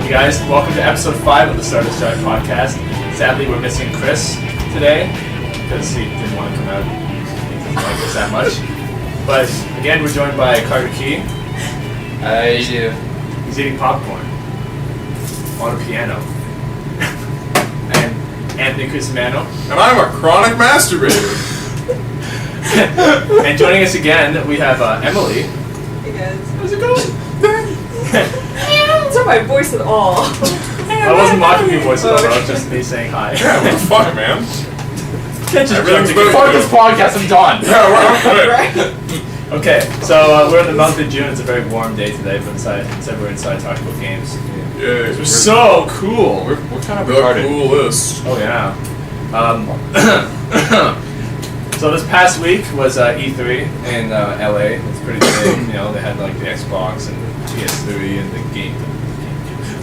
Hey guys, welcome to episode 5 of the Stardust Drive Podcast. Sadly, we're missing Chris today because he didn't want to come out. He doesn't like us that much. But again, we're joined by Carter Key. I do. He's eating popcorn on a piano. And Anthony Cusimano. And I'm a chronic masturbator. And joining us again, we have Emily. Hey guys. How's it going? It's not my voice at all. I wasn't mocking your voice at all, it was just me saying hi. Yeah, what the fuck, man? Can't just Everything's jump to Fuck this podcast, I'm done. Yeah, we're Right? Okay, so we're in the month of June. It's a very warm day today, but instead we're inside talking about games. Yeah, We're so cool. We're kind of the retarded. coolest. Oh yeah. So this past week was E3 in LA. It's pretty big. You know, they had like the Xbox and the PS3 and the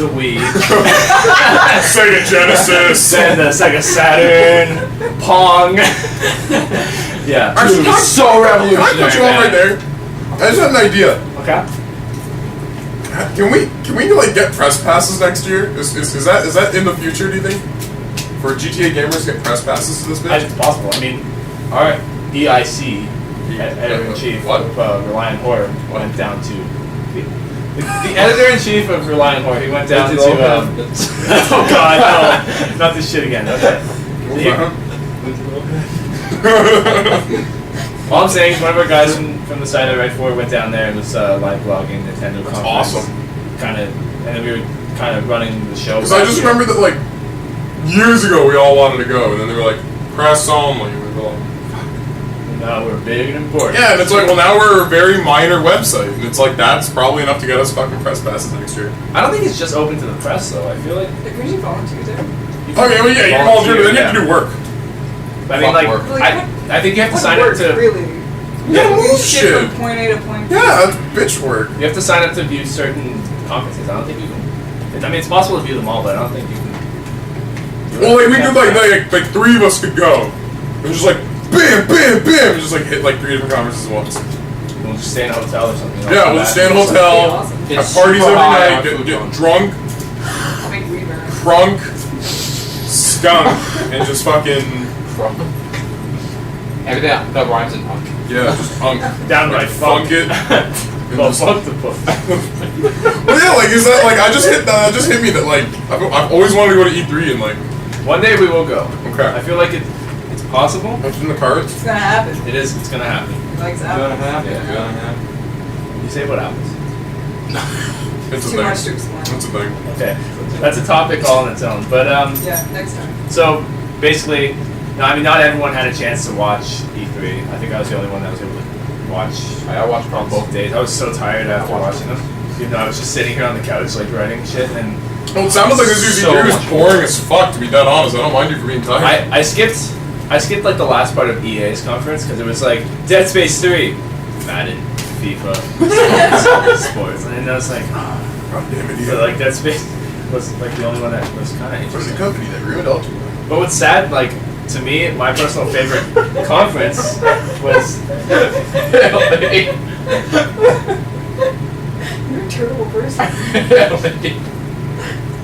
Wii, Sega Genesis. and the Sega Saturn, Pong. Yeah. Actually, Dude, it's so Can I revolutionary, put you on man. right there? I just had an idea. Okay. Can we like get press passes next year? Is that in the future? Do you think? For GTA gamers to get press passes to this I bitch? think it's possible. I mean, our EIC, editor-in-chief What? of Reliant Horror, went down to... The editor-in-chief of Reliant Horror, he went down to... oh god, no. Not this shit again. Okay. All I'm saying is one of our guys from the site I write for went down there and was live blogging Nintendo That's conference. awesome. Kind of, and then we were kind of running the show. Because I just remember that like years ago we all wanted to go, and then they were like press only. And we were like, Now we're big and important. yeah, and it's like, well, now we're a very minor website, and it's like that's probably enough to get us fucking press passes next year. I don't think it's just open to the press though. I feel like Like, we should volunteer there. Okay, well, yeah, you can volunteer, but then you have to do work. But I mean, Fuck like, work. I think you have to What sign work, up to. really? Yeah, You move shit shit. from point A to point B. Yeah, that's bitch work. You have to sign up to view certain conferences. I don't think you can. I mean, it's possible to view them all, but I don't think you can. Well, like we could like 3 of us could go. It was just like bam, bam, bam, just like hit like 3 different conferences at once. We'll just stay in a hotel or something. Yeah, we'll just stay in a That'd be hotel, awesome. have It's parties super every high night, on get food drunk, Big weaver. crunk, skunk, and just fucking Everything that rhymes in punk. yeah, just punk. Downright Funk it. Well, fuck the book. Well, yeah, like is that like I just hit me that like I've always wanted to go to E3 and like One day we will go. Okay. I feel like it's possible. what's in the cards. It's gonna happen. It is. It's gonna happen. He likes apples. Yeah. You say what happens. It's a Too much to thing. explain. It's a thing. Okay. That's a topic all on its own. But Yeah, next time. So basically, no, I mean not everyone had a chance to watch E3. I think I was the only one that was able to watch. I watched On both days. I was so tired after watching them. Even though I was just sitting here on the couch like writing shit, and Well, it sounded like this year's So E3 was much boring as fuck. To be that honest, I don't mind you for being tired. I skipped like the last part of EA's conference because it was like Dead Space 3, Madden, FIFA, sports, and I was like, God damn it, but like Dead Space was like the only one that was kind of What is the interesting. company that ruined Ultimate? But what's sad, like to me, my personal favorite conference was. You're a terrible person.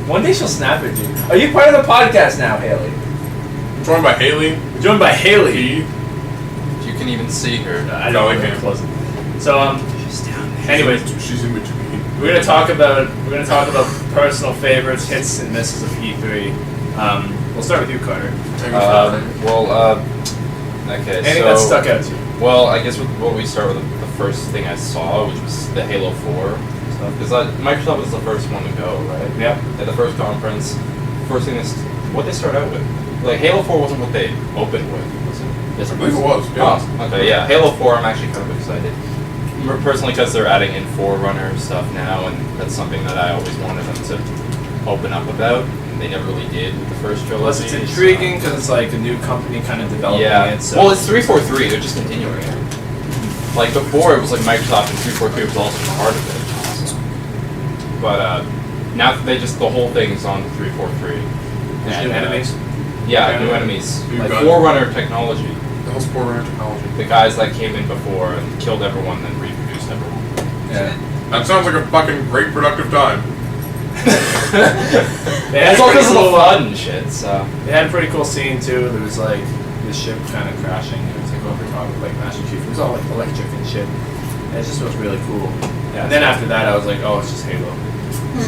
One day she'll snap at you. Are you part of the podcast now, Haley? Joined by Haley. Joined by Haley. E. You can even see her. I No, I don't can't. close it. So anyways, She's in between. we're gonna talk about personal favorites, hits and misses of E3. We'll start with you, Carter. Okay, Anything so... that stuck out to you? Well, I guess we start with the first thing I saw, which was the Halo 4 stuff. Because Microsoft was the first one to go, right? Yeah. At the first conference, first thing what they start out with. Like, Halo 4 wasn't what they opened with, was it? Yes, I believe it was. Yeah. Oh, okay, yeah. Halo 4, I'm actually kind of excited. Personally, because they're adding in Forerunner stuff now, and that's something that I always wanted them to open up about. And they never really did with the first trilogy. Plus, it's intriguing because it's like a new company kind of developing it. So. Well, it's 343. They're just continuing it. Like before, it was like Microsoft and 343 was also part of it. But now the whole thing is on 343. There's new enemies. Yeah, Okay. new enemies. New Like guns. Forerunner technology. The whole Forerunner technology. The guys that came in before and killed everyone, then reproduced everyone. Yeah. That sounds like a fucking great productive time. It's all because of the flood and shit. So They had a pretty cool scene too. There was like the ship kind of crashing. It was like over top of like Master Chief. It was all like electric and shit. And it just was really cool. Yeah, And then after that, I was like, oh, it's just Halo.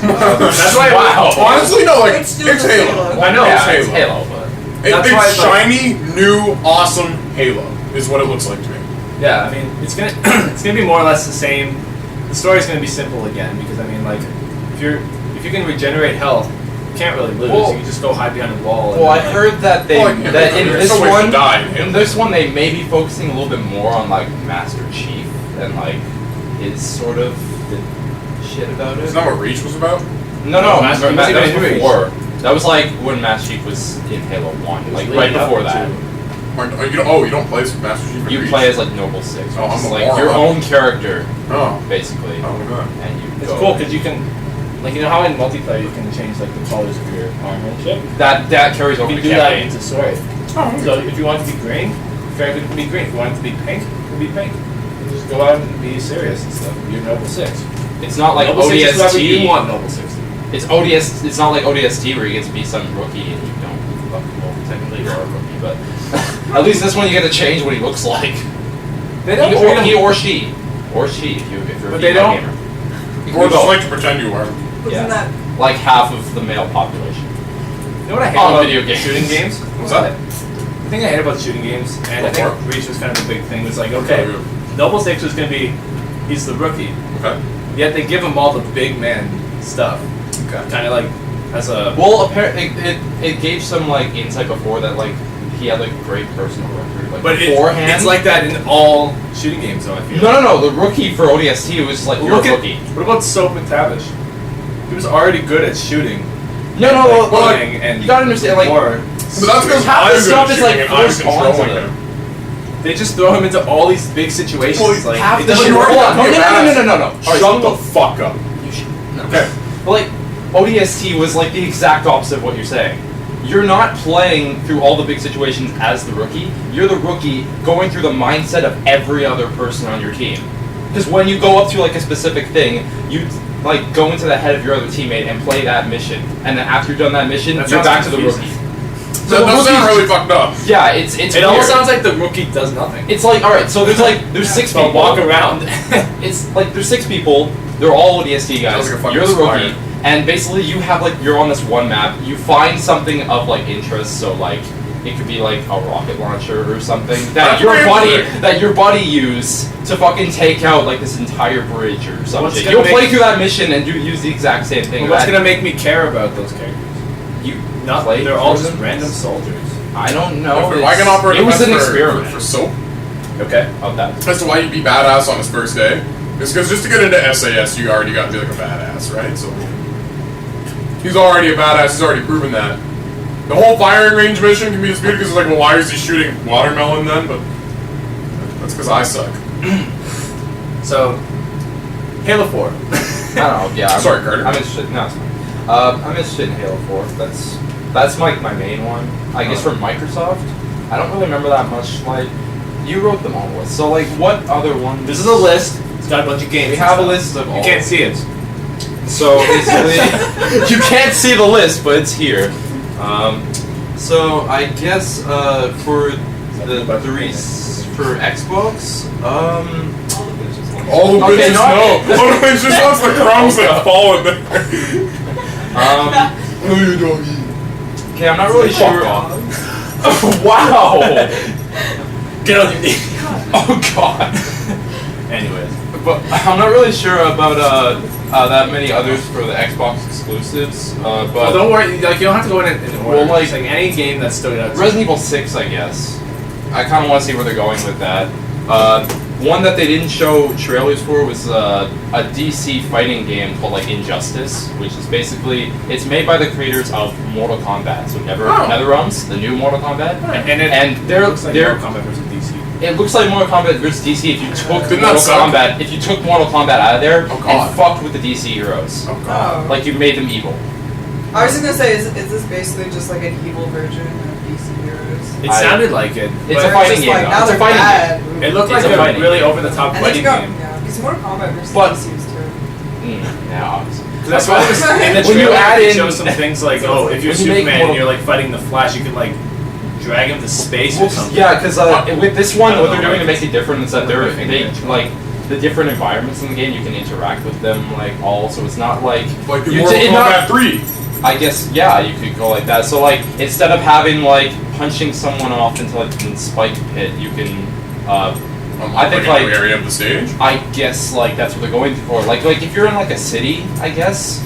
That's why. Wow. Honestly, no, like, It's it's still just Halo. Halo. I know yeah, it's it's Halo. Halo, but That's why It's it's like- shiny, new, awesome Halo is what it looks like to me. Yeah, I mean, it's gonna it's gonna be more or less the same. The story's gonna be simple again because I mean, like, if you can regenerate health, you can't really lose. Well- you can just go hide behind a wall. well, I then, like, heard that they Well, like, that in there's this no way to one die in Halo. in this one they may be focusing a little bit more on like Master Chief and like his sort of the shit about it. Isn't that what Reach was about? No, No, Master- that was Master Chief. before. That was like when Master Chief was in Halo 1, like leading right up before to- that. You don't play as Master Chief in You Reach? play as like Noble 6, which Oh, I'm is a like moron. your own character, Oh. basically. Oh, my God. And you It's go. cool because you can, like, you know how in multiplayer you can change like the colors of your armor and shit. That carries over You to can do that campaign. into story. Oh, So if you want it to be green, character can be green. If you want it to be pink, it can be pink. You just go out and be serious and stuff. You're Noble 6. It's not like Noble 6 is whoever you ODST. want Noble 6 to be. It's ODS. It's not like ODST where you get to be some rookie and you don't. Well, technically you are a rookie, but at least this one you get to change what he looks like. They don't He treat or, he him, or she, if you're But a they female don't- gamer. You can Or do just both. like to pretend you are. Wasn't Yeah. that Like half of the male population. you know what I hate On about video games. shooting games? What's that? The thing I hate about shooting games, and I Go think for it. Reach was kind of a big thing, was like, okay, Noble 6 was going to be, he's the rookie. Okay. Yet they give him all the big man stuff. Okay. Kind of like, as a... Well, apparently it gave some like insight before that like he had like great personal record like But beforehand. it's like that in all shooting games, though, I feel. no. The rookie for ODST was like you're Look a at, rookie. what about Soap McTavish? He was already good at shooting. No, and, like, well, like, playing and you gotta understand, like, more. But that's because half the I'm stuff good is, at like, shooting and I'm forced onto controlling them. them. They just throw him into all these big situations. Well, like, half it the doesn't shit. you work. already Hold on, got me a no. badass. Alright, Shut so the fuck up. You should. No. Okay. But like, ODST was like the exact opposite of what you're saying. You're not playing through all the big situations as the rookie. You're the rookie going through the mindset of every other person on your team. Because when you go up to like a specific thing, you like go into the head of your other teammate and play that mission. And then after you've done that mission, That you're sounds back to the confusing. rookie. That does sound really fucked up. Yeah, it's It weird. almost sounds like the rookie does nothing. It's like, alright, so there's six So people. walk around. It's like there's 6 people. They're all ODST guys. Sounds like a fucking You're the Spire. rookie, and basically you have like you're on this one map. You find something of like interest. So like it could be like a rocket launcher or something that That's your buddy used to fucking take out like this entire bridge or What's something. gonna You'll play make- through that mission and use the exact same thing. But what's that gonna make me care about those characters? you Not play they're all through just them? random soldiers. I don't know. If I can operate It was an for experiment soap. Okay. of that. As to why you'd be badass on his first day, is because just to get into SAS, you already got to be like a badass, right? So he's already a badass. He's already proven that. The whole firing range mission can be disputed because it's like, well, why is he shooting watermelon then? But that's because I suck. So, Halo 4. I don't know. Yeah. Sorry, Carter. I'm interested. No, it's fine. I'm interested in Halo 4. That's like my main one. I guess from Microsoft. I don't really remember that much. Like, you wrote them all with. So like, what other ones? This is a list. It's got a bunch of games. We and have a stuff. list of all. You can't see it. So basically, you can't see the list, but it's here. So I guess for the three for Xbox, all the bitches? All the Okay, bitches not- know. All the bitches just wants the crumbs that fall in there. No, you don't eat. Okay, I'm not really Fuck sure. off. Wow. Get on your knee. Oh god. Anyways. But I'm not really sure about that many others for the Xbox exclusives. But Well, don't worry. Like, you don't have to go in order. Well, like- Just, like any game that stood out. Resident Evil 6, I guess. I kind of want to see where they're going with that. One that they didn't show trailers for was a DC fighting game called like Injustice, which is basically it's made by the creators of Mortal Kombat. So NetherRealms, the new Mortal Kombat, And they're looks like Mortal Kombat versus DC. It looks like Mortal Kombat versus DC if you took Didn't that Mortal suck? Kombat. If you took Mortal Kombat out of there Oh, God. and fucked with the DC heroes, Oh god. like you made them evil. I was just gonna say, is this basically just like an evil version of DC Heroes? It I- sounded like it. It's but a fighting Just game. like, though. now It's a they're fighting bad. game. It looked It's like a a fighting really game. over the top And then fighting you got, game. yeah, because Mortal Kombat versus But- DC was too. Yeah, obviously. That's why in the When you trailer add they in- show some things like, oh, if you're when you make Superman more- and you're like fighting the Flash, you can like drag him to space or something. Yeah, because with this one, I don't what they're know, doing to like, make it different is that they're they like the different environments in the game. You can interact with them like all, so it's not like Like in you Mortal it Kombat 3. I guess yeah, you could go like that. So like instead of having like punching someone off into like the spike pit, you can. I think Unlock a new like area of the stage. I guess like that's what they're going for. Like if you're in like a city, I guess.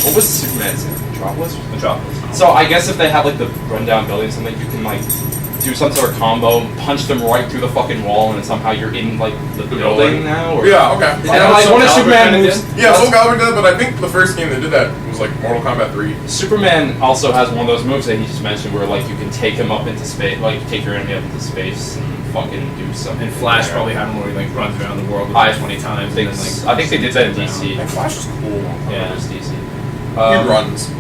What was Superman's name? Metropolis. So I guess if they have like the rundown building or something, you can like do some sort of combo, punch them right through the fucking wall, and then somehow you're in like the building now. Or, Yeah, okay. Is And that like what one of Soul Superman Calibur moves. kinda Yeah, Soul Calibur did, but I think the first game that did that was like Mortal Kombat 3. Superman also has one of those moves that he just mentioned, where like you can take him up into space, like take your enemy up into space and fucking do something. And Flash there. probably had one where he like runs around the world I like 20 times. think, and then, like, I think they did that in around. DC. And Flash is cool. Yeah. Just DC. He runs.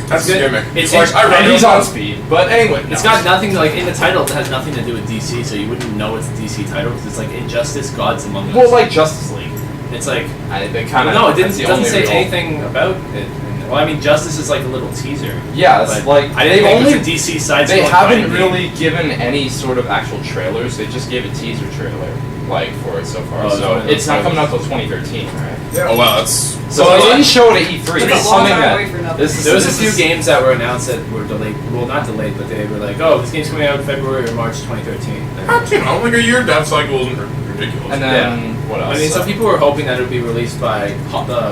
That's It's his good. gimmick. It's It's like, I run And he's real on fast. speed, but anyway, It's no. got nothing like in the title. It has nothing to do with DC, so you wouldn't know it's a DC title because it's like Injustice, Gods Among Us. Well, like Justice League. it's like They kind of no, it doesn't say anything about it. Well, I mean, Justice is like a little teaser. Yeah, it's But like I didn't they've think only it was a DC side. they scrolling haven't fighting really given any sort of actual trailers. They just gave a teaser trailer like for it so far. Oh, So so it's not coming out till 2013, right? Oh wow, that's So Well, they didn't show it at E3. Took a It's long something time away for that nothing. this is. There was a this few is- games that were announced that were delayed. Well, not delayed, but they were like, "Oh, this game's coming out in February or March 2013." you know, like a year dev cycle isn't ridiculous. And then what else? I mean, some people were hoping that it would be released by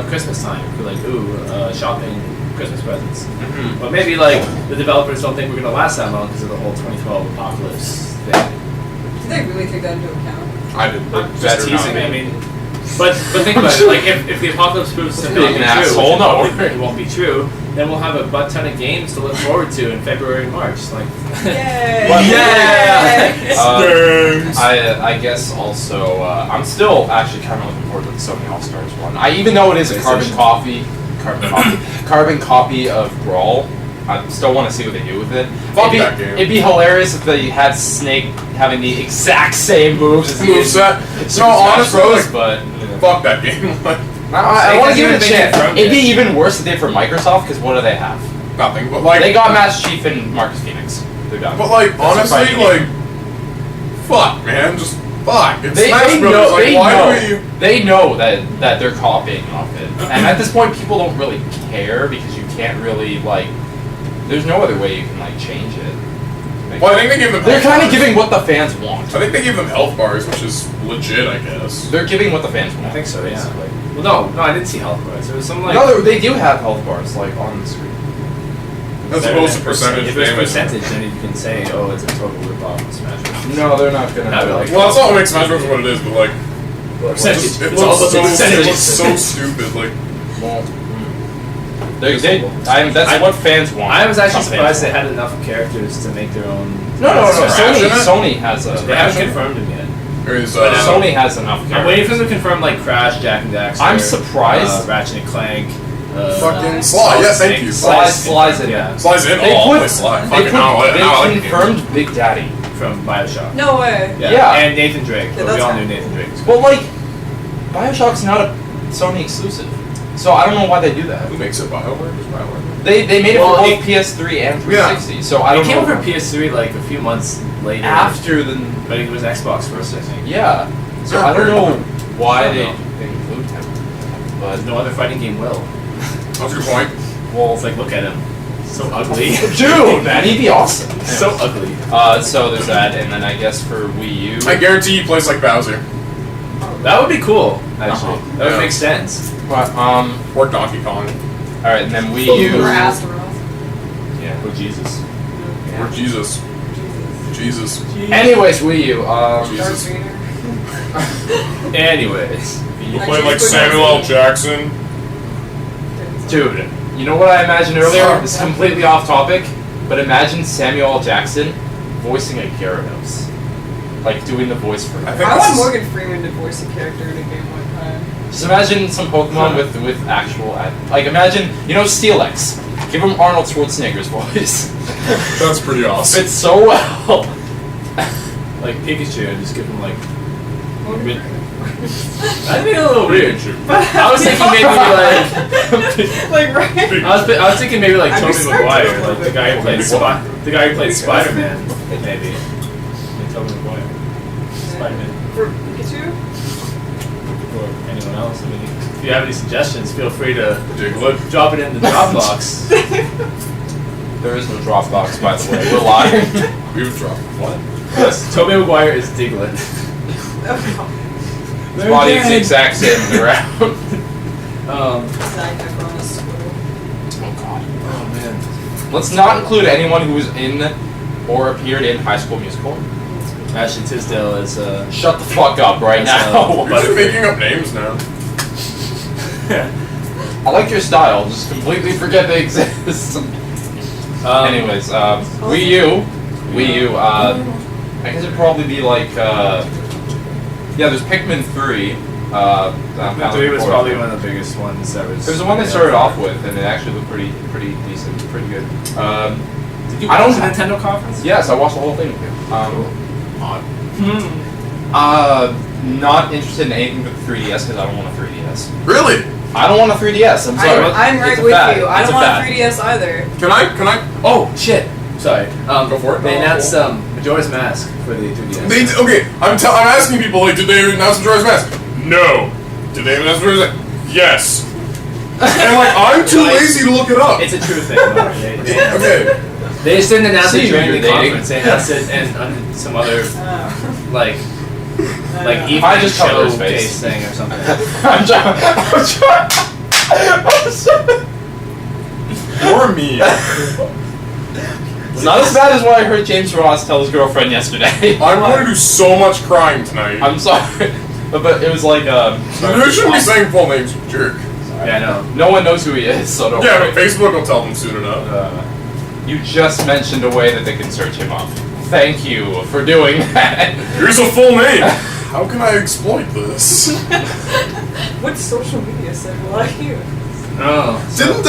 Christmas time. They're like, "Ooh, shopping Christmas presents." Mhm. But maybe like the developers don't think we're gonna last that long because of the whole 2012 apocalypse thing. Did they really take that into account? I did. That's teasing. I mean, but think about it. Like, if the apocalypse proves to Being not be an true, asshole, which no. it won't be true, then we'll have a butt ton of games to look forward to in February and March. Like, Yay! But- Yay! I guess also I'm still actually kind of looking forward to the Sony All Stars one. Even though it is a carbon copy of Brawl, I still want to see what they do with it. Fuck that game. It'd be hilarious if they had Snake having the exact same moves as Moveset. Super No, Smash honestly, Bros, like, but fuck that game. Like, I want to Snake give it a hasn't been chance. confirmed It'd be yet. even worse if they did for Microsoft, because what do they have? nothing, but like. They got Master Chief and Marcus Phoenix. They're done. But like, That's a honestly, fighting like. game. Fuck, man. Just fuck. It's They Smash Brothers. know, Like, they why know, do we. they know that they're copying off it, and at this point, people don't really care because you can't really like. There's no other way you can like change it. Well, I think they gave them. They're health kind of bars. giving what the fans want. I think they gave them health bars, which is legit, I guess. They're giving what the fans want. I think so. Yeah. Well, no, I didn't see health bars. There was some like. No, they do have health bars like on the screen. As opposed to percentage If it's damage. percentage, then you can say, "Oh, it's a total rip-off of Smash Bros." No, they're not gonna. Not really. Well, that's not what makes Smash Bros. What it is, but like. Percentage. It's It's all about the percentage. it looks so stupid. Like. Well, that's what fans want. I was actually Some fans surprised they want. had enough characters to make their own. No. Smash in it? Sony has a. They haven't confirmed them yet. There is. But, Sony has enough characters. I'm waiting for them to confirm like Crash, Jack and Daxter. I'm surprised. Ratchet and Clank. Fucking Sly. Yeah, thank you. Sly's in Yeah. it. Slides in. They Oh, put- play Sly. They, Fucking hell, I like the game. confirmed Big Daddy. From Bioshock. No way. Yeah. And Nathan Drake. Yeah, but we that's all fine. knew Nathan Drake. Well, like, Bioshock's not a Sony exclusive, so I don't know why they do that. Who makes it? BioWare? Just BioWare. They made it Well, for it- both PS3 and 360, so I It don't came know. over PS3 like a few months later. after the But it was Xbox first, I think. yeah, so Yeah, I don't very know cool. why I they don't include him. But no other fighting game will. That's your point. Well, It's like, look at him. So ugly. dude, man, he'd be awesome. So ugly. So there's that, and then I guess for Wii U. I guarantee he plays like Bowser. That would be cool, actually. Uh-huh. That would Yeah. make sense. But, Or Donkey Kong. all right, and then Wii Or U. Astaroth. Yeah. Oh, Jesus. Or Jesus. Jesus. Anyways, Wii U. Darth Jesus. Vader. Anyways. You play like Samuel L. Jackson. Dude, you know what I imagined earlier? Sorry. This is completely off topic, but imagine Samuel L. Jackson voicing a Gyarados. Like, doing the voice for I him. think I this want is- Morgan Freeman to voice a character in a game one time. Just imagine some Pokemon with actual... Like, imagine, you know, Steelix. Give him Arnold Schwarzenegger's voice. That's pretty awesome. Fits so well. Like Pikachu, and just give him like Morgan mid- Freeman. That'd be a little weird. I was thinking maybe like right. I was thinking maybe like I'm Tobey respecting Maguire, a little like the bit. guy who played Spider-Man, maybe. Like Tobey Maguire, Spider-Man, For Pikachu? or anyone else. I mean, if you have any suggestions, feel free to Diglett. drop it in the Dropbox. There is no Dropbox, by the way. We're lying. We've dropped. What? Yes, Tobey Maguire is Diglett. His body is the exact same on the ground. Zac Efron's Squirtle. Oh god. Oh man. Let's not include anyone who was in or appeared in High School Musical. Ashley Tisdale is Shut the fuck up right now. You're just making up names now. I like your style. Just completely forget they exist. Anyways, Wii U. I guess it'd probably be like, yeah, there's Pikmin 3. Pikmin 3 was probably one of the biggest ones that was. There's the one they started off with, and it actually looked pretty decent, pretty good. Did you I watch don't- the Nintendo conference? Yes, I watched the whole thing with you. Not interested in anything but the 3DS because I don't want a 3DS. Really? I don't want a 3DS. I'm sorry. I'm right It's a with fad. you. I It's don't a want a fad. 3DS either. Can I? Oh shit! Sorry. Go for it. They No, announced cool. Majora's Mask for the 3DS. Okay, I'm asking people, like, did they announce Majora's Mask? No. Did they announce Majora's Mask? Yes. And, like, I'm too lazy to look it up. It's a true thing. No, Okay. They just didn't announce See, it during you're the dating. conference. They announced it and some other like I evening I just covered his showcase face. thing or something. I'm sorry. Or me. It's not as bad as what I heard James Ross tell his girlfriend yesterday. I'm going to do so much crying tonight. I'm sorry, but it was like You shouldn't be saying full names, you jerk. Yeah, I know. no one knows who he is, so don't Yeah, worry. but Facebook will tell them soon enough. You just mentioned a way that they can search him up. Thank you for doing that. Here's a full name. How can I exploit this? What social media site will I use? Oh. Didn't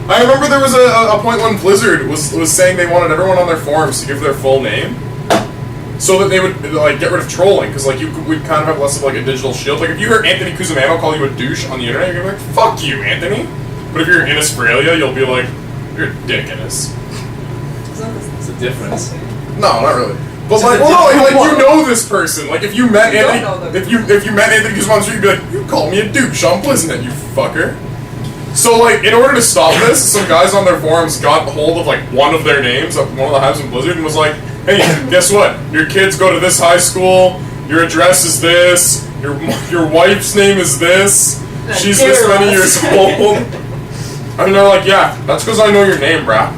I remember there was a point when Blizzard was saying they wanted everyone on their forums to give their full name, so that they would like get rid of trolling, because like we'd kind of have less of like a digital shield. Like if you hear Anthony Cusimano call you a douche on the internet, you're gonna be like, "Fuck you, Anthony." But if you're in Australia, you'll be like, "You're a dick, Innes." It's a difference. No, not really. But It's like, a well, no, different like you one. know this person. Like if you met You don't Anthony, know them. if you met Anthony Cusimano on the street, you'd be like, "You called me a douche on Blizznet, you fucker." So like, in order to stop this, some guys on their forums got hold of like one of their names, of one of the hives in Blizzard, and was like, "Hey, guess what? Your kids go to this high school. Your address is this. Your wife's name is this. She's this many years old." And they're like, "Yeah, that's because I know your name, brah."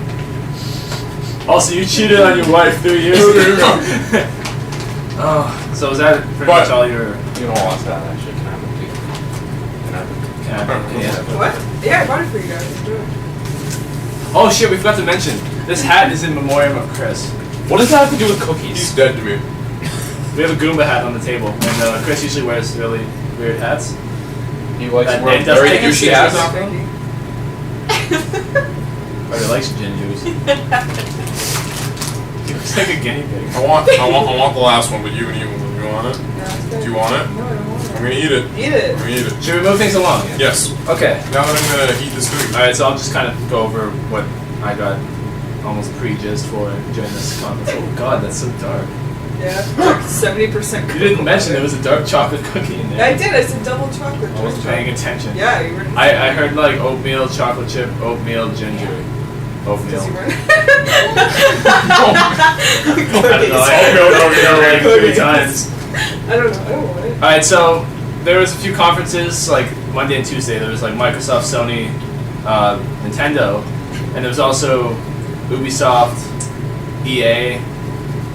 Also, you cheated on your wife 3 years ago. Oh, so is that pretty much all your? You don't want that actually. Can I have it? Can I have it? Yeah. What? Yeah, I bought it for you guys. Enjoy. Oh shit, we forgot to mention. This hat is in memoriam of Chris. What does that have to do with He's cookies? dead to me. We have a Goomba hat on the table, and Chris usually wears really weird hats. He likes That- wearing it doesn't very take douchey his hats. shoes off. Or he likes gingers. He looks like a guinea pig. I want the last one, but you want it? Do you want it? No, I don't want I'm it. gonna eat it. Eat it. I'm gonna eat it. Should we move things along? Yes. Okay. Now that I'm gonna eat this food. Alright, so I'll just kind of go over what I got almost pre-jizzed for during this conference. Oh god, that's so dark. Yeah, like 70%. You didn't mention there was a dark chocolate cookie in there. I did. I said double chocolate. I wasn't paying attention. Yeah, you were. I heard like oatmeal, chocolate chip, oatmeal, ginger. Oatmeal. Does he run? I don't know. I Oatmeal, oatmeal, like cookies. 3 times. I don't know. I don't want it. Alright, so there was a few conferences like Monday and Tuesday. There was like Microsoft, Sony, Nintendo, and there was also Ubisoft, EA,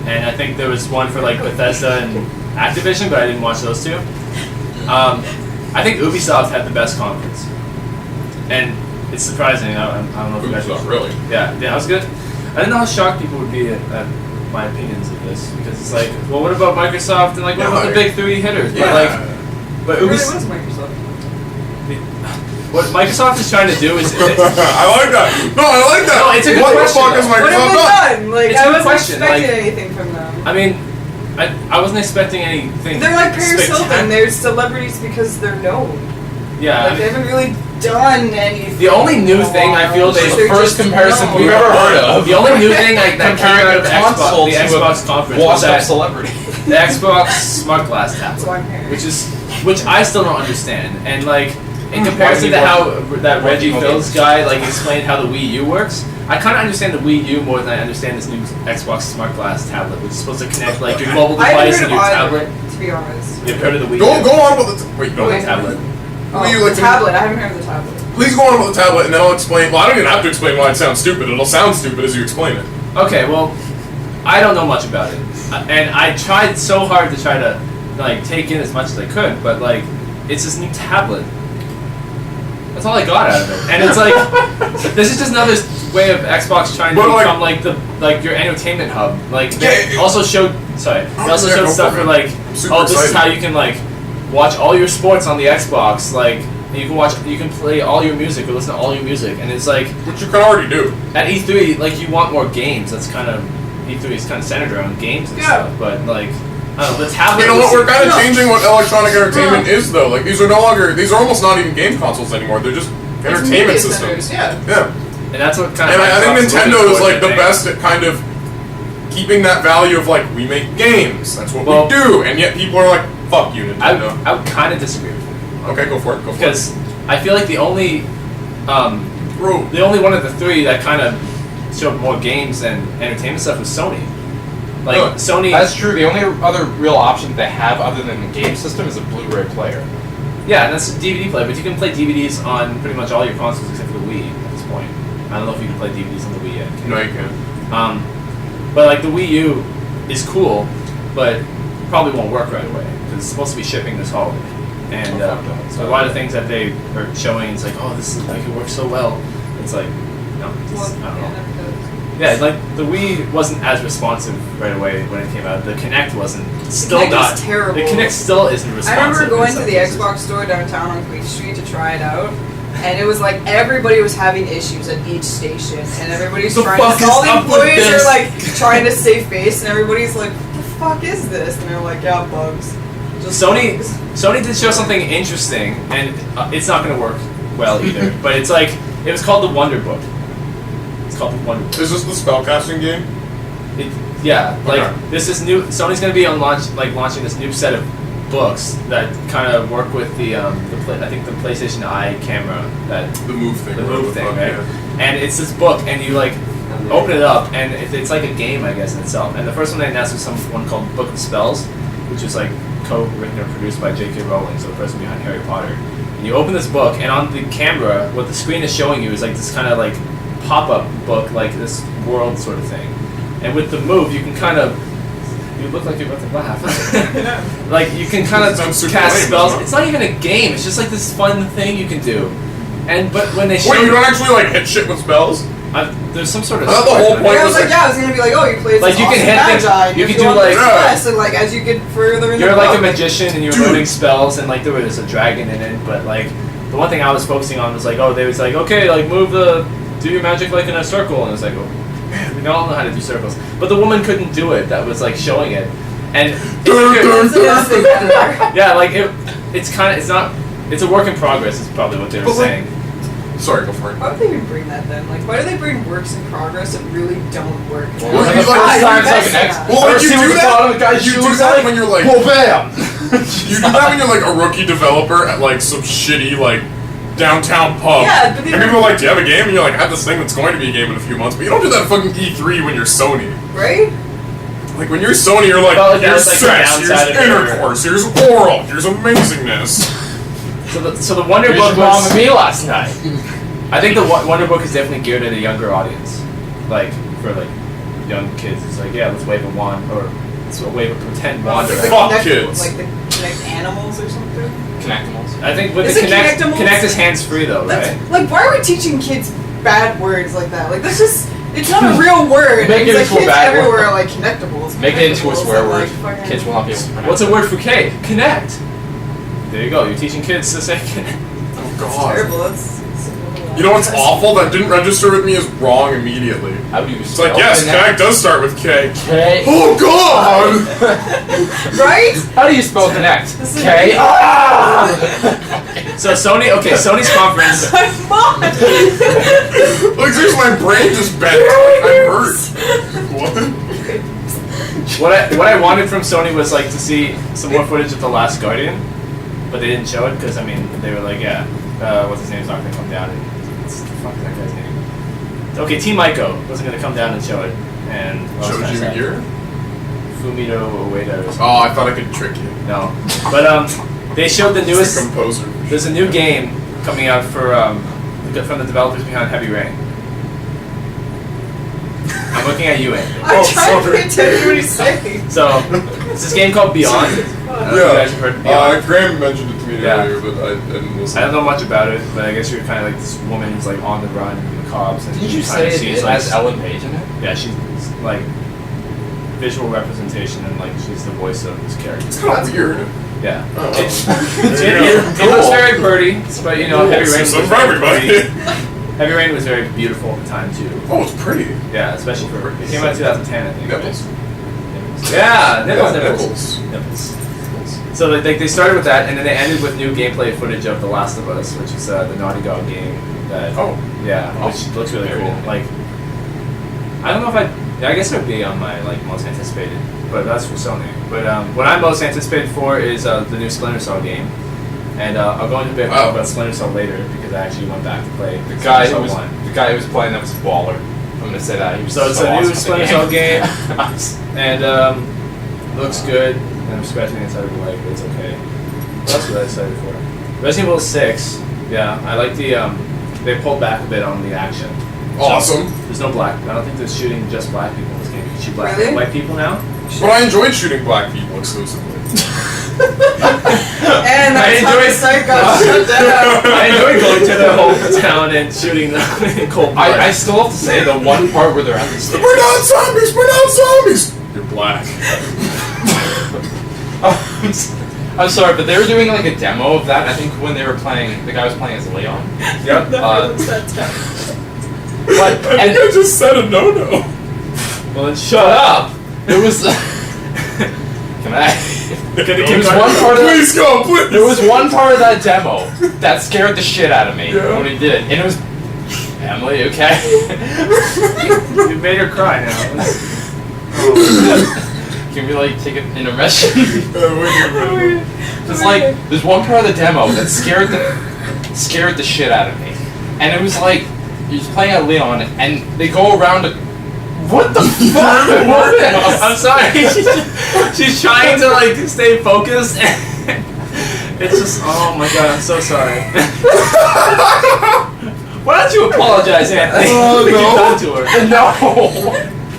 and I think there was one for like Bethesda and Activision, but I didn't watch those two. I think Ubisoft had the best conference, and it's surprising. I don't know if you guys. Ubisoft, really? Yeah, that was good. I didn't know how shocked people would be at my opinions of this, because it's like, well, what about Microsoft and like what about the big 3 hitters? Yeah. But It really Ubisoft. was Microsoft. What Microsoft is trying to do is. I like that. No, I like that. No, it's a good what question, the fuck is though. What have Microsoft we done? done? Like, It's a I good wasn't question, expecting like- anything from them. I mean, I wasn't expecting anything. They're like Paris Hilton. spectacular. They're celebrities because they're known. Yeah. Like, they haven't really done anything. The only new thing I feel Like, they they're first just comparison known. we've ever heard of. The only new thing that came Comparing out a of Xbox, console the to a Xbox conference was washed-up that celebrity. the Xbox Smart Glass That's tablet, why I'm here. which I still don't understand. And like in comparison Why to do you how want- that why do Reggie you want Phil's games? guy like explained how the Wii U works, I kind of understand the Wii U more than I understand this new Xbox Smart Glass tablet, which is supposed to connect like your mobile I haven't device heard and of your either, tablet. to be honest. You've heard of the Wii Go U? go on with the wait. No, The tablet. Oh, you the like to- tablet. I haven't heard of the tablet. please go on with the tablet, and then I'll explain. Well, I don't even have to explain why it sounds stupid. It'll sound stupid as you explain it. Okay, well, I don't know much about it, and I tried so hard to try to like take in as much as I could, but like it's this new tablet. That's all I got out of it, and it's like this is just another way of Xbox trying to But, like- become like your entertainment hub. Like they Yeah, also showed they also yeah, showed go stuff for for it. like Super oh this is excited. how you can like watch all your sports on the Xbox like. You can play all your music or listen to all your music, and it's like Which you can already do. at E3, like you want more games. That's kind of E3 is kind of centered around games and Yeah. stuff. But like, I don't know, the tablet. You know what? We're kind of No. changing what electronic entertainment is, though. Like these are no longer. These are almost not even game consoles anymore. They're just It's entertainment media systems. centers, yeah. Yeah. and that's what kind And of. I think Xbox is moving Nintendo is towards, like I the think. best at kind of keeping that value of like we make games. That's what Well- we do, and yet people are like, "Fuck you, Nintendo." I would kind of disagree with you Okay, go for it. Go for because I feel like the only it. Bro, one of the three that kind of showed more games and entertainment stuff was Sony. Like Really? Sony. That's true. The only other real option they have other than the game system is a Blu-ray player. Yeah, and that's a DVD player, but you can play DVDs on pretty much all your consoles except for the Wii at this point. I don't know if you can play DVDs on the Wii yet. Can no, you? you can't. But like the Wii U is cool, but probably won't work right away because it's supposed to be shipping this holiday. And so a lot of things that they are showing, it's like, oh, this is like it works so well. It's like, no, Well, I don't yeah, know. never does. Yeah, like the Wii wasn't as responsive right away when it came out. The Kinect wasn't. Still Kinect not. is terrible. The Kinect still isn't I responsive. remember in going some to the cases. Xbox store downtown on Queen Street to try it out, and it was like everybody was having issues at each station, and everybody's The trying fuck to. is All the up with employees this? are like trying to save face, and everybody's like, "What the fuck is this?" And they're like, "Yeah, bugs." Just Sony bugs. Sony did show something interesting, and it's not going to work well either. But it's like it was called the Wonder Book. It's called the Wonder Book. Is this the spellcasting game? Yeah, like Okay. this is new. Sony's going to be on launching this new set of books that kind of work with I think the PlayStation Eye camera that The move thing. the whatever move thing, fuck, right? yeah. And it's this book, and you like open it up, and it's like a game, I guess, in itself. And the first one they announced was one called Book of Spells, which is like co-written or produced by J.K. Rowling, so the person behind Harry Potter. And you open this book, and on the camera, what the screen is showing you is like this kind of like pop-up book, like this world sort of thing. And with the move, you can kind of. You look like you're about to laugh. Like you can kind of Sounds super cast lame, spells. doesn't it? It's not even a game. It's just like this fun thing you can do. But when they show Wait, you don't actually like hit shit with spells? there's some sort of. I thought the whole sport point Yeah, I was was like, yeah, I was gonna be like, oh, you played Like, this you can awesome hit things- magi, and you if can do, want like- this quest, and like as you get further in You're the like book, a magician and you're Dude. learning spells, and like there was a dragon in it. But like the one thing I was focusing on was like, oh, they was like, okay, like do your magic like in a circle, and it was like, oh man, we all know how to do circles. But the woman couldn't do it. That was like showing it, and That's the best thing ever. yeah, like it's kind of it's not. It's a work in progress. Is probably what they were But, like, saying. Sorry, go for it. Why would they even bring that then? Like, why do they bring works in progress that really don't work? Well, Like you the like- first time it's like Yes. an X. Well, like, Ever you see do what the that- bottom of the guy's you shoe do looks that like? when you're like- Well, bam! You do that when you're like a rookie developer at like some shitty like downtown pub. Yeah, but they and people are like, do you have a game? And you're like, I have this thing that's going to be a game in a few months. But you don't do that at fucking E3 when you're Sony. Right? Like when you're Sony, you're like, Well, here's that's, like, the sex, here's downside of your- intercourse, here's oral, here's amazingness. So the Wonder Here's Book your mom was. and me last night. I think the Wonder Book is definitely geared at a younger audience, like for like young kids. It's like, yeah, let's wave a wand or let's wave a pretend wand. Like around. the Fuck Kinect- kids. Like the Kinect animals or something? Connectimals. I think with Is the it Kinect, Kinectimals? Kinect is hands free though, That's, right? like, why are we teaching kids bad words like that? Like, that's just, it's not a real word. Make It's it like into a kids bad word. everywhere are like connectables. Make it into a connectables, swear and, word. like, fucking- Kids will not be able to pronounce What's a it. word for K? Connect. There you go. You're teaching kids to say Connect. Oh It's god. terrible. That's You know what's awful? That didn't register with me as wrong immediately. How do you It's like, yes, connect does start with K. K. Oh God! Right? How do you spell connect? This is K. So Sony's conference. My mom! Like seriously, my brain just bent. I'm hurt. What? What I wanted from Sony was like to see some more footage of The Last Guardian, but they didn't show it because I mean they were like, yeah, what's his name's not gonna come down. What's the fuck is that guy's name? Okay, Team Ico wasn't gonna come down and show it, and Showed you here? Fumito Ueda or something. Oh, I thought I could trick you. No, but they showed the newest. It's a composer. There's a new game coming out for from the developers behind Heavy Rain. I'm looking at you, Anthony. I'm trying to pay attention to what he's saying. So, it's this game called Beyond. You guys have heard of Beyond. Graham mentioned it to me Yeah. earlier, but I didn't listen. I don't know much about it, but I guess you're kind of like this woman who's like on the run from the cops. And Did you kind of say sees, it like, has Ellen Page in it? Yeah, she's like visual representation and like she's the voice of this character. It's kind of weird. Yeah. Oh. It looks very pretty, but you know, Heavy Rain was Some for very everybody. pretty. Heavy Rain was very beautiful at the time too. Oh, it's pretty. Yeah, especially for it came out in 2010, I think. Nipples. Yeah, nipples. Nipples. So they started with that, and then they ended with new gameplay footage of The Last of Us, which is the Naughty Dog game. That which looks really cool. Like, I don't know if I guess it would be on my like most anticipated, but that's for Sony. But what I'm most anticipated for is the new Splinter Cell game. And I'll go into a bit more about Splinter Cell later because I actually went back to play The guy Splinter who Cell was 1. the guy who was playing that was a baller. I'm gonna say that. He was So it's a awesome new at the Splinter Cell game, and looks good. And I'm scratching the inside of the leg, but it's okay. What else was I excited for? Resident Evil 6. Yeah, I like the they pulled back a bit on the action. Awesome. So, there's no black. I don't think there's shooting just black people in this game. You can shoot black Really? and white people now. But I enjoyed shooting black people exclusively. And that's how the site got shut down. I enjoy going to the whole town and shooting them in cold blood. I still have to say the one part where they're at the stairs. We're not zombies! We're not zombies! You're black. I'm sorry, but they were doing like a demo of that. I think when they were playing, the guy was playing as Leon. Yep. But I think I just said a no-no. Well, then shut up. it was. Can I? There was one part of Please go, please! There was one part of that demo that scared the shit out of me Yeah. when he did it, and it was Emily. Okay. You made her cry now. Can we like take an intermission? Wait. It's like there's one part of the demo that scared the shit out of me, and it was like he's playing at Leon, and they go around. What the fuck? I'm sorry. She's trying to like stay focused. It's just, oh my god, I'm so sorry. Why don't you apologize, Anthony? Oh, What no. you've done to her. No.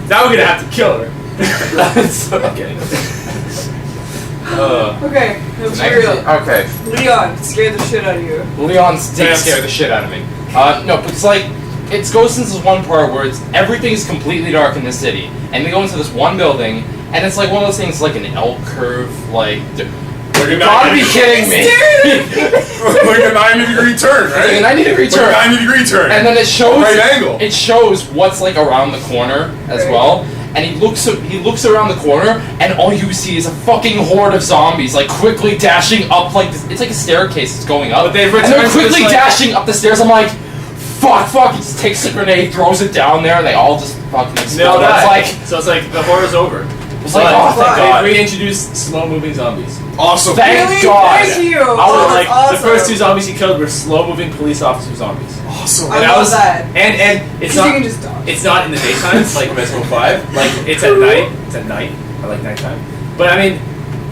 Now we're gonna have to kill her. That's Okay. Okay, no, for real. Okay. Leon scared the shit out of you. Leon's did Yes. scare the shit out of me. No, but it's like it goes into this one part where it's everything's completely dark in the city, and they go into this one building, and it's like one of those things like an L curve, like. You gotta be kidding me! Like a 90-degree turn, right? Like a 90-degree turn. Like a 90-degree turn. And then it shows Right angle. It shows what's like around the corner as Right. well. And he looks around the corner, and all you see is a fucking horde of zombies, like quickly dashing up, like it's like a staircase that's going up. But they've and they're returned to quickly this, like- dashing up the stairs. I'm like, fuck. He just takes a grenade, throws it down there, and they all just fucking explode. No, It's like, so it's like the horror's over. it's like, oh, thank God. They reintroduced slow-moving zombies. Awesome. Thank Really? God. Thank you. So Oh, like that's the first awesome. two zombies he killed were slow-moving police officer zombies. Awesome. I And love that. And it's 'Cause not. you can just dodge. It's not in the daytime, like Resident Evil 5. Like, it's at night. It's at night. I like nighttime. But I mean,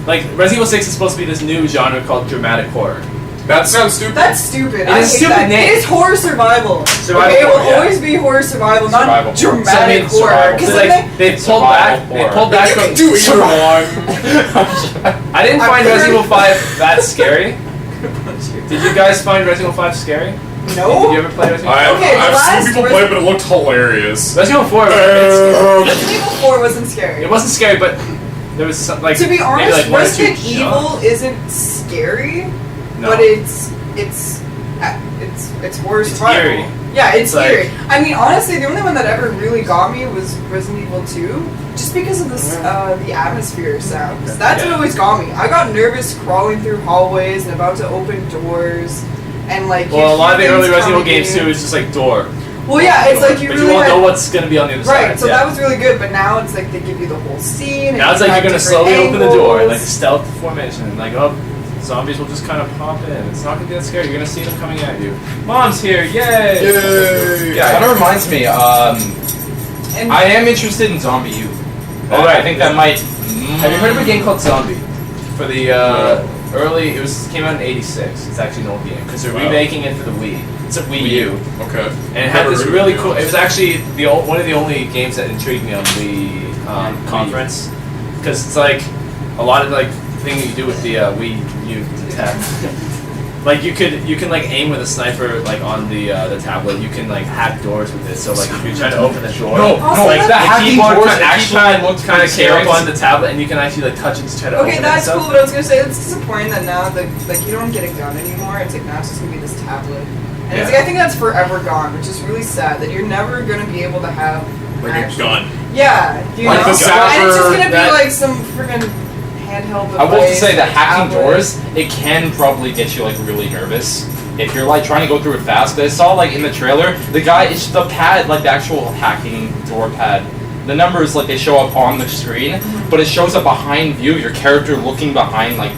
like, Resident Evil 6 is supposed to be this new genre called dramatic horror. That sounds stupid. That's stupid. It I is hate stupid that. name. It is horror survival. Survival okay, it will horror, yeah. always be horror survival, not Survival horror. dramatic So, I mean, horror. survival. Because Because, like, they pulled Survival back. They horror. pulled back You from. can do either one. I didn't I'm find pretty- Resident Evil 5 that scary. Did you guys find Resident Evil 5 scary? Did you no. ever play Resident Evil 5? I've Okay, the seen last people play, but it looked hilarious. Resident Evil 4, Resident Evil 4 wasn't scary. it wasn't scary, but there was some, like, To be maybe, honest, like, one or two Resident Evil isn't scary, No. but it's it's worse. It's survival. eerie. Yeah, it's It's like- eerie. I mean, honestly, the only one that ever really got me was Resident Evil 2, just because of this, the atmosphere sounds. That's what always got me. I got nervous crawling through hallways and about to open doors, and like. Well, a lot of the early Resident Evil coming games in. too is just like door. Well, yeah, it's like you but really you won't had, know what's gonna be on the other side. right. So yeah. that was really good, but now it's like they give you the whole scene. And Now it's you like have you're gonna different slowly open the door, angles. like a stealth formation, and like zombies will just kind of pop in. It's not gonna be that scary. You're gonna see them coming at you. Mom's here! Yay! Yay! Yeah, kind of reminds me. And I am interested in Zombie U. Oh, right. I think that might. Have you heard of a game called Zombie? For the early, came out in '86. It's actually an old game because they're Wow. remaking it for the Wii. It's a Wii U, Okay. and it had Never this heard of really it, cool. to be It was actually one of the only games that intrigued me on the conference because it's like a lot of like thing that you do with the Wii U tab. Like you can like aim with a sniper like on the tablet. You can like hack doors with it. So like if you're trying to open the door, No, like the hacking keyboard doors actually actually looked kind of came scary. up on the tablet, and you can actually like touch it to try to open okay, it. that's and cool, stuff. but I was gonna say it's disappointing that now like you don't get a gun anymore. It's like now it's just gonna be this tablet, and it's Yeah. like, I think that's forever gone, which is really sad that you're never gonna be able to have Like actual- a gun. Yeah, you Like know, the and it's just Zapper, gonna be that- like some freaking handheld device. I will to say that like hacking tablet. doors, it can probably get you like really nervous. If you're like trying to go through it fast, but I saw like in the trailer, the guy, it's the pad, like the actual hacking door pad. The numbers like they show up on the screen, but it shows up behind view, your character looking behind like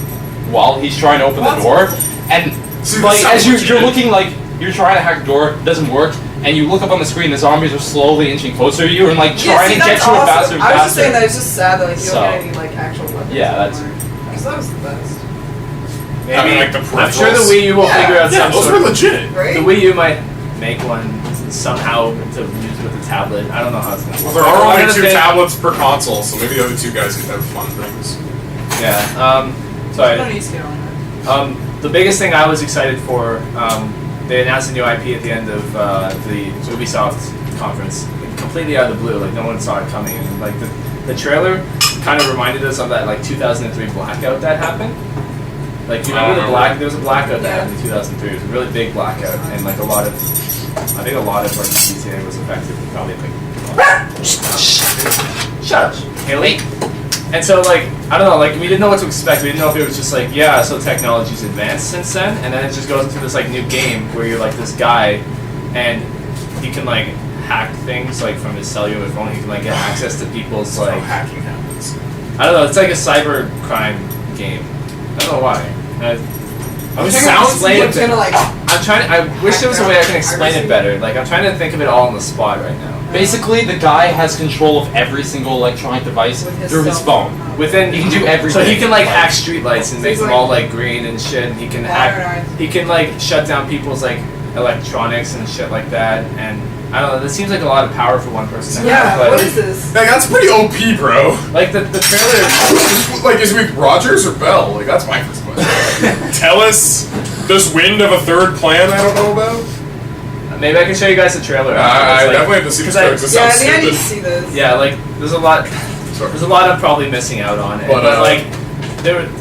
while he's trying to open the door. And See, like that as sounds you're legit. looking like you're trying to hack a door, doesn't work, and you look up on the screen, the zombies are slowly inching closer to you and like Yeah, trying see, to get that's you awesome. faster and I was faster. just saying that it's just sad that like you So- don't get any like actual weapons. Yeah, that's- Because that was the best, Maybe Like the I'm sure the peripherals. Wii U will Yeah. figure out Yeah, some those sort were of. legit. right? The Wii U might make one somehow to use with the tablet. I don't know how it's gonna Well, work. there are I'm only gonna two think- tablets per console, so maybe the other two guys can have fun things. Yeah. I Sorry. don't need to get on that. The biggest thing I was excited for, they announced a new IP at the end of the Ubisoft conference, completely out of the blue. Like no one saw it coming, and like the trailer kind of reminded us of that like 2003 blackout that happened. Like you remember there was a blackout that happened in 2003. It was a really big blackout, and like I think a lot of like GTA was affected. Probably like shut up, Haley. And so, like, I don't know, like, we didn't know what to expect. We didn't know if it was just like, yeah, so technology's advanced since then, and then it just goes into this, like, new game where you're, like, this guy, and he can, like, hack things, like, from his cellular phone. He can, like, get access to people's, How like, hacking happens. I don't know, it's like a cyber crime game. I don't know why. It trying to sounds explain It's it. gonna like I wish there was a way I can explain it better. Like, I'm trying to think of it all on the spot right now. Basically, the guy has control of every single electronic device with his through his cell phone. Within He can do everything. So he can like Like- hack streetlights and So make he's them like- all like green and shit. And he can hack. modernized. He can like shut down people's like electronics and shit like that. And I don't know. This seems like a lot of power for one person to Yeah, have. But what is this? Like, that's pretty OP, bro. like the trailer. Like, is it with Rogers or Bell? Like, that's my first question. Tell us this wind of a third plan I don't know about? Maybe I can show you guys the trailer. I afterwards, like- definitely have to see this 'cause I- because this Yeah, I sounds think I need to stupid. see this. Yeah, like there's a lot. Sorry. There's a lot I'm probably missing out on. But, But like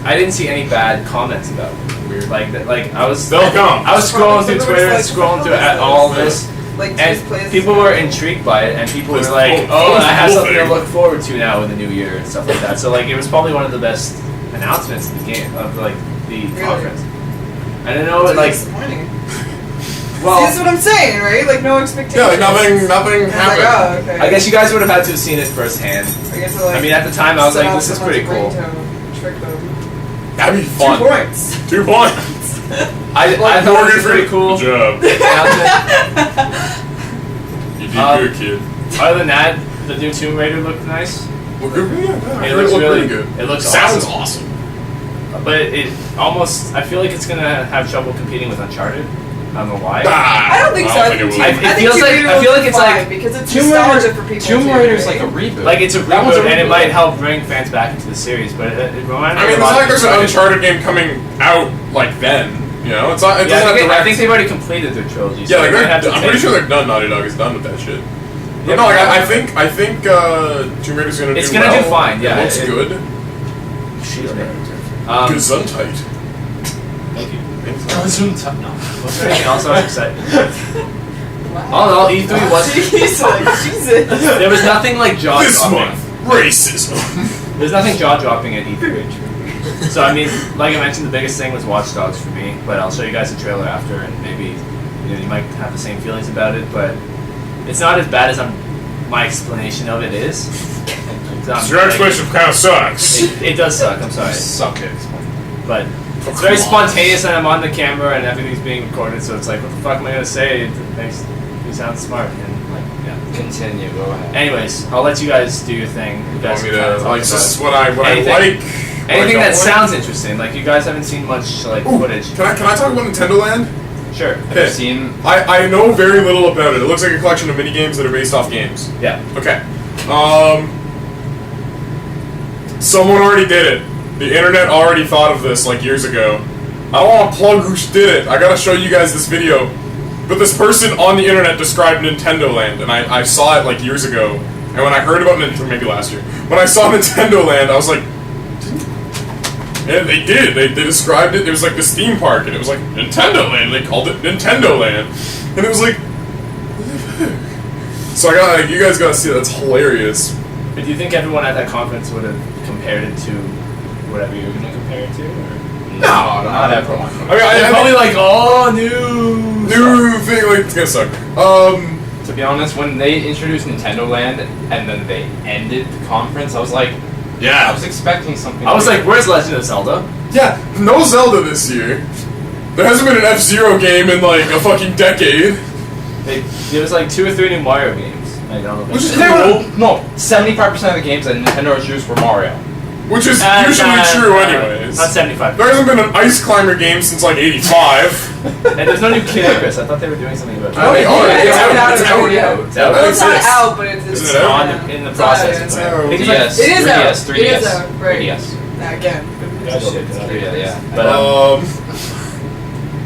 I didn't see any bad comments about it. Weird. Like I was. They'll come. I was scrolling through Everyone's Twitter and like, scrolling what through the hell is all this? this. Like just And play this people game. were intrigued by it, and people were This like, cool- "Oh, this I have cool something to thing." look forward to now in the new year and stuff like that." So like, it was probably one of the best announcements of the game of like the Really? conference. I don't know, It's like, disappointing. See, well, that's what I'm saying, right? Like no expectations. Yeah, like nothing And it's like, happened. oh, okay. I guess you guys would have had to have seen it firsthand. I guess like, I mean, at the time, I was set like, off "This is someone's pretty cool." ringtone, trick them. That'd be 2 fun. points. 2 points. I thought it Morgan was pretty cool. Good job. announcement. You did Um, good, kid. Other than that, the new Tomb Raider looked nice. Well, good. Yeah, It looks looked really pretty good. It looks Sounds awesome. awesome. But it almost, I feel like it's gonna have trouble competing with Uncharted. I don't know why. I don't think so. I don't think it will. I- I it think feels Tomb like- Raider I feel will like it's do like fine because it's Tomb nostalgia Raider, for people. Tomb too, Raider's right? like a reboot. Like it's a That one's reboot, and it reboot. might help bring fans back into the series. But it reminded me. I mean, a it's lot not like of there's an Uncharted game coming out like then. You know, it's not. It Yeah, doesn't have I direct. think they've already completed their trilogy. Yeah, so like they might have to I'm pretty take- sure they're done. Naughty Dog is done with that shit. Yeah, But no, like, but- I think Tomb Raider's gonna It's do gonna well. do fine, yeah, It looks it- good. Excuse me. Gesundheit. Thank you. No. Was there anything else I was excited? Wow. Oh no, E3 was. Jesus. There was nothing like jaw This dropping. month, racism. There's nothing jaw dropping at E3. So I mean, like I mentioned, the biggest thing was Watch Dogs for me. But I'll show you guys the trailer after, and maybe you might have the same feelings about it. But it's not as bad as my explanation of it is. So your explanation kind of sucks. It does suck. I'm sorry. Suck it. But it's very spontaneous, and I'm on the camera, and everything's being recorded. So it's like, what the fuck am I gonna say? It makes me sound smart, and like, yeah. Continue. Go ahead. Anyways, I'll let you guys do your thing. You guys Want me can kinda to, talk like, this about is what I anything. like. anything what I that don't sounds interesting. Like you guys haven't seen much like Ooh, footage. Can I talk about Nintendo Land? Sure. Have you seen? I know very little about it. It looks like a collection of mini games that are based off games. Yeah. Okay. Someone already did it. The internet already thought of this like years ago. I don't want to plug who did it. I gotta show you guys this video. But this person on the internet described Nintendo Land, and I saw it like years ago. And when I heard about Nintendo, maybe last year, when I saw Nintendo Land, I was like, and they did. They described it. There was like this theme park, and it was like Nintendo Land. They called it Nintendo Land, and it was like. So I got like, you guys gotta see that. That's hilarious. But do you think everyone at that conference would have compared it to whatever you were going to compare it to? Or? No, not everyone. I mean, I Probably like, oh, new thing. Like it's gonna suck. To be honest, when they introduced Nintendo Land and then they ended the conference, I was like, I was expecting something. I was weird. like, where's Legend of Zelda? Yeah, no Zelda this year. There hasn't been an F-Zero game in like a fucking decade. There was like 2 or 3 new Mario games. I don't know. Which is There cool. were, no, 75% of the games that Nintendo introduced were Mario. Which is usually true anyways. Not 75. There hasn't been an Ice Climber game since like '85. And there's no new Kid Icarus. I thought they were doing something about Oh, that. yeah, oh, it's out. It's out. It's out. Well, it's not exists. out, but it's Isn't it out? In the It's process. out, It's it's out. out. I think it's like- DS, It is 3DS, out. 3DS, It is out, right. 3DS. again. Yeah. But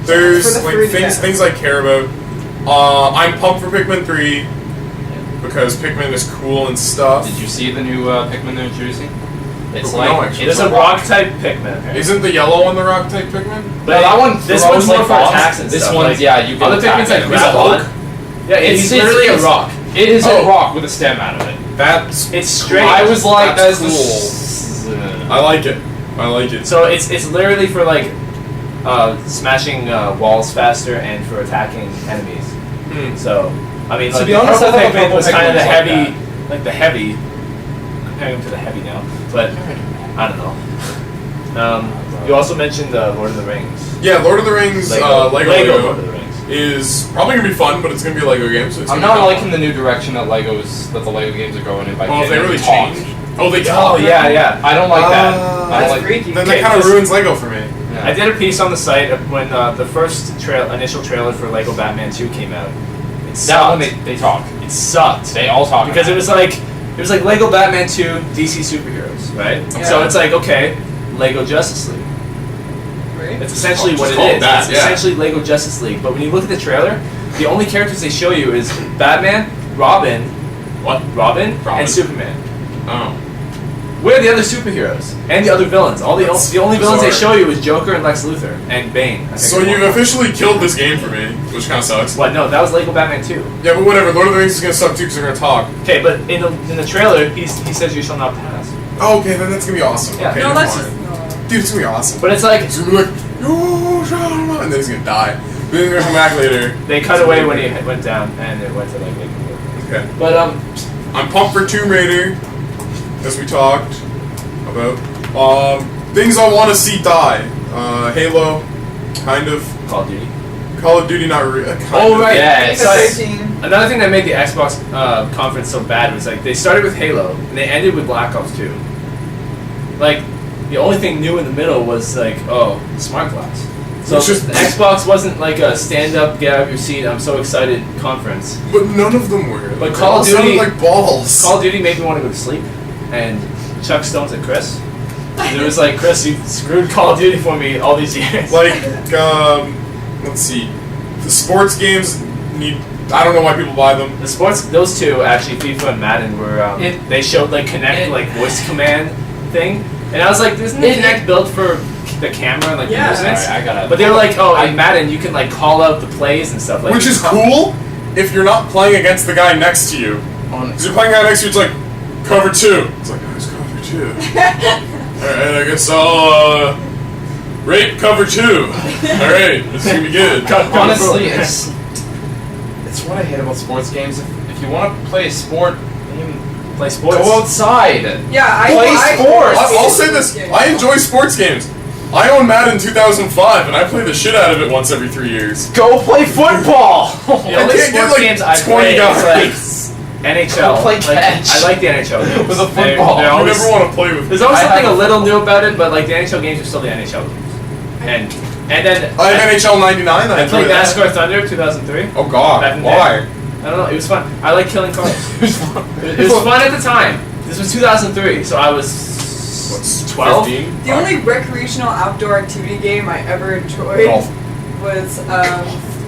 There's For the like free things I care about. I'm pumped for Pikmin 3 because Pikmin is cool and stuff. Did you see the new Pikmin they're introducing? It's No, like actually. there's a rock type Pikmin. Apparently. Isn't the yellow one the rock type Pikmin? But that one. This throws one's more like for bombs. attacks and This stuff. one's Like, yeah. You can other attack Pikmin's like it. grab on. Yeah, it's literally a rock. It is Oh. a rock with a stem out of it. That's It's straight. I was like, That's that's I like it. I like it. So it's literally for like smashing walls faster and for attacking enemies. So I mean, To like be the honest, purple I thought the Pikmin purple was kind of Pikmin the was like heavy, that. like the heavy. Comparing him to the heavy now, but I don't know. You also mentioned Lord of the Rings. Yeah, Lord of the Rings, Lego Lord Lego of the Rings. is probably gonna be fun, but it's gonna be a Lego game. So it's I'm gonna not be liking the new direction that the Lego games are going in by Well, if they getting really talk. change. Oh, they Oh talk. yeah. I don't like that. I That's don't like. freaky. Then Okay, that kind of this- ruins Lego for me. Yeah. I did a piece on the site when the first initial trailer for Lego Batman 2 came out. It That sucked. one they talk. It sucked. They all talk Because about it was like Lego Batman 2 DC superheroes, right? Yeah. So it's like, okay, Lego Justice League. Right? It's essentially Just what it call it is. that, It's yeah. essentially Lego Justice League. But when you look at the trailer, the only characters they show you is Batman, Robin, Robin? and Superman. Oh. Where are the other superheroes and the other villains? The only villains they bizarre. show you is Joker and Lex Luthor and Bane. I think So is you've one. officially killed this game for me, which kind of sucks. What? No, that was Lego Batman 2. Yeah, but whatever. Lord of the Rings is gonna suck too because they're gonna talk. Okay, but in the trailer, he says you shall not pass. Oh, okay, then that's gonna be awesome. Yeah. Okay, No, never that's mind. just no. Dude, it's gonna be awesome. But it's like He's gonna be like, "You shall not," and then he's gonna die. Then he's gonna come back later. they cut away when he went down and it went to like Lego. Okay. But I'm pumped for Tomb Raider, as we talked about. Things I want to see die. Halo, kind of. Call of Duty. Call of Duty, not really. Oh right. Yeah, It's FIFA like- 13. Another thing that made the Xbox conference so bad was like they started with Halo and they ended with Black Ops 2. Like the only thing new in the middle was like smart glass. So Which is- the Xbox wasn't like a stand up, get out of your seat, I'm so excited conference. But none of them were. But They Call all of Duty- sounded like balls. Call of Duty made me want to go to sleep, and Chuck Stone's at Chris. It was like, Chris, you screwed Call of Duty for me all these years. Like, let's see. The sports games need. I don't know why people buy them. The sports, those two actually, FIFA and Madden were. They showed like Kinect, like voice command thing, and I was like, "Isn't the Kinect built for the camera and like Yeah. the movements. Sorry, I gotta. But they were like, oh, in Madden, you can like call out the plays and stuff. Like, Which is cool if you're not playing against the guy next to you. Because you're playing the guy next to you, it's like, cover 2. It's like, oh, it's cover 2. Alright, I guess I'll, rape cover 2. Alright, this is gonna be good. Honestly, it's what I hate about sports games. If you want to play a sport, Play sports. go outside. Yeah, Play sports. I'll say this, I enjoy sports games. I own Madden 2005, and I play the shit out of it once every 3 years. Go play football. The only can't get, sports like, games I 20 play guys. is like NHL. Go play Like, catch. I like the NHL games. With a They're- football. they're You always- never want to play with There's always I something have a a little new about it, but like the NHL games are still the NHL games. And then I have NHL 99, I I enjoy played that. NASCAR Thunder 2003. Oh Back god, in the why? day. I don't know, it was fun. I like killing cars. It was fun at the time. This was 2003, so I was What's 12? 15? The only recreational outdoor activity game I ever enjoyed Golf. was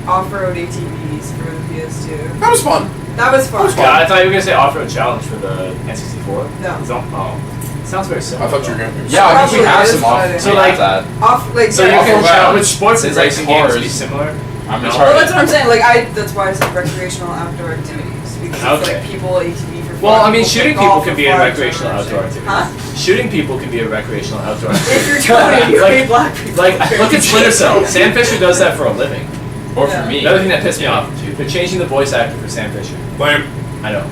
off-road ATVs for the PS2. That was fun. That was fun. Yeah, I thought you were gonna say off-road challenge for the N64. No. Oh, it sounds very similar. I thought you were gonna. Yeah, I think we have Probably some is, off. but- So, we like- have that. Off, like, So you yeah, can off-road challenge challenge. sports and It's like racing games to be cars. similar. I'm No. Well, that's retarded. what I'm saying. Like, that's why I said recreational outdoor activities because it's Okay. like people ATV for fun. Well, I mean, play shooting golf people for can be a fun, recreational or outdoor shit. activity. Huh? Shooting people can be a recreational outdoor activity. If you're trying to Like- hate black people. Like, look at Splinter Cell. Sam Fisher does that for a living. Or Yeah. for me. Another thing that pissed me off, they're changing the voice actor for Sam Fisher. Lame. I know.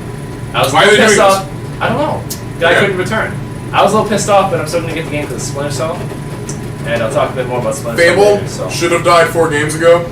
I was a Why are little they pissed doing off. I don't know. Guy Yeah. couldn't return. I was a little pissed off, but I'm still going to get the game for the Splinter Cell. And I'll talk a bit more about Splinter Cell Fable later. So. should have died 4 games ago.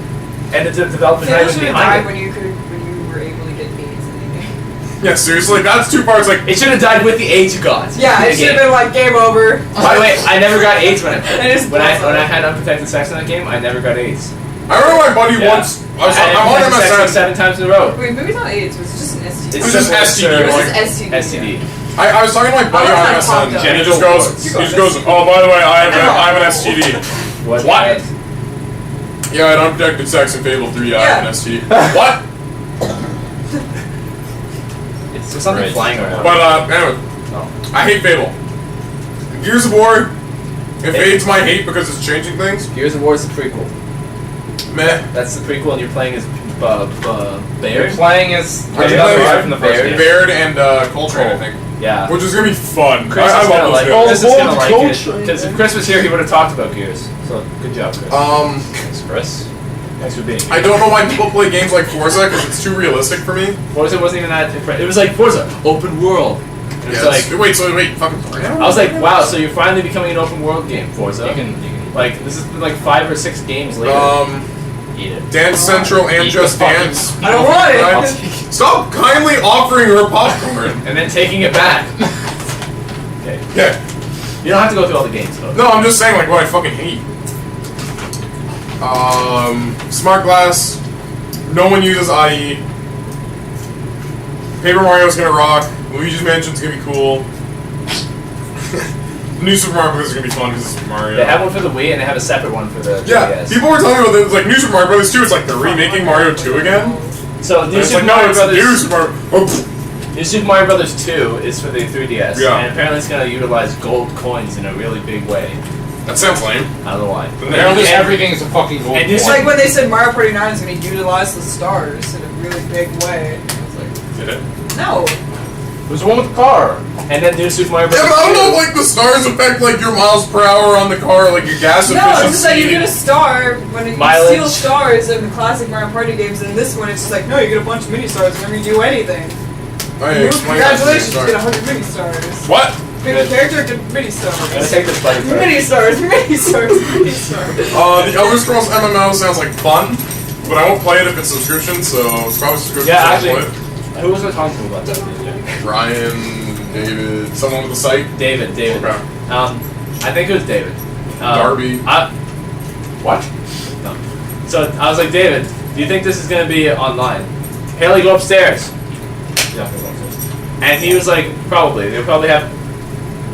And the development Fable not should even have died behind it. when you were able to get AIDS in the game. Yeah, seriously, that's 2 parts. Like, It should have died with the AIDS you got. Yeah, in it the should have game. been like game over. By the way, I never got AIDS when I played. It is when I awesome. had unprotected sex in that game, I never got AIDS. I remember my buddy Yeah. once. I'm on unprotected sex like MSN. 7 times in a row. Wait, maybe it's not AIDS. It was just an STD. It was just simple STD, as It was like- just STD. STD. I was talking to my buddy Oh, on that's not MSN, popped and he up. just goes, oh, by the way, I have an STD. What? What? Yeah, I had unprotected sex in Fable 3. Yeah, I have an STD. What? There's something Right. flying around. But anyway, Oh. I hate Fable. Gears of War. It fades my hate because it's changing things. Gears of War is the prequel. Meh. That's the prequel, and you're playing as You're Baird. playing as I'm playing Baird from the first Baird. game. Baird and Coltrane, I think. Yeah. Which is gonna be fun. Chris I is gonna love like those it. guys. Chris is gonna like it. Coltrane. Because if Chris was here, he would have talked about Gears. So good job, Chris. Thanks, Chris. Thanks for being here. I don't know why people play games like Forza because it's too realistic for me. Forza wasn't even that impressive. It was like Forza, open world. And it's Yes. like, wait, fucking. I was like, wow, so you're finally becoming an open world game, Forza. You can Like, this is like 5 or 6 games later. eat it. Dance Central and Eat Just the fucking- Dance. I don't want it. Right? Stop kindly offering her popcorn. And then taking it back. Okay. Yeah. You don't have to go through all the games, though. No, I'm just saying like what I fucking hate. Smart Glass. No one uses IE. Paper Mario's gonna rock. Luigi's Mansion's gonna be cool. New Super Mario Bros. Is gonna be fun because it's Mario. They have one for the Wii and they have a separate one for the Yeah, 3DS. people were telling me about this, like New Super Mario Bros. 2. It's like they're remaking Mario 2 again. So And New it's Super like no, Mario it's Brothers. New Super Mario. Oh, New Super Mario Brothers 2 is for the 3DS, Yeah. and apparently it's going to utilize gold coins in a really big way. that sounds lame. I don't know why. Apparently everything is a fucking gold And coin. this- It's like when they said Mario Party 9 is going to utilize the stars in a really big way. I was like, Did it? no. Who's the one with the car? And then New Super Mario Yeah, Brothers but I don't 2. know if like the stars affect like your miles per hour on the car, like your gas No, efficiency. it's just like you get a star when you Mileage. steal stars in the classic Mario Party games, and this one it's just like, no, you get a bunch of mini stars whenever you do anything. Hey, explain that to me, Congratulations, you sorry. get 100 mini stars. What? Pick a character, get mini stars. I'm going to take this buddy first. Mini stars, mini stars, mini stars. The Elder Scrolls MMO sounds like fun, but I won't play it if it's subscription, so it's probably subscription. Yeah, so I'll actually, play who was I talking to about that? it. Ryan, David, someone with the site. David. Okay. I think it was David. Darby. What? No. So I was like, David, do you think this is going to be online? Haley, go upstairs. Yeah, go upstairs. And he was like, probably. They'll probably have.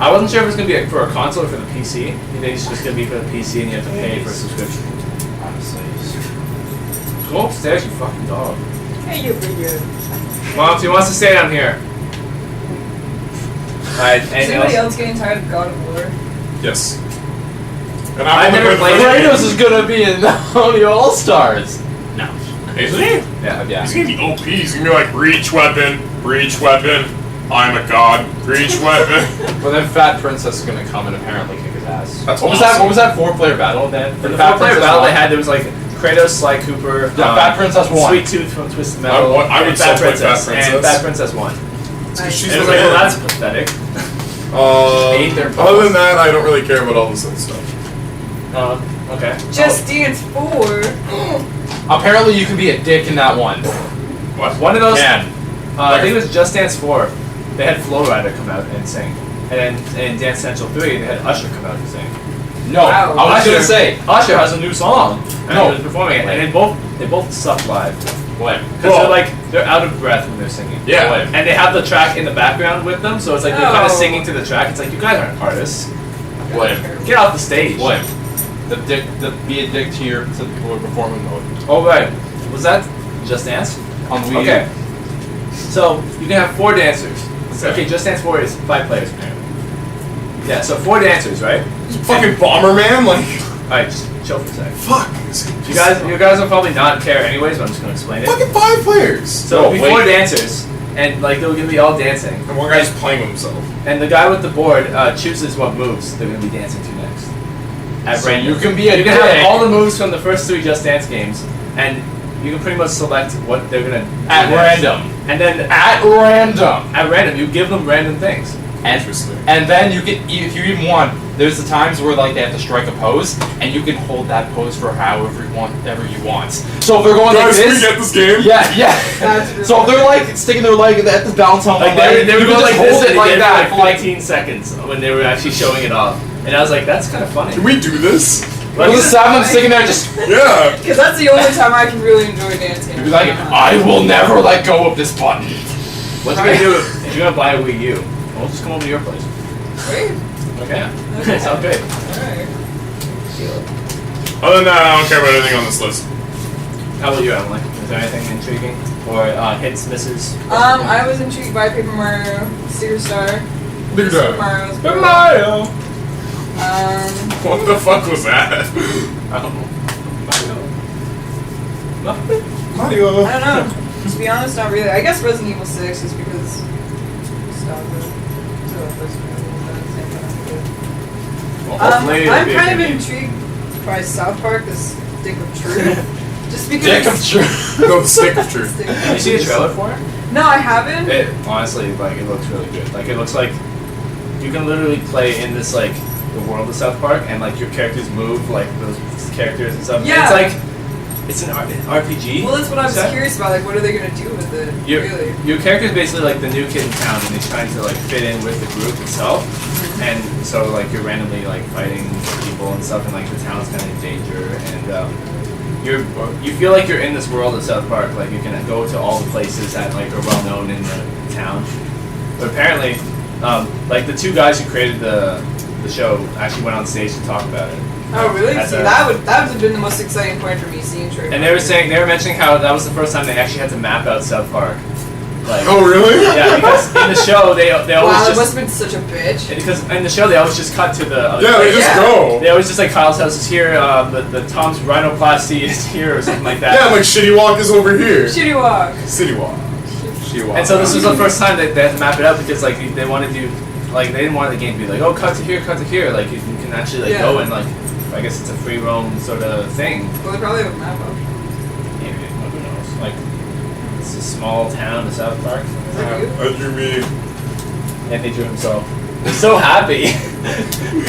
I wasn't sure if it was going to be for a console or for the PC. He thinks it's just going to be for the PC and you have to pay for a subscription. Honestly. Go upstairs, you fucking dog. Hey, you idiot. Mom, she wants to stay down here. Alright, Is anything anybody else? else getting tired of God of War? Yes. And I never played it. Kratos is gonna be in the All Stars. No. Isn't he? Yeah. He's gonna be OP. He's gonna be like, reach weapon, I'm a god, reach weapon. But then Fat Princess is gonna come and apparently kick his ass. That's what was awesome. that? What was that 4-player battle then? For the 4-player battle they had, there was like Kratos, Sly Cooper, Fat Princess won. Sweet Tooth from Twisted Metal, I would and still play Fat Princess. and Fat Princess won. She's And it was the like, well, man. that's pathetic. Ate their Other than that, I don't really care about all this other stuff. Okay. Just Dance 4. Apparently you can be a dick in that one. What? One of those. Man. I think it was Just Dance 4. They had Flow Rider come out and sing, and then in Dance Central 3 they had Usher come out and sing. No, Wow. I was gonna say. Usher has a new song, and No. he was performing it, and they both suck live. What? Because they're out of breath when they're singing. Yeah. And they have the track in the background with them, so it's like they're kind of Oh. singing to the track. It's like, you guys aren't artists. What? Get off the stage. What? Be a dick to the people who are performing mode. Oh, right. Was that Just Dance? On Wii U. Okay. So, you can have 4 dancers. Okay. Okay, Just Dance 4 is 5 players apparently. Yeah, so 4 dancers, right? Fucking Bomberman, like, Alright, just chill for a second. fuck. You guys will probably not care anyways, but I'm just gonna explain it. Fucking 5 players. So Oh, it'll be 4 wait. dancers, and like they're gonna be all dancing. And one guy's playing with himself. And the guy with the board chooses what moves they're gonna be dancing to next. At So random. you can be a You can have dick. all the moves from the first 3 Just Dance games, and you can pretty much select what they're gonna do At next. random. And then At random. at random, you give them random things. Interesting. And then you can, if you even want, there's the times where like they have to strike a pose, and you can hold that pose for however you want. So if they're going Guys, like we this, get this game? yeah. That's really So if they're like sticking their leg at the balance on Like one leg, they you would can go just like this hold it and like they that did for like like. 15 seconds when they were actually showing it off. And I was like, that's kind of funny. Can we do this? We'll just have them sticking there, just Yeah. Because that's the only time I can really enjoy dancing. be like, I will never let go of this button. What you gonna do if you're gonna buy a Wii U? We'll just come over to your place. Wait. Okay. Okay. Sounds great. Alright. Other than that, I don't care about anything on this list. How about you, Emily? Is there anything intriguing? Or hits, misses? I was intrigued by Paper Mario, Sticker Star, Look at Super that. Mario's Super World. Mario. Um, What the fuck was that? I don't know. Nothing? Mario. I don't know. To be honest, not really. I guess Resident Evil 6 is because nostalgia. Well, hopefully it'll I'm be a kind of good game. intrigued by South Park, this Stick of Truth. Just because. Dick of truth. No, the stick of truth. Stick of Did you see a Truth. trailer for it? No, I haven't. It honestly, like, it looks really good. Like, it looks like you can literally play in this, like, the world of South Park, and like your characters move like those characters and stuff. Yeah. And it's like it's an RPG. Well, that's what I was set. curious about. Like, what are they gonna do with it? Really? Your character's basically like the new kid in town, and he's trying to like fit in with the group itself. And so like you're randomly like fighting people and stuff, and like the town's kind of in danger, and you feel like you're in this world of South Park. Like you can go to all the places that like are well known in the town. But apparently, like the 2 guys who created the show actually went on stage to talk about it. Oh, really? At See, the- that would have been the most exciting point for me seeing trailer. And they were mentioning how that was the first time they actually had to map out South Park. Like, Oh, really? yeah, because in the show they always Wow, it just must have been such a bitch. because in the show they always just cut to the other Yeah, they place. just Yeah. go. They always just like Kyle's house is here, the Tom's rhinoplasty is here or something like that. Yeah, like Shitty Walk is over here. Shitty walk. City Walk. Shitty Walk. And so this was the first time that they had to map it out because like they wanted to, like they didn't want the game to be like, oh, cut to here, like you can actually like Yeah. go and like I guess it's a free roam sort of thing. Well, they probably have a map option. Maybe, who knows? Like it's a small town in South Park. Is that you? That drew me. And he drew himself. He's so happy.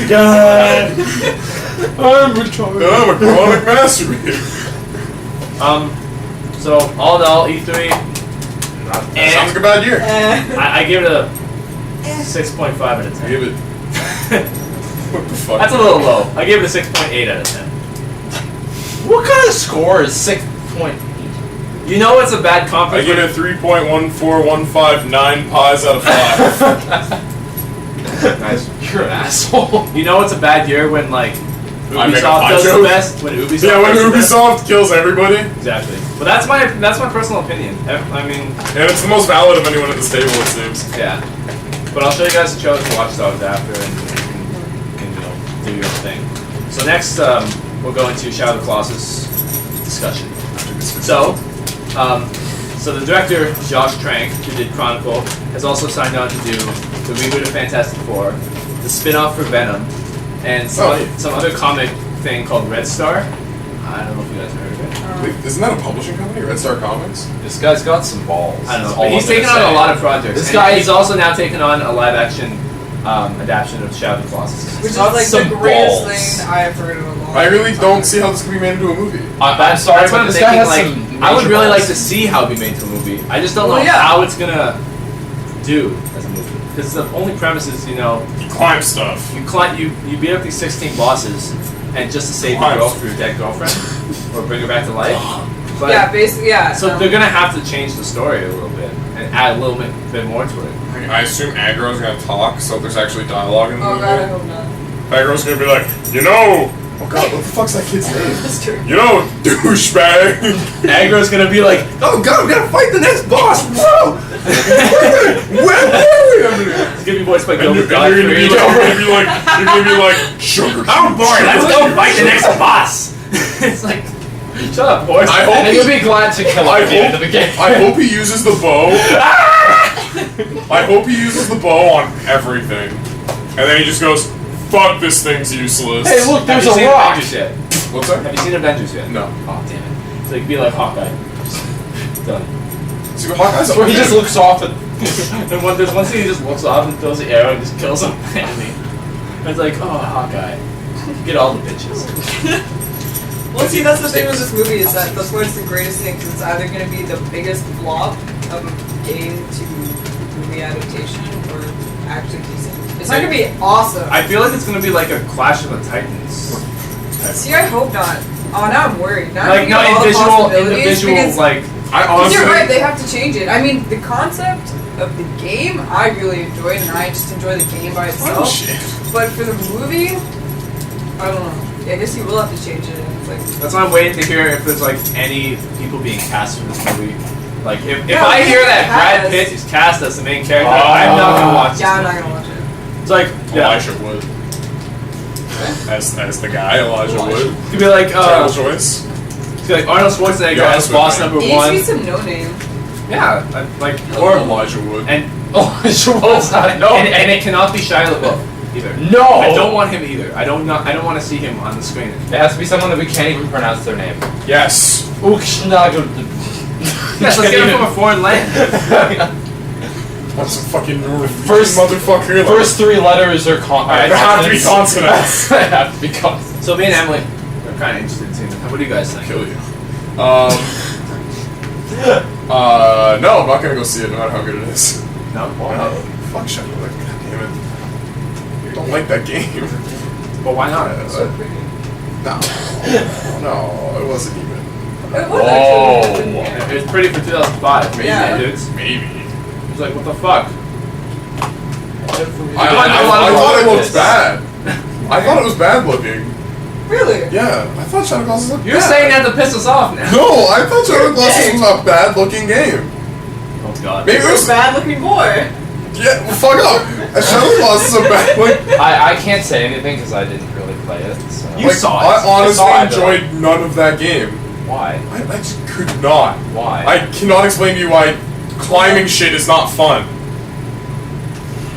God. I'm retarded. I'm a chronic masturbate. So all in all, E3. That sounds like a bad year. I give it a 6.5 out of 10. Give it. What the fuck? That's a little low. I gave it a 6.8 out of 10. What kind of score is 6 point? You know it's a bad I conference. give it 3.14159 pies out of 5. Nice. You're an asshole. You know it's a bad year when like I make a Ubisoft pie does the joke? best. When Ubisoft Yeah, when does the best. Ubisoft kills everybody, Exactly. But that's my personal opinion. I mean, and it's the most valid of anyone at this table, it seems. yeah. But I'll show you guys the trailer for Watch Dogs after, and you can do your own thing. So next, we'll go into Shadow of the Colossus discussion. So the director, Josh Trank, who did Chronicle, has also signed on to do the reboot of Fantastic Four, the spin-off for Venom, and some other comic thing called Red Star. I don't know if you guys have heard of it. Wait, isn't that a publishing company, Red Star Comics? This guy's got some balls. I don't know, but he's taken on a lot of projects. He's also now taken on a live-action adaptation of Shadow of the Colossus. Which is like the greatest thing I've heard of a long time. I really don't see how this could be made into a movie. I'm sorry, That's what but I'm this guy has thinking. some I would major really balls. like to see how it be made into a movie. I just don't know Well, yeah. how it's gonna do as a movie. Because the only premise is, you know, You climb stuff. you beat up these 16 bosses, and just to save your dead girlfriend or bring her back to life. But Yeah, basically, yeah. so they're gonna have to change the story a little bit and add a little bit more to it. I assume Agro's gonna talk, so there's actually dialogue in the Oh movie. god, I hope not. Agro's gonna be like, you know. Oh god, what the fuck's that kid's name? That's true. You know, douchebag. Agro's gonna be like, Oh god, I'm gonna fight the next boss. Whoa. Where are we? it's gonna be voiced by And Gilbert you're Godfrey. gonna be like, sugar. Oh boy, let's go fight the next boss. It's like, shut up, boys. I hope And you'll be glad to kill him I at the end of the game. hope he uses the bow. I hope he uses the bow on everything. And then he just goes, fuck, this thing's useless. Hey, look, Have there's you a seen rock. Avengers yet? What's that? Have you seen Avengers yet? No. Oh damn it. So you can be like Hawkeye. Just done. See, Hawkeye's Where he just looks off and And there's one scene he just looks off and throws the arrow and just kills him. And it's like, oh, Hawkeye. Get all the bitches. Well, see, that's the thing with this movie is that's why it's the greatest thing, because it's either going to be the biggest flop of a game to movie adaptation or actually decent. It's not going to be awesome. I feel like it's going to be like a Clash of the Titans. See, I hope not. Oh, now I'm worried. Now Like, I'm no, thinking of all the in the possibilities visual, because like, I because honestly. you're right, they have to change it. I mean, the concept of the game I really enjoyed, and I just enjoy the game by Oh, itself. shit. But for the movie, I don't know. Yeah, I guess you will have to change it. And it's like, that's why I'm waiting to hear if there's like any people being cast for this movie. Like, if Yeah, I hear that Brad cast. Pitt is cast as the main character, I'm not going to watch yeah, I'm this not movie. gonna watch it. It's like, yeah. Elijah Wood. As the guy, Elijah Wood. It could be like, Terrible choice. it could be like Arnold Schwarzenegger Yeah, as that's boss what I number It one. needs to be some no name. Yeah, like, Or or Elijah Wood. and no. and it cannot be Shia LaBeouf either. No. I don't want him either. I don't want to see him on the screen. It has to be someone that we can't even pronounce their name. Yes. Yes, let's get him from a foreign land. What's a fucking First- motherfucker? Like, First three letters are there have to be consonants. They have to be consonants. So me and Emily are kind of interested in seeing it. What do you guys think? Kill you. No, I'm not gonna go see it no matter how good it is. No? No. Fuck Shadow. Like, God damn it. I don't like that game. But why not? So pretty. No, it wasn't even. It was Whoa. actually. It was pretty for 2005. Maybe, Yeah. dudes. Maybe. It was like, what the fuck? I thought it looked bad. I thought it was bad looking. Really? Yeah, I thought Shadow Colossus looked You're bad. saying that to piss us off now. No, I thought Shadow Colossus Game. was a bad looking game. Oh god. Maybe it You're a was. bad looking boy. Yeah, well, fuck off. Shadow Colossus is a bad like. I can't say anything because I didn't really play it. So. You saw it. I honestly I saw it, though. enjoyed none of that game. Why? I just could not. Why? I cannot explain to you why climbing shit is not fun.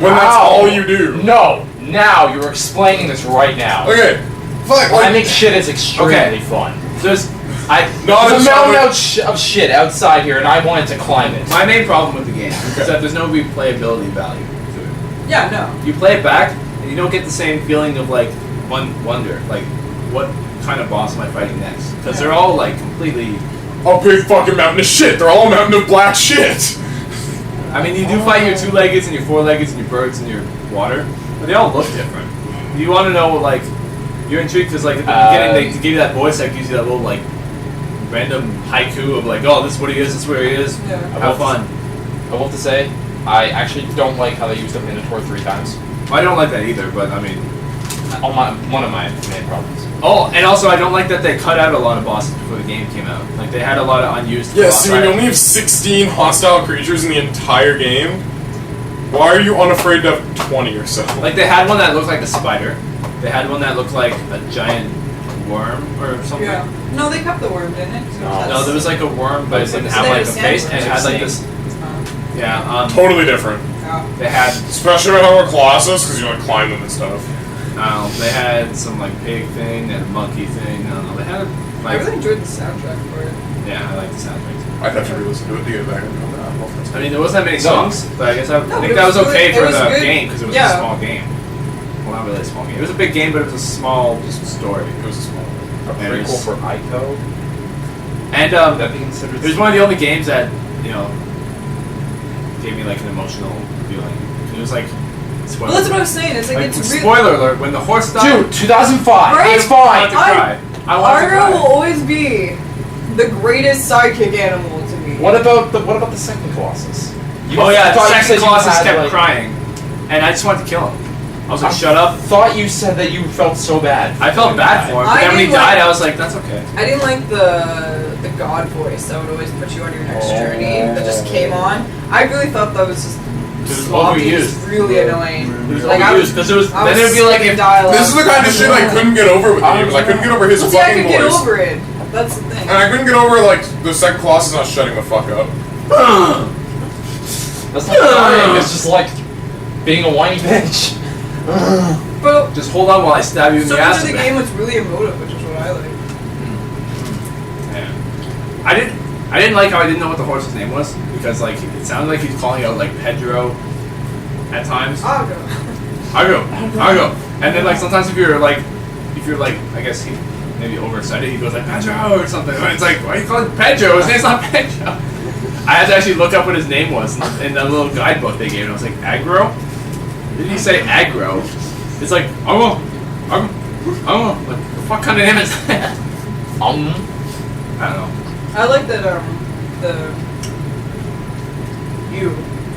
When that's Ow. all you do. No. Now you're explaining this right now. Okay, fuck. Climbing shit is extremely fun. There's Not There's a a mountain Shadow- of shit outside here, and I wanted to climb it. my main problem with the game is that there's no replayability value to it. Yeah, no. You play it back, and you don't get the same feeling of like wonder, like what kind of boss am I fighting next? Because they're all like completely. A big fucking mountain of shit. They're all a mountain of black shit. I mean, you do fight your two-leggeds and your four-leggeds and your birds and your water, but they all look different. You want to know, like, you're intrigued because, like, at the beginning, they give you that voice that gives you that little, like, random haiku of, like, oh, this is what he is, this is where he is. Yeah. Have fun. I will have to say, I actually don't like how they used the Minotaur 3 times. I don't like that either, but, I mean... One of my main problems. Oh, and also, I don't like that they cut out a lot of bosses before the game came out. Like, they had a lot of unused... Yeah, boss see, when you items. only have 16 hostile creatures in the entire game, why are you unafraid to have 20 or so? Like, they had one that looked like a spider. They had one that looked like a giant worm or something. Yeah. No, they kept the worm, didn't it? No, there was like a worm, but it didn't have like a face, and it had like this. Yeah. Totally different. They had. Especially when I'm a Colossus, because you like climb them and stuff. They had some like pig thing and monkey thing. I don't know. They had. I really enjoyed the soundtrack for it. Yeah, I like the soundtrack. I'd have to re-listen to it to get back into it. I mean, there wasn't that many songs, but I guess I think that was okay for the game because it was a small game. Well, not really a small game. It was a big game, but it was a small just story. It was a small. A prequel for Ico. And That be considered. it was one of the only games that gave me like an emotional feeling. It was like. Well, that's what I was saying. It's like it's really. Spoiler alert! When the horse died. Dude, 2005. Right? It's fine. I wanted to Argo cry. will always be the greatest sidekick animal to me. What about the second Colossus? The thought you second said you Colossus had, kept like- crying, and I just wanted to kill him. I was like, shut up. Thought you said that you felt so bad. I felt bad for him, but then when he died, I was like, that's okay. I didn't like the god voice that would always put you on your next journey that just came on. I really thought that was just sloppy, just really annoying. It was Like, overused because it was. I Then was it would be like skipping if dialogue. This is the kind of shit I couldn't get over with you. I couldn't get over his Well, see, I fucking could get voice. over it. That's the thing. And I couldn't get over, like, the second Colossus not shutting the fuck up. That's not dying. It's just like being a whiny bitch. But just hold on while I stab you in so the much ass. of the game was really emotive, which is what I like. Yeah. I didn't like how I didn't know what the horse's name was because like it sounded like he was calling out like Pedro at times. Argo. Argo. And then like sometimes if you're like I guess he maybe overexcited, he goes like Pedro or something. And it's like, why are you calling Pedro? His name's not Pedro. I had to actually look up what his name was in the little guidebook they gave, and I was like, Aggro? Didn't he say aggro? It's like, Like, the fuck kind of name is that? I don't know. I like that.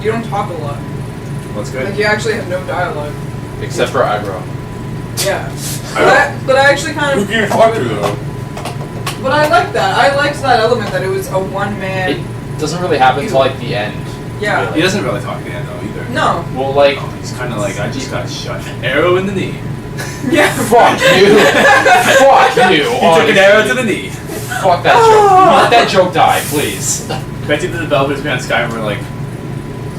You don't talk a lot. What's good? Like you actually have no dialogue. Except for aggro. Yeah. I But I actually kind Who of. can you talk to, though? But I like that. I liked that element that it was a one man. It doesn't really happen until like the end. Yeah. really. He doesn't really talk at the end though either. No. Well, like, Oh, he's kind of like, I just got shot. Arrow in the knee. Yeah. fuck you. Fuck you. He took an arrow to the knee. Fuck that joke. Let that joke die, please. Bet you the developers behind Skyrim were like,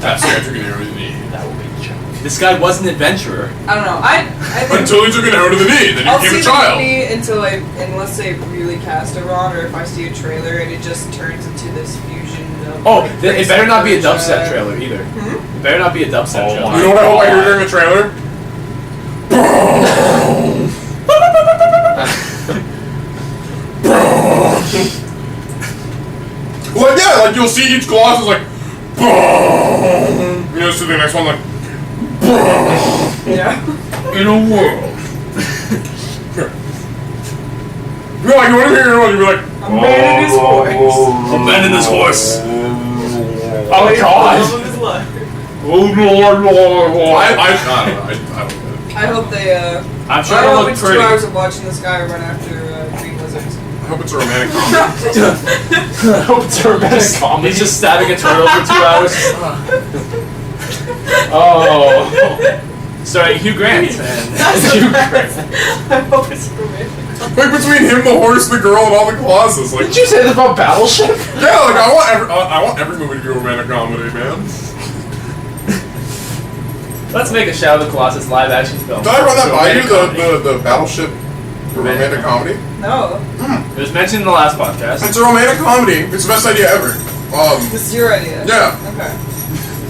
That's the guy took an arrow to the knee. That will be a joke. this guy was an adventurer. I don't know. I think Until he took an arrow to the knee, then I'll he see became a the child. movie unless they really cast it wrong, or if I see a trailer and it just turns into this fusion of. Oh, like, it better not be a Persia. dubstep trailer either. It better not be a dubstep Oh trailer. my You know what I hope I hear during the trailer? Like, yeah, like you'll see each Colossus like, you know, so the next one like, Yeah. in a world. You're like, you want to hear one, you'll be like, A man in his voice. A man in this horse. Oh god. His life. Oh lord, lord, I lord. don't know. I hope they. I'm sure I it'll hope look it's pretty. 2 hours of watching this guy run after green lizards. I hope it's a romantic comedy. I hope it's a romantic comedy. He's just stabbing a turtle for 2 hours. Oh. Starring Hugh Grant. And That's You the best. I hope it's romantic. Like between him, the horse, the girl, and all the Colossus. Like, Did you say this about Battleship? yeah, like I want every movie to be a romantic comedy, man. let's make a Shadow of the Colossus live action film. Did I run that It's a by you? romantic comedy. The Battleship romantic comedy? No. It was mentioned in the last podcast. It's a romantic comedy. It's the best idea ever. This is your idea. Yeah. Okay.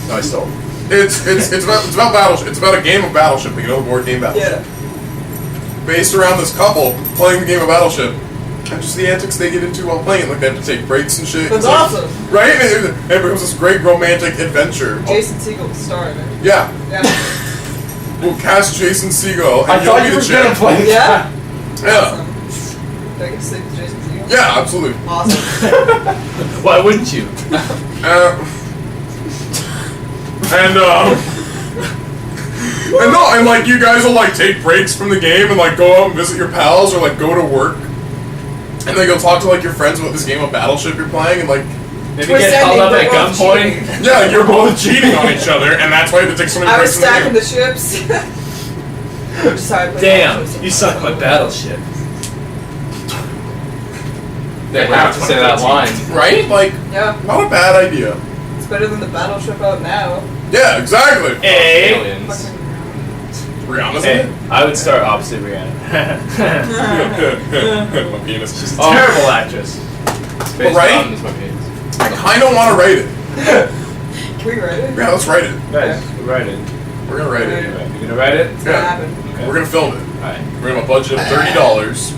No, I stole. It's about Battleship. It's about a game of Battleship. You know, the board game Battleship. Yeah. Based around this couple playing the game of Battleship, and just the antics they get into while playing. Like they have to take breaks and shit. That's It's like- awesome. right? And it becomes this great romantic adventure. Jason Segel's star in it. Yeah. Yeah. We'll cast Jason Segel, and I you'll thought be you the were gonna champ. play Yeah. Yeah. Awesome. Do I get to sleep with Jason Segel? Yeah, absolutely. Awesome. Why wouldn't you? And no, and like you guys will like take breaks from the game and like go out and visit your pals or like go to work, and then you'll talk to like your friends about this game of Battleship you're playing, and like Maybe We're get held sending up the at both gunpoint. cheating. yeah, you're both cheating on each other, and that's why you have to take so many I was breaks from the stacking game. the ships. Just how I play Damn, Battleship you sometimes. sunk my battleship. They have to say that line. Right? Like, Yeah, not a bad idea. it's better than the battleship out now. Yeah, exactly. Hey. Aliens. Fucking Rihanna's Hey, in it? I would start opposite Rihanna. My penis. She's a terrible actress. Space Right? Mountain is my penis. I kind of want to write it. Can we write it? Yeah, let's write it. Guys, write it. We're gonna write it. Alright, you gonna write it? It's gonna Yeah. happen. Okay. We're gonna film it. Alright. We're gonna have a budget of $30.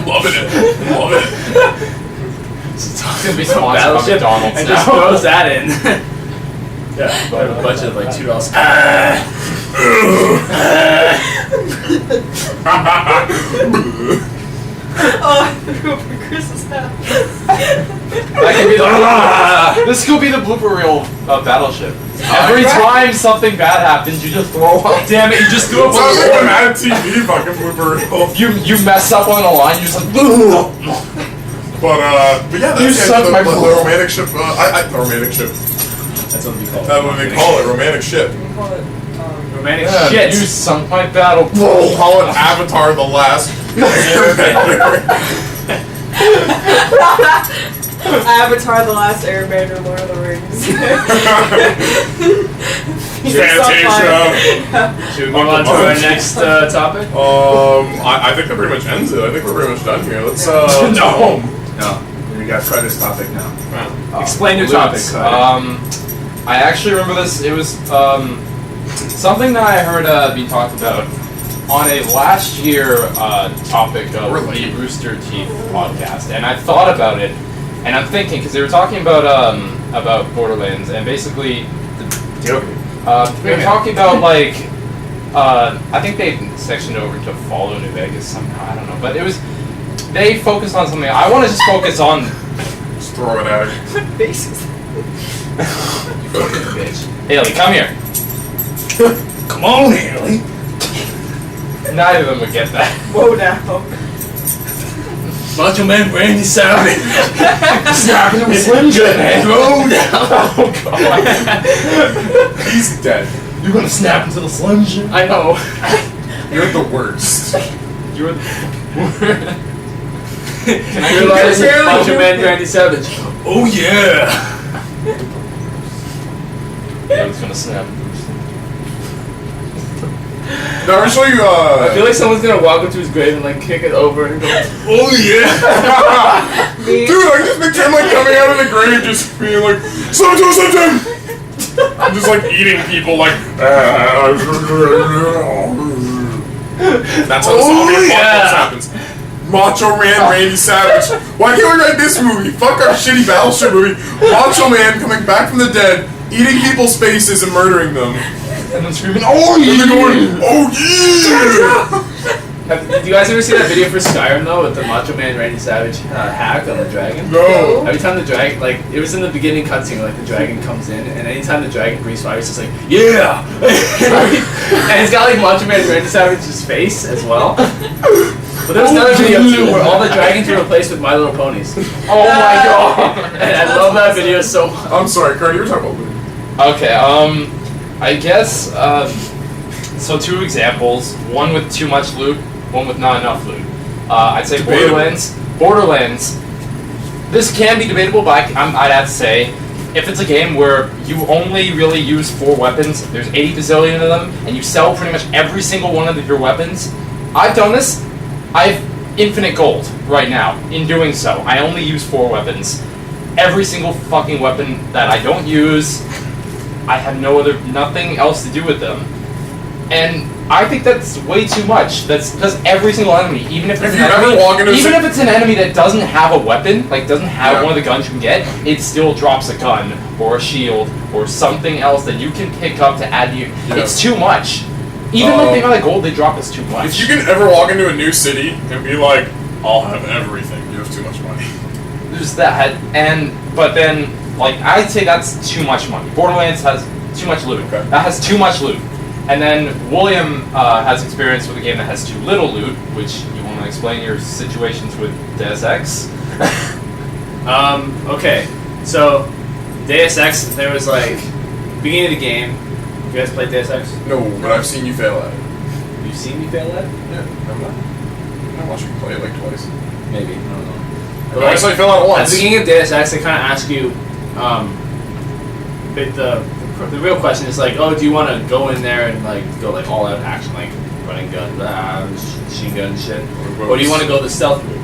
Loving it. Loving it. She's talking Gonna be about sponsored by Battleship McDonald's and now. just throws that in. Yeah, I have a budget of like $2. Oh, I threw up in Chris's hat. That could be the this could be the blooper reel of Battleship. Every time something bad happens, you just throw up. Damn it! You just threw up. Sounds like a Mad TV fucking blooper reel. You mess up on the line. You just like. But yeah, that's You the suck end my of the balls. romantic ship. The romantic ship. That's what we call it. That's what they call it, romantic ship. We call it, Romantic Yeah, shit. you sunk my battle. We'll call it Avatar: The Last Airbender. Avatar: The Last Airbender, Lord of the Rings. Fantasia. Should we move on to our next topic? I think that pretty much ends it. I think we're pretty much done here. Let's No. No. We got Carter's topic now. Oh. Explain your topic, Carter. I actually remember this. It was something that I heard being talked about on a last year topic of the Rooster Teeth podcast, and I thought about it, and I'm thinking because they were talking about Borderlands, and basically they were talking about like I think they sectioned over to Follow New Vegas somehow. I don't know, but it was they focused on something. I want to just focus on. Just throw it at her. Faces. Bitch. Haley, come here. Come on, Haley. Neither of them would get that. Whoa now. Macho Man Randy Savage. Snapping him Slim Jim, man. Throw down. Oh god. He's dead. You're gonna snap into the Slim Jim? I know. You're the worst. You're the. Can I You're get like Macho Man Randy Savage. Oh yeah. Yeah, he's gonna snap. Now I'll show you. I feel like someone's gonna walk up to his grave and like kick it over and go, oh yeah. Dude, I just picture him like coming out of the grave, just being like, something. I'm just like eating people, like. That's how the zombie apocalypse happens. Macho Man Randy Savage. Why can't we write this movie? Fuck our shitty Battleship movie. Macho Man coming back from the dead, eating people's faces and murdering them. And then screaming, oh And then yeah! going, oh yeah! Did you guys ever see that video for Skyrim though with the Macho Man Randy Savage hack on the dragon? No. Every time the dragon, like, it was in the beginning cutscene, like, the dragon comes in, and anytime the dragon breathes fire, it's just like, yeah! And it's got, like, Macho Man Randy Savage's face as well. But there was another video, too, where all the dragons were replaced with My Little Ponies. Oh my god! And I love that video so much. I'm sorry, Carter, you were talking about Luke. Okay, I guess, so 2 examples, one with too much loot, one with not enough loot. I'd say Debatable. Borderlands, this can be debatable, but I'd have to say, if it's a game where you only really use 4 weapons, there's 80 bazillion of them, and you sell pretty much every single one of your weapons, I've done this, I have infinite gold right now in doing so. I only use 4 weapons. Every single fucking weapon that I don't use, I have nothing else to do with them. And I think that's way too much. That's because every single enemy, even if it's If you ever walk into even if it's an enemy that doesn't have a weapon, like doesn't have Yeah. one of the guns you can get, it still drops a gun or a shield or something else that you can pick up to add to you. Yeah. It's too much. Even if they got the gold, they drop us too much. If you can ever walk into a new city and be like, I'll have everything, you have too much money. There's that, but then, like, I'd say that's too much money. Borderlands has too much loot. Okay. That has too much loot. And then William has experience with a game that has too little loot, which you want to explain your situations with Deus Ex? Okay, so Deus Ex, there was like beginning of the game, You guys played Deus Ex? No, but I've seen you fail at it. You've seen me fail at it? Yeah, remember that? I watched you play it like twice. Maybe, I don't know. But I saw you fail at it At once. the beginning of Deus Ex, they kind of ask you, the real question is like, oh, do you want to go in there and like go like all out action, like running gun, machine gun shit, or do you want to go the stealth route?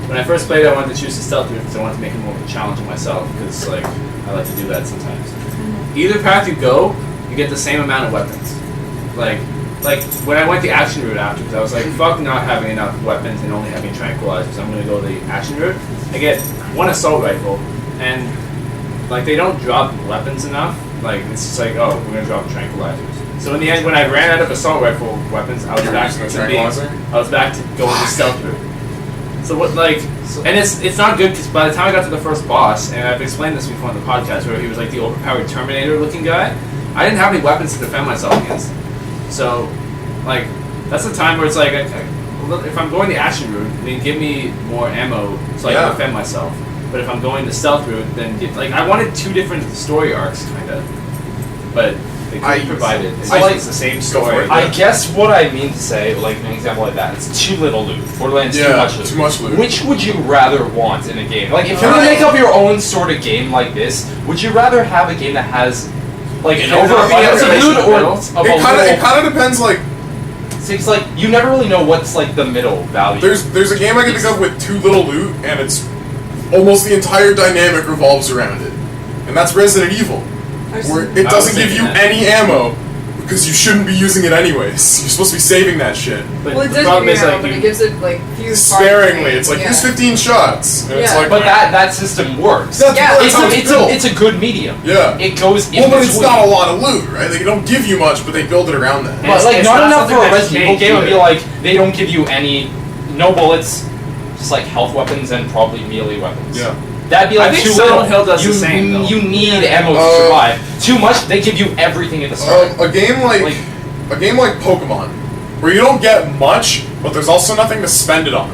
When I first played, I wanted to choose the stealth route because I wanted to make it more of a challenge on myself because like I like to do that sometimes. Either path you go, you get the same amount of weapons. Like when I went the action route after, because I was like, fuck not having enough weapons and only having tranquilizers, I'm gonna go the action route. I get one assault rifle, and like they don't drop weapons enough. Like it's just like, oh, we're gonna drop tranquilizers. So in the end, when I ran out of assault rifle weapons, I was back to going the stealth route. So what, like, and it's not good because by the time I got to the first boss, and I've explained this before on the podcast, where he was like the overpowered Terminator-looking guy, I didn't have any weapons to defend myself against. So, like, that's the time where it's like, if I'm going the action route, I mean, give me more ammo so I can defend myself. But if I'm going the stealth route, then I wanted two different story arcs, kind of, but they couldn't provide it. It's the same story. I guess what I mean to say, like an example like that, it's too little loot. Borderlands too much loot. Too much loot. Which would you rather want in a game? Like, if you're gonna make up your own sort of game like this, would you rather have a game that has like an overabundance of loot, or it kind of depends. Like, it's like you never really know what's like the middle value. There's a game I can think of with too little loot, and it's almost the entire dynamic revolves around it, and that's Resident Evil. Where it doesn't give you any ammo because you shouldn't be using it anyways. You're supposed to be saving that shit. But well, it the does problem give is you like ammo, but it gives it like few sparingly. It's like here's 15 shots. And it's like, but that system works. That's It's a good medium. Yeah. It goes in well, but it's between. not a lot of loot, right? They don't give you much, but they build it around that. But like it's not enough something for a that's Resident Evil changed game would be either. like they don't give you no bullets, just like health weapons and probably melee weapons. Yeah. That'd be like I think too Silent little. Hill does the same, though. You need ammo to survive. Too much, they give you everything at the start. A game like Pokemon, where you don't get much, but there's also nothing to spend it on.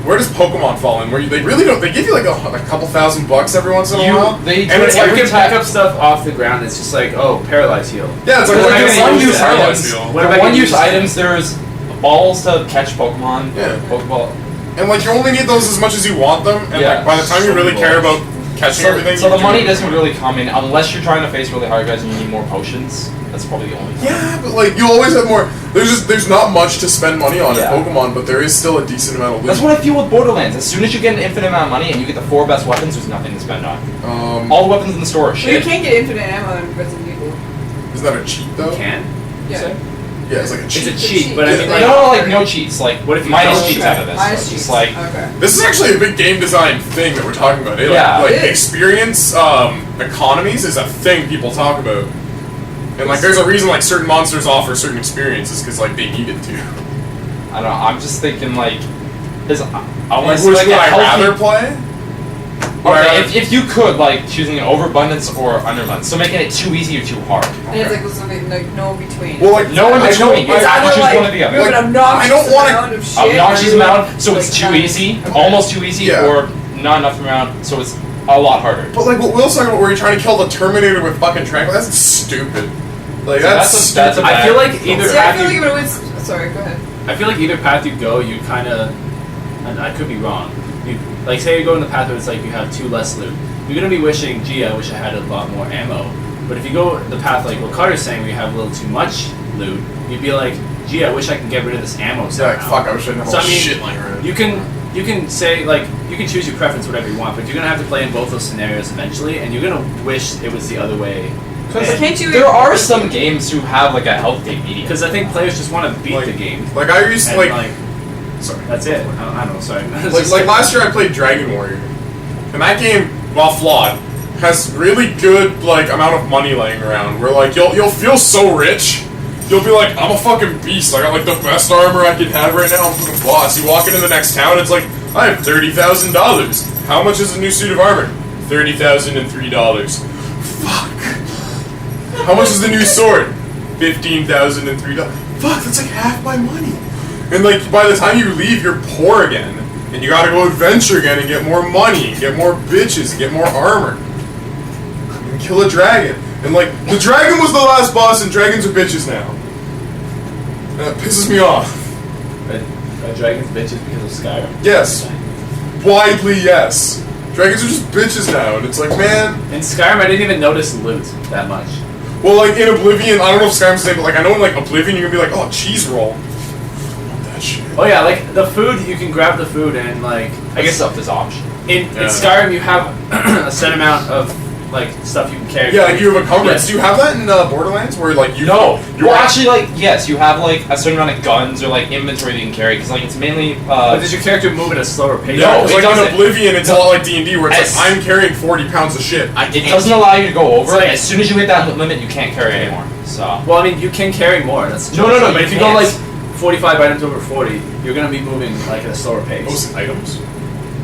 Where does Pokemon fall in? Where they really don't? They give you like a couple $1,000 every once in a while. They do and it's it like every you can time. pick up stuff off the ground. It's just like, oh, paralyze heal. Yeah, it's like But one-use one-use paralyzed items. heal. What about One-use use items. There's balls to catch Pokemon. Yeah. Pokeball. And like you only need those as much as you want them, and like by the time you really care about catching everything, So the money doesn't really come in unless you're trying to face really hard guys and you need more potions. That's probably the only thing. Yeah, but like you always have more. There's not much to spend money on in Yeah. Pokemon, but there is still a decent amount of loot. That's what I feel with Borderlands. As soon as you get an infinite amount of money and you get the 4 best weapons, there's nothing to spend on. All the weapons in the store are Well, you shit. can't get infinite ammo in Resident Evil. Isn't that a cheat though? You can. Yeah. Yeah, it's like a cheat. It's a cheat, but I mean, No, like, no cheats. Like, what if you minus don't? cheats out of this? Minus So cheats. just like, Okay. This is actually a big game design thing that we're talking about. Eh? Yeah. Like It is. experience economies is a thing people talk about. And like there's a reason like certain monsters offer certain experiences because like they need it to. I don't know. I'm just thinking like, is Like, unless would like I a healthy. rather play? Okay, if you could, like, choosing an overabundance or underabundance, so making it too easy or too hard. And it's like something like no in between. Well, like No in I between. don't- It's I- either either choose like one or the other. move an Like, obnoxious I don't wanna- amount of shit. Obnoxious or, amount, so it's like, too that. easy, Okay. almost too easy, Yeah. or not enough amount, so it's a lot harder. But like what Will's talking about, where you're trying to kill the Terminator with fucking tranquil, that's stupid. Like Yeah, that's that's a I bad- feel like either See, I path feel like you, if it was. Sorry, go ahead. I feel like either path you go, you kind of, and I could be wrong. You, like say you go in the path where it's like you have 2 less loot. You're gonna be wishing, gee, I wish I had a lot more ammo. But if you go the path like what Carter's saying, where you have a little too much loot, you'd be like, gee, I wish I can get rid of this ammo like somehow. fuck. I wish I didn't have So all I mean, shit lying around. You can say like you can choose your preference whatever you want, but you're gonna have to play in both those scenarios eventually, and you're gonna wish it was the other way. Can't you? There are some games who have like a health game medium. Because I think players just want to beat Like- the game. Like I used to And like. Sorry. that's it. I don't know. Sorry. Like last year I played Dragon Warrior, and that game, while flawed, has really good like amount of money laying around. Where like you'll feel so rich, you'll be like, I'm a fucking beast. I got like the best armor I could have right now. I'm fucking boss. You walk into the next town, it's like I have $30,000. How much is a new suit of armor? $30,003. Fuck. How much is the new sword? $15,003. Fuck, that's like half my money. And like by the time you leave, you're poor again, and you gotta go adventure again and get more money, and get more bitches, and get more armor, and kill a dragon. And like, the dragon was the last boss, and dragons are bitches now. And that pisses me off. Are dragons bitches because of Skyrim? Yes. Widely, yes. Dragons are just bitches now, and it's like, man. In Skyrim, I didn't even notice loot that much. Well, like in Oblivion, I don't know if Skyrim's the same, but like I know in like Oblivion, you're gonna be like, oh, cheese roll. I want that shit. Oh yeah, like the food, you can grab the food and like I guess stuff is option. in Skyrim you have a set amount of like stuff you can carry. Yeah, like you have a coverage. Do you have that in Borderlands, where like you? No. Well, actually, like yes, you have like a certain amount of guns or like inventory that you can carry because like it's mainly. But does your character move at a slower pace? No, it like in doesn't. Oblivion, it's a lot like D&D, where it's As- like I'm carrying 40 pounds of shit. It doesn't allow you to go over. It's like- As soon as you hit that limit, you can't carry anymore. So. Well, I mean, you can carry more. That's the No, choice. no, no, But you if you go can't. like 45 items over 40, you're gonna be moving like at a slower pace. Those items.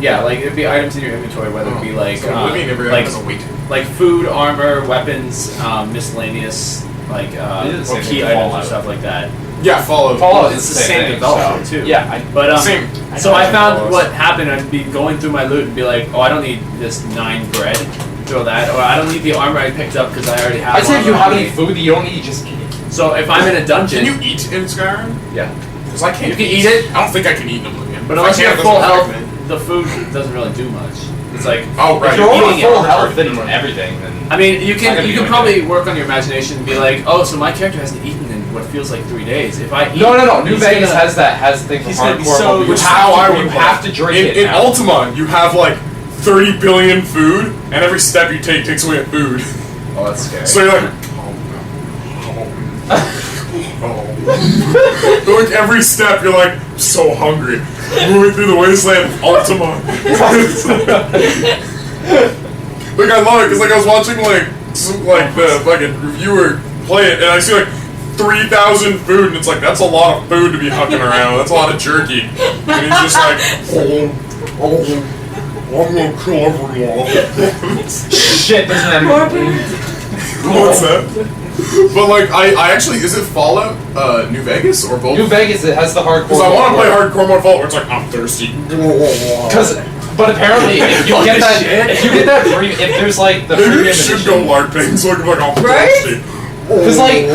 Yeah, like it'd be items in your inventory, whether it be like So Oblivion, every like item has a weight. like food, armor, weapons, miscellaneous, like It is the or same key thing, items or Fallout. stuff like that. Yeah, Fallout. Fallout It's is the same thing, developer so- too. Yeah, But Same. so I found what happened. I'd be going through my loot and be like, oh, I don't need this 9 bread. Throw that, or I don't need the armor I picked up because I already have. I'd say if you armor have on any me. food that you don't need, just eat it. So if I'm in a dungeon, Can you eat in Skyrim? yeah. Because I can't. You can eat it. I don't think I can eat in Oblivion. But If unless I you can, have it full doesn't health, affect me. the food doesn't really do much. It's like Oh, right. If you're over eating full it. health and everything, then I mean, you It's not can gonna you do can probably work on your imagination and be like, oh, so my character hasn't eaten in what feels like 3 days. If I eat, no. New he's Vegas gonna- has the thing for he's gonna be hardcore. so- mode. Which is how I would you play. have to drink it. In now. Ultima, you have like 30 billion food, and every step you take takes away a food. Oh, that's scary. So you're like, oh. Like every step, you're like so hungry. Moving through the wasteland of Ultima. Like I love it because like I was watching like the fucking reviewer play it, and I see like 3,000 food, and it's like that's a lot of food to be hucking around. That's a lot of jerky, and he's just like, I'm gonna kill everyone. Shit, doesn't that What's that? But like, I actually, is it Fallout New Vegas or both? New Vegas, it has the hardcore. Because I want to mode play hardcore mode Fallout where it's like, I'm thirsty. But apparently, if you get that, if you get that if there's like the Maybe premium you should go edition, LARPing so I can be like, I'm Right? thirsty. because like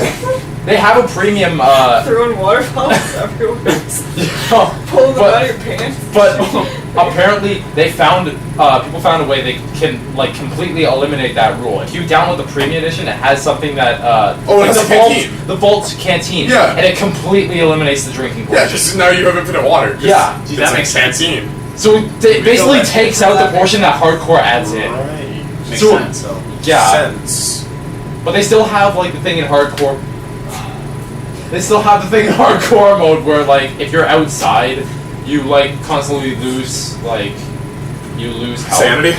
they have a premium. Throwing waterfalls everywhere. Pulling them But- out of your pants. But apparently, they found people found a way they can like completely eliminate that rule. If you download the premium edition, it has something that it's the a canteen. the Vault canteen, Yeah. and it completely eliminates the drinking Yeah, portion. just now you have infinite water. Yeah. Gee, It's that a makes sense. canteen. So it basically takes out the portion that hardcore adds in. Right. Makes So- sense. So Yeah, Sense. but they still have like the thing in hardcore. They still have the thing in hardcore mode where like if you're outside, you like constantly lose you lose health. Sanity?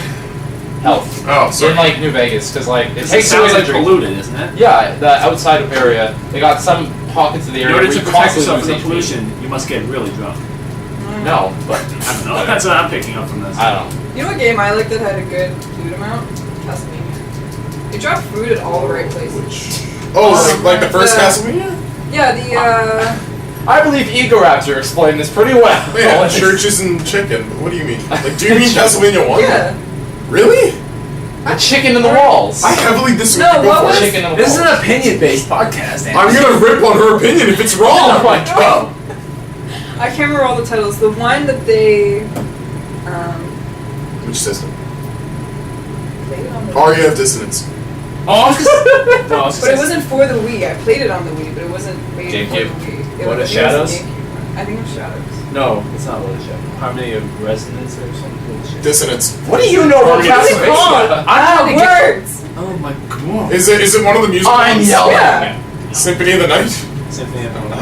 Health. Oh, So in sorry. like New Vegas, because like it it takes away sounds the like drink. polluted, isn't it? Yeah, the outside area. They got some pockets of the In area order where to you protect constantly yourself from the lose HP. pollution, you must get really drunk. No, but I don't know. That's what I'm picking up from this. I don't know. You know what game I like that had a good food amount? Castlevania. They dropped food at all the right places. Oh, like the first Yeah. Castlevania? Yeah, the I believe Egoraptor explained this pretty well. Yeah, churches and chicken. What do you mean? Like, do you mean Castlevania 1? yeah. Really? The chicken in the walls. I heavily disagree. No, Go what for was- it. Chicken in the This is walls. an opinion-based podcast. Andy. I'm gonna rip on her opinion if it's wrong. Oh my god. I can't remember all the titles. The one that they Which system? played it on the Oh, you have dissonance. Oh, I was just, no, I was just But it wasn't for the Wii. I played it on the Wii, but it wasn't made GameCube. for the Wii. It What, was, the it was Shadows? the GameCube one. I think it was Shadows. No, it's not Willy Shadow. Harmony of Resonance or something. Dissonance. What do you know about What's it Castlevania? Words! Oh my god. Is it one of the music I'm ones? yelling. Yeah. Symphony of the Night? Symphony of the Night.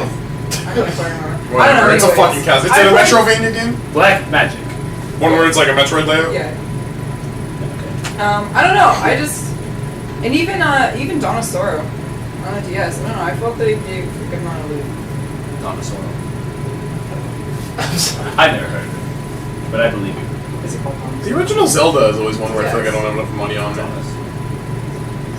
I don't fucking remember. I don't know. Whatever. It's a anyways. fucking cast. It's I in a played- Metrovania game? Black Magic. One where it's like a Metroid layout? Yeah. I don't know. I just and even Donosoro on the DS. I don't know. I felt they gave a good amount of loot. Dinosaur. I've never heard of it, but I believe you. Is it called Donosoro? The original Zelda is always one where I feel like I don't have enough money on it.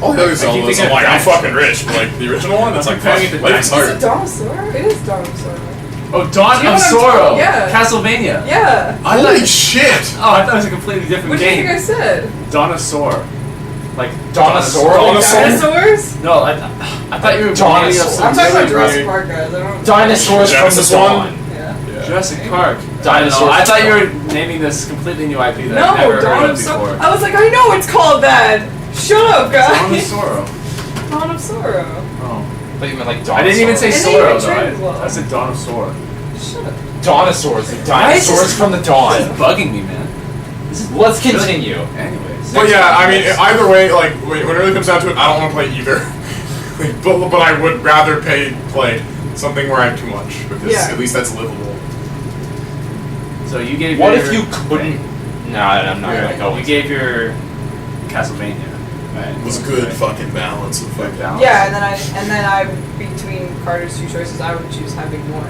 All the other I keep Zeldas, thinking I'm like, of I'm Dinosaur. fucking rich, but like the original one, it's I'm like, comparing fuck, it to life's Is hard. it Donosoro? It is Donosoro. Oh, Dawn Do you know of what I'm Sorrow. talking- yeah. Castlevania. Yeah. I Holy thought- shit! Oh, I thought it was a completely different What do you game. think I said? Dawn of Sorrow. Like Dinosaurs? No, I thought you were naming Dinosaurs. some I'm talking about really Jurassic weird- Park, guys. I don't. Dinosaurs from the Genesis dawn. Yeah. Yeah. Jurassic Park. Dinosaurs. I thought you were naming this completely new IP that I've No, never heard Dawn of of Sorrow. before. I was like, I know it's called that. Shut up, Dawn of guys. Sorrow. Dawn of Sorrow. Oh. But you meant like I didn't even say And they Sorrow even trained as though. well. I said Dawn of Sorrow. Shut up. Dinosaurs. The Why is dinosaurs this- from the This dawn. is bugging me, man. This is Let's continue. Anyways. But yeah, I mean, either way, like when it really comes down to it, I don't want to play either. but I would rather play something where I have too much because Yeah. at least that's livable. So you gave What your, if you couldn't? No, I'm not gonna go. You gave your Castlevania. Right. It was a good fucking balance of Good fucking. balance. Yeah, and then I between Carter's two choices, I would choose having more.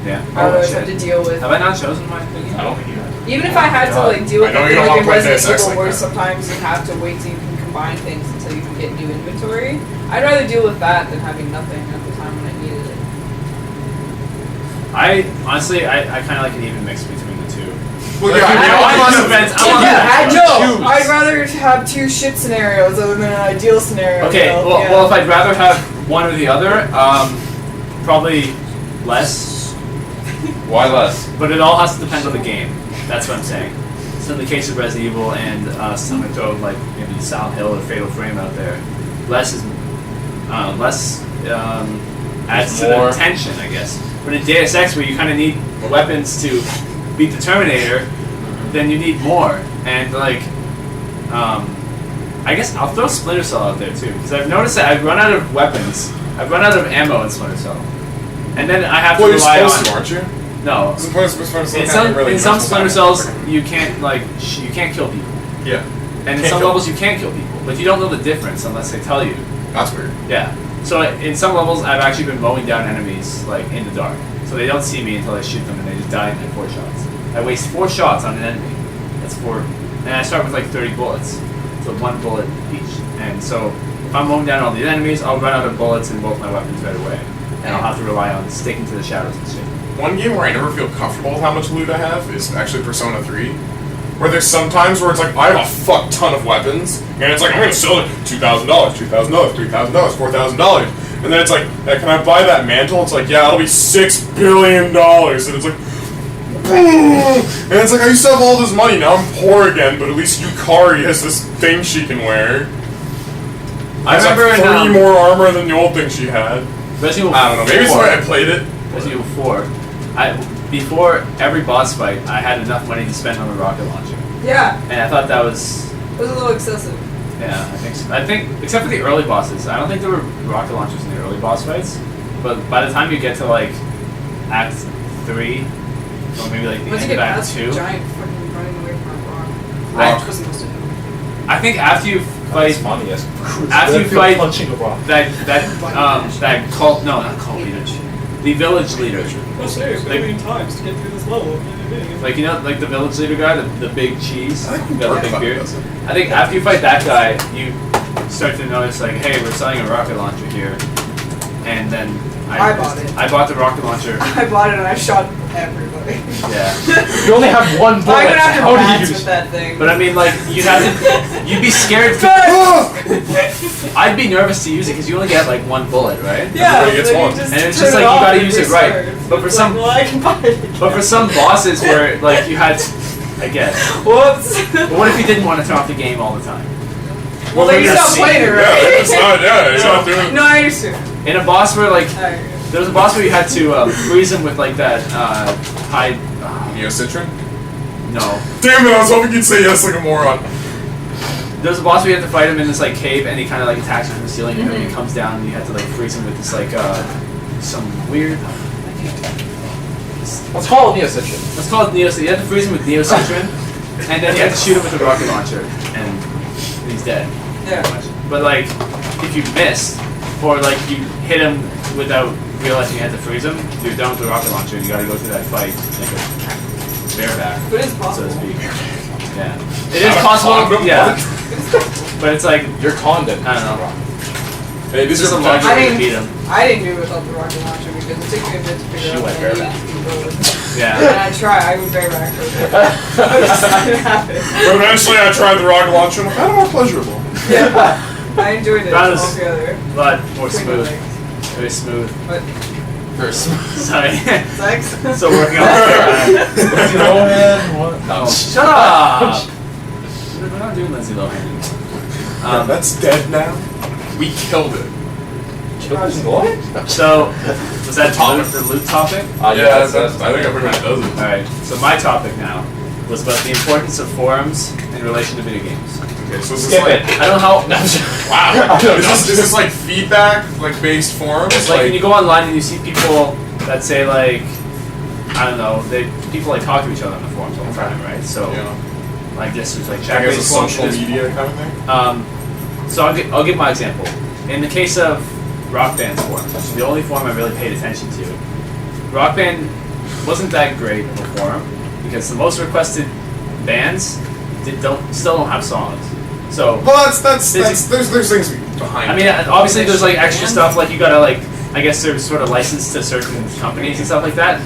Yeah. I would always shit. have to deal with. Have I not chosen my thing? I don't think you have. Even if I had to God. like deal with I know it, you don't like wanna in play Resident Deus Ex Evil, like where that. sometimes you have to wait till you can combine things until you can get new inventory. I'd rather deal with that than having nothing at the time when I needed it. I honestly, I kind of like an even mix between the two. Well, Like, yeah, you know, I I want mean, events. I Yeah, want had events. to. I'd rather have two shit scenarios other than an ideal scenario. Okay, so, well, yeah. well, if I'd rather have one or the other, probably less. Why less? But it all has to depend on the game. That's what I'm saying. So in the case of Resident Evil and some would throw like maybe Silent Hill or Fatal Frame out there, less is less adds to More. the tension, I guess. But in Deus Ex, where you kind of need weapons to beat the Terminator, then you need more. And like, I guess I'll throw Splinter Cell out there too, because I've noticed that I've run out of weapons. I've run out of ammo in Splinter Cell, and then I have to well, you're rely supposed on. to, aren't you? No. In some Splinter Cells, you can't you can't kill people, Yeah. and in Can't some kill levels you can kill people, but you don't know the difference unless they tell you. That's weird. Yeah. So in some levels, I've actually been mowing down enemies like in the dark, so they don't see me until I shoot them, and they just die in like 4 shots. I waste 4 shots on an enemy. That's 4, and I start with like 30 bullets, so 1 bullet each. And so if I'm mowing down all the enemies, I'll run out of bullets in both my weapons right away, and I'll have to rely on sticking to the shadows and shit. One game where I never feel comfortable with how much loot I have is actually Persona 3. Where there's some times where it's like, I have a fuck ton of weapons, and it's like, I'm gonna sell it $2,000, $2,000, $3,000, $4,000. And then it's like, can I buy that mantle? It's like, yeah, it'll be $6 billion. And it's like, boom! And it's like, I used to have all this money, now I'm poor again, but at least Yukari has this thing she can wear. I Has remember like 3 in more armor than the old thing she had. Resident Evil I don't know, maybe it's the 4, way I played it. Resident Evil 4, before every boss fight, I had enough money to spend on the rocket launcher, Yeah, and I thought that was. it was a little excessive. Yeah, I think so. I think, except for the early bosses, I don't think there were rocket launchers in the early boss fights. But by the time you get to like Act 3, or maybe like the Once end you get of Act past 2, the giant fucking running away from a rock. Rock. That's supposed to do. I think after you fight funny, yes. After you fight punching a rock. that cult, no, not cult leader, the village leader, What's there? It's been times to get through this level. like you know, like the village leader guy, the big cheese, I think the Dark big Cloud beard. does it. I think after you fight that guy, you start to notice like, hey, we're selling a rocket launcher here, and then I bought it. I bought the rocket launcher. I bought it and I shot everybody. Yeah. You only have 1 bullet. I went after How do you rats use with that thing. But I mean, like, you'd be scared. I'd be nervous to use it because you only get like 1 bullet, right? Yeah, Everybody gets then you one. just And it's turn just it like, you off gotta and use it restart. right. But for It's some- like, well, I can buy it again. But for some bosses where like you had, I guess. Whoops. But what if you didn't want to turn off the game all the time? Well, then you you're stop seeing- playing it, Yeah, right? it's not, yeah, you're not doing No, I understand. In a boss where like Alright. there was a boss where you had to freeze him with like that high. Neocitrin? No, Damn it, I was hoping you'd say yes like a moron. there was a boss where you had to fight him in this like cave, and he kind of like attacks you from the ceiling, and then he comes down, and you had to like freeze him with this like some weird. Let's call it Neocitrin. Let's call it Neocitrin. You had to freeze him with Neocitrin, and then you had to shoot him with a rocket launcher, and he's dead. Yeah. But like, if you missed, or like you hit him without realizing you had to freeze him, you're done with the rocket launcher, and you gotta go through that fight like a bareback, But it's so possible. to speak. Yeah. It is possible, yeah. But it's like, Your condom. I don't know. Hey, this It's is just a a logic I way to didn't- beat him. I didn't do it without the rocket launcher because it took me a bit to She figure out went what I bareback. needed to go with. Yeah. And I tried. I would bareback for it. It just didn't happen. But eventually I tried the rocket launcher and I'm like, I don't know, pleasurable. Yeah, I enjoyed it That was- altogether. A lot more Between smooth. the legs. Very smooth. But Very smooth. Sorry. sex. So working on Lindsay Lohan, what? Oh, shut up! We're not doing Lindsay Lohan anymore. That's dead now. We killed it. What? So, was that Topic. the loot topic? Yeah, I think I pretty much does it. Alright, so my topic now was about the importance of forums in relation to video games. Okay, so is this Skip like, it. I don't know how. wow. Is this like feedback, like based forums? It's like when you go online and you see people that say like, I don't know, people like talk to each other on the forums all the time, right? So you know, like this is like I chat guess a based forums. social media kind of thing. So I'll give my example. In the case of Rock Band's forum, which is the only forum I really paid attention to, Rock Band wasn't that great of a forum because the most requested bands still don't have songs. So Well, that's there's things behind. I mean, obviously there's like extra stuff like you gotta like I guess they're sort of licensed to certain companies and stuff like that.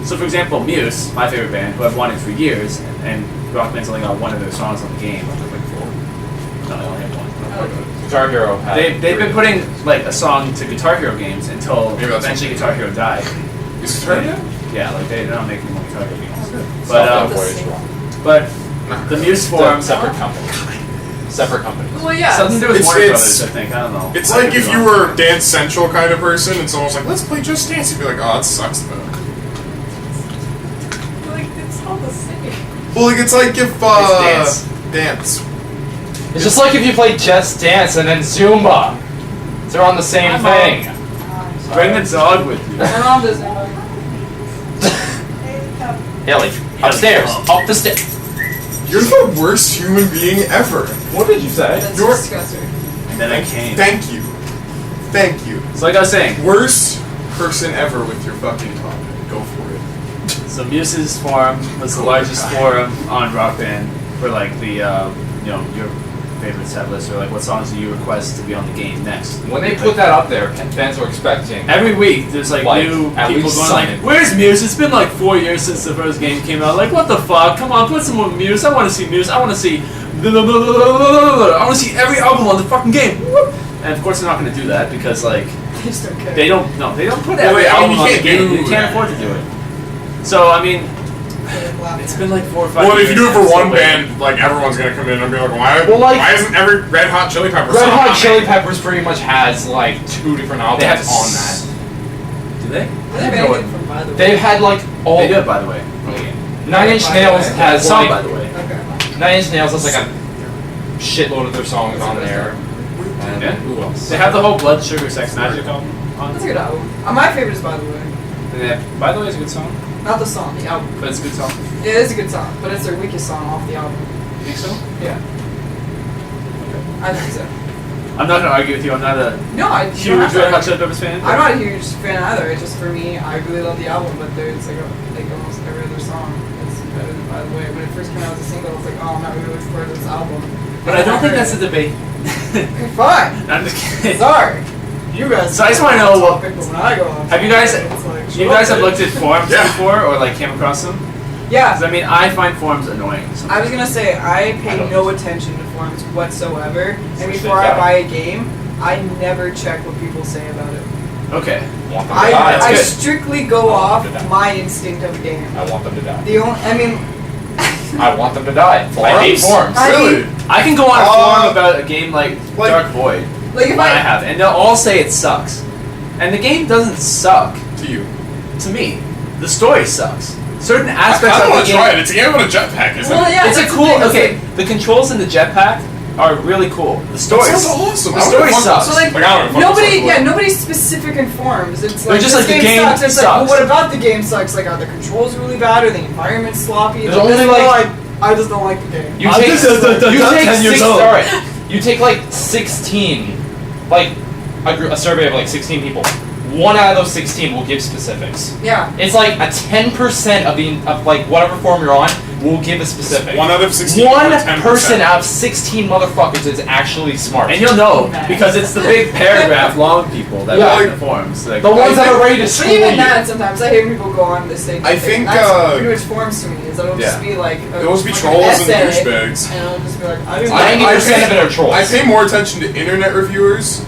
So for example, Muse, my favorite band, who I've wanted for years, and Rock Band's only got one of their songs on the game. No, they only have one. Guitar Hero had They've been three. putting like a song to Guitar Hero games until Maybe that's eventually Guitar Hero died. Is Guitar Hero? Yeah, like they're not making more Guitar Hero games. Soft But Boy is wrong. but the Muse forum, Separate companies. Separate companies. Well, yeah. something to do with It's- Warner it's- Brothers, I think. I don't know. It's I like could be if you wrong. were a Dance Central kind of person and someone was like, let's play Just Dance, you'd be like, oh, that sucks though. Like, it's all the same. Well, like, it's like if, It's Dance. It's just like if you played Just Dance and then Zumba. They're on the same I'm thing. Bring the dog with you. My mom doesn't. Haley, upstairs. Up the stairs. You're the worst human being ever. What did you say? That's You're- disgusting. And then I came. Thank you. Thank you. So like I was saying, Worst person ever with your fucking topic. Go for it. so Muse's forum was the largest forum on Rock Band for like the your favorite set list or like what songs do you request to be on the game next. When they put that up there, fans were expecting. Every week, there's like Like, new at people least going something. like, "Where's Muse? It's been like 4 years since the first game came out. Like, what the fuck? Come on, put some more Muse. I want to see Muse. I want to see. I want to see every album on the fucking game." Whoop. And of course, they're not going to do that because like I just don't care. they don't put Well, every I mean, album you on the can't game. do They can't that. afford to do it. So I mean, it's been like 4 or 5 Well, years. if you do it for now, so one like- band, like everyone's gonna come in and be like, why? Well, like- why isn't every Red Hot Chili Pepper Red song Hot on Chili it? Peppers pretty much has like 2 different albums they have on that. Do they? They have anything from By the Way. They've had like all. They do it, by the way. on the game. Nine Inch Nails has Song, like by the way. Okay. Nine Inch Nails has like a shitload of their songs on there. And Yeah. who else? They have the whole Blood Sugar Sex Magic album on. That's a good album. My favorite is By the Way. And they have, by the way, it's a good song, Not the song, the album. but it's a good song. It is a good song, but it's their weakest song off the album. You think so? Yeah. I think so. I'm not gonna argue with you. I'm not a No, I huge don't have to Red Hot argue. Chili Peppers fan. I'm not a huge fan either. It's just for me, I really love the album, but there's like almost every other song that's better than By the Way. When it first came out as a single, I was like, oh, I'm not really looking forward to this album. But I don't think that's a debate. Okay, fine. I'm just kidding. Sorry. You guys. So I just wanna know what- topic, but when I go on Have you guys- topic, it's like, You guys have looked at forums Yeah. before, or like came across them? Yeah. 'Cause I mean, I find forums annoying. I was gonna say I pay I don't- no attention to forums whatsoever, and So before I yeah. buy a game, I never check what people say about it. Okay. Want them to I die. that's I good. strictly go I off want them to die. my instinct of the game. I want them to die. The only, I mean, I want them to die. I hate forums. I Really? mean, I can go on a forum about a game like like- Dark Void, like if one I I, have, and they'll all say it sucks. And the game doesn't suck To you. to me. The story sucks. Certain I aspects kind of of want the to try game. it. It's a game on a jetpack, isn't well, it? yeah, It's a that's the cool. thing, it's Okay, like- the controls in the jetpack are really cool. The story. That sounds awesome. The I story would've fucked sucks. with- So like, I don't know, nobody, yeah, nobody's specific in forums. It's They're like just this like, the game sucks. It's like, well, sucks. what about the game sucks? Like, are the controls really bad? Are the environment sloppy? There's Like, only, this- like- I just don't like the game. You I'm take, just- you take 10 years six, old. alright, you take like 16, like a survey of like 16 people. 1 out of those 16 will give specifics. Yeah. It's like a 10% of like whatever forum you're on will give a specific. 1 out of 16. One or 10%. person out of 16 motherfuckers is actually smart. And you'll know because it's the big paragraph long people that Yeah. write in the forums. Like, The ones that think- are ready to But school even you. that, sometimes I hate when people go on this thing. I think, that's pretty much forums to me. opinions. It'll just be like It'll just be trolls and essay, douchebags. and I'll just be like, I don't know. 90% of it are trolls. I pay more attention to internet reviewers.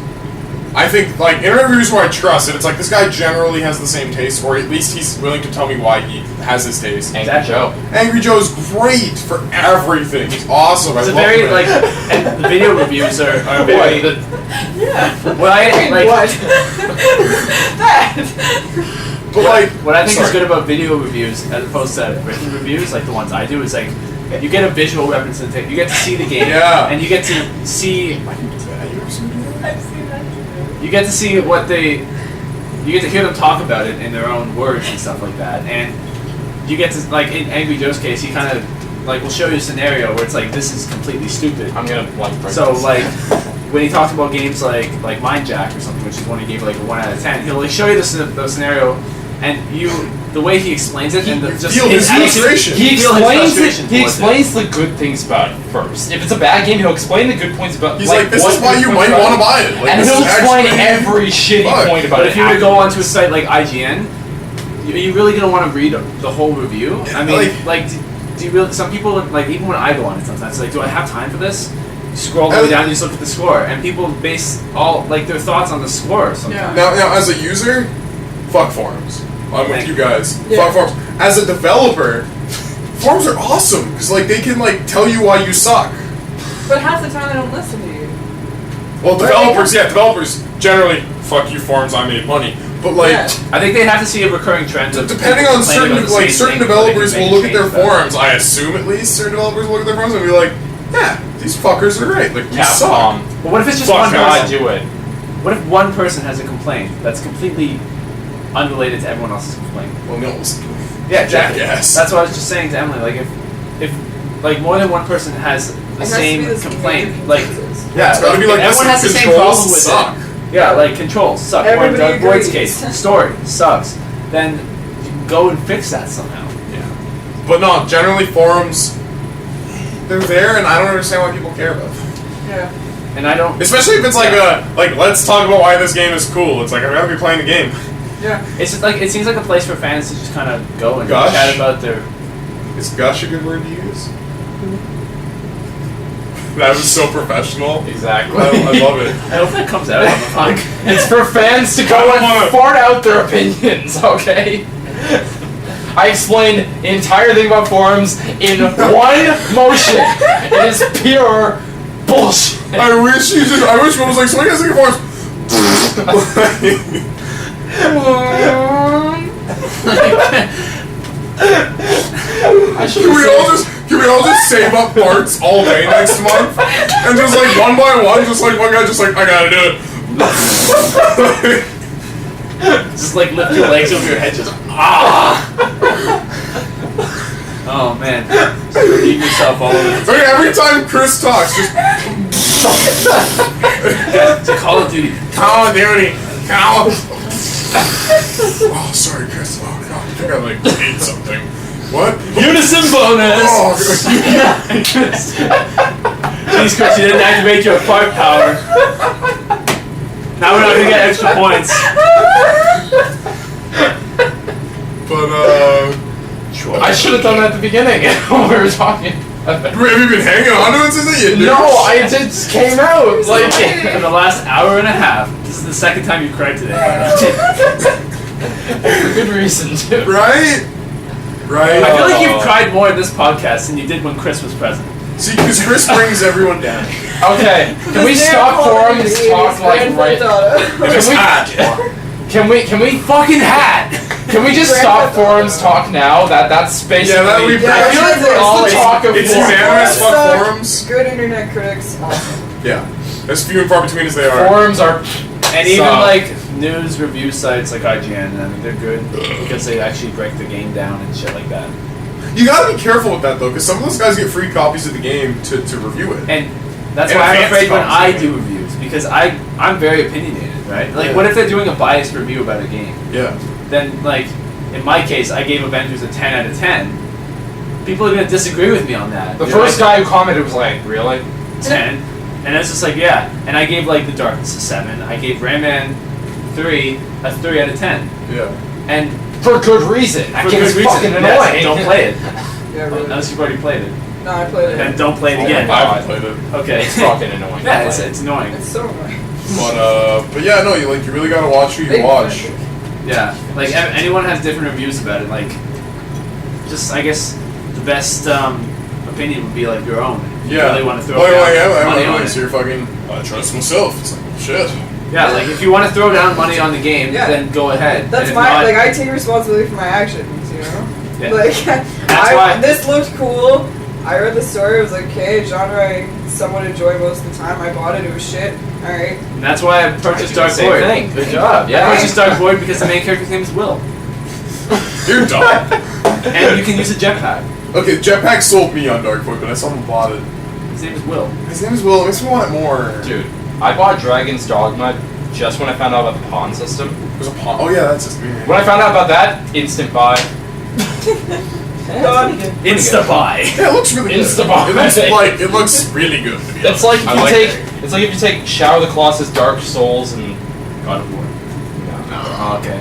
I think, like, internet reviewers who I trust, and it's like, this guy generally has the same taste, or at least he's willing to tell me why he has his taste. Angry Joe. Angry Joe's great for everything. He's awesome. It's I a love very him. like, and the video reviews are very. Yeah. What I like. What? That. But, like, What I think is sorry. good about video reviews as opposed to written reviews, like the ones I do, is like you get a visual representation. You get to see the game, Yeah. and you get to see. I've seen that. You get to see what they. You get to hear them talk about it in their own words and stuff like that, and you get to, like in Angry Joe's case, he kind of like will show you a scenario where it's like this is completely stupid. I'm gonna like break So this. like when he talks about games like Mind Jack or something, which is one he gave like a 1 out of 10, he'll like show you the scenario, and the way he explains it and just feel his attitude- frustration. He you feel his explains frustration it. He towards it. explains the good things about it first. If it's a bad game, he'll explain the good points about. He's like, this what is why good you points might about want to it. buy it. Like, And this he'll is explain actually every shitty fuck. point about But it. if you were to go onto a site like IGN, you really gonna want to read the whole review. I mean, like do you really? Some people like even when I go on it sometimes, like, do I have time for this? You scroll all the way down, and you just look at the score, and people base all like their thoughts on the score sometimes. Now, as a user, fuck forums. I'm with you guys. Yeah. Fuck forums. As a developer, forums are awesome because like they can like tell you why you suck. But half the time they don't listen to you. Well, developers generally fuck you forums. I made money, but like. Yeah. I think they have to see a recurring trend of Depending people on complaining about the same certain thing before they developers can will make look at their change about it. forums. I assume at least certain developers will look at their forums and be like, "Yeah, these fuckers are great. Like, we suck." Capcom. But what if it's just Fuck one God, person? do it. What if one person has a complaint that's completely unrelated to everyone else's complaint? Well, no, listen. Yeah, exactly. Jackass. That's what I was just saying to Emily. Like if like more than one person has the same complaint, like Yeah, it's gotta be like if everyone has the same controls problem with suck. it. Yeah, like controls suck. Everybody Or in Void's agrees. case, story sucks. Then go and fix that somehow. Yeah, but no, generally forums, they're there, and I don't understand why people care about them. Yeah. And I don't. Especially if it's like let's talk about why this game is cool. It's like I'd rather be playing the game. Yeah. It's just like it seems like a place for fans to just kind of go and Gush. chat about their. Is gush a good word to use? That was so professional. Exactly. I love it. I hope that comes out on the podcast. It's for fans to go and fart out their opinions, okay? I explained the entire thing about forums in one motion. It is pure bullshit. I wish one was like, so I guys think forums. Can we all just save up parts all day next month and just like one by one, just like one guy, just like I gotta do it. Just like lift your legs over your head, just Oh man, just relieve yourself all over. Like, every time Chris talks, just It's a Call of Duty. Call of Duty, Call. Oh, sorry, Chris. Oh god, I think I like ate something. What? Unison bonus. Oh, Jeez, Chris, you didn't activate your fart power. Now we're not gonna get extra points. but I should have done that at the beginning when we were talking. have you been hanging on to it since you? No, I just came out. Like, For the last hour and a half, this is the second time you cried today. for good reason, too. Right? Right. I feel like you've cried more in this podcast than you did when Chris was present. See, because Chris brings everyone down. Okay, can we stop forums talk like right? Can we fucking hat? Can we just stop forums talk now? That's basically. Yeah, that we. I feel like we're all it's talk of It's forums. unanimous. Fuck Suck. forums. Good internet critics. Awesome. Yeah, as few and far between as they are. Forums are. And even suck. like news review sites like IGN, I mean, they're good because they actually break the game down and shit like that. You gotta be careful with that though, because some of those guys get free copies of the game to review it. And that's And why I'm advanced afraid when copies I of the do reviews, because I'm very opinionated, right? Like, Yeah. what if they're doing a biased review about a game? Yeah. Then, like, in my case, I gave Avengers a 10 out of 10. People are gonna disagree with me on that. The You know, first guy who commented was like, "Really?" 10, and it's just like, yeah. And I gave like The Darkness a 7. I gave Rayman 3 a 3 out of 10. Yeah. And For good reason. That for game good is reason, fucking yes, annoying. don't play it. Yeah, really. Unless you've already played it. No, I played it. Then don't play it Oh again. my I God. haven't played it. Okay. It's fucking annoying. Yeah, it's annoying. It's so annoying. But yeah, no, you really gotta watch who you Big watch. fan. Yeah, like anyone has different reviews about it. Like, just I guess the best opinion would be like your own. You Yeah. really want to throw Well, down I'm money on so it. you're fucking. I trust myself. It's like shit. Yeah, like if you want to throw down money on the game, Yeah. then go ahead. That's And if my not, like. I take responsibility for my actions. You know. Yeah. Like, why- this looked cool. I read the story. It was like, okay, genre I somewhat enjoy most of the time. I bought it. It was shit. All right. And that's why I purchased Dark Same Void. thing. Good job. I Yeah. purchased Dark Void because the main character's name is Will, You're dumb. and you can use a jetpack. Okay, Jetpack sold me on Dark Void, but I saw him bought it. His name is Will. His name is Will. It makes me want it more. Dude, I bought Dragon's Dogma just when I found out about the pawn system. There's a pawn. Oh yeah, that's just me. When I found out about that, instant buy. Insta buy. Yeah, it looks really good. Insta-buy. It looks really good. To be It's honest. like if I you like take it. it's like if you take Shadow of the Colossus, Dark Souls, and God of War. Oh, okay.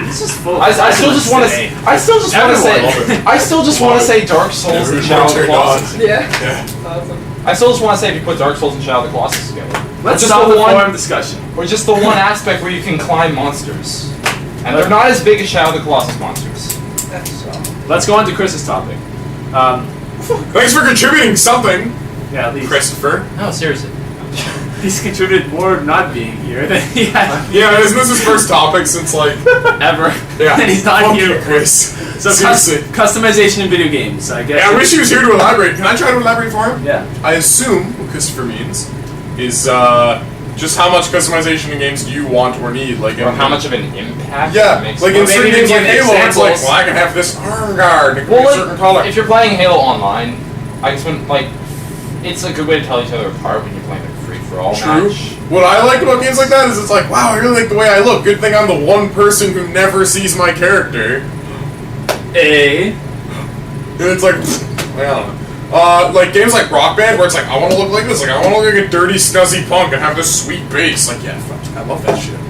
It's just full. I still just want to say. I still just want to say Everyone. I still just want to say Dark Souls and Shadow of the Colossus. Yeah. Yeah. Awesome. I still just want to say if you put Dark Souls and Shadow of the Colossus together, Let's just stop the the one- forum discussion. or just the one aspect where you can climb monsters, and they're not as big as Shadow of the Colossus monsters. Let's go on to Chris's topic. Thanks for contributing something, Yeah, at least Christopher. No, seriously. he's contributed more not being here than he has Yeah, isn't this his first topic since like? ever. Yeah. And he's not Fuck here. you, Chris. So Seriously. customization in video games, I guess. Yeah, I wish he was here to elaborate. Can I try to elaborate for him? Yeah. I assume what Christopher means is just how much customization in games do you want or need? Like, Or how much of an impact? Yeah, it makes like on- in certain maybe games like give Halo, it's like, examples. well, I can have this arm guard. It can Well, be a like, certain color. if you're playing Halo Online, I just want like it's a good way to tell each other apart when you're playing a free-for-all True. match. What I like about games like that is it's like, wow, I really like the way I look. Good thing I'm the one person who never sees my character. And it's like, I don't know. Like games like Rock Band, where it's like, I want to look like this. Like, I want to look like a dirty, scuzzy punk and have this sweet bass. Like, yeah, fuck, I love that shit.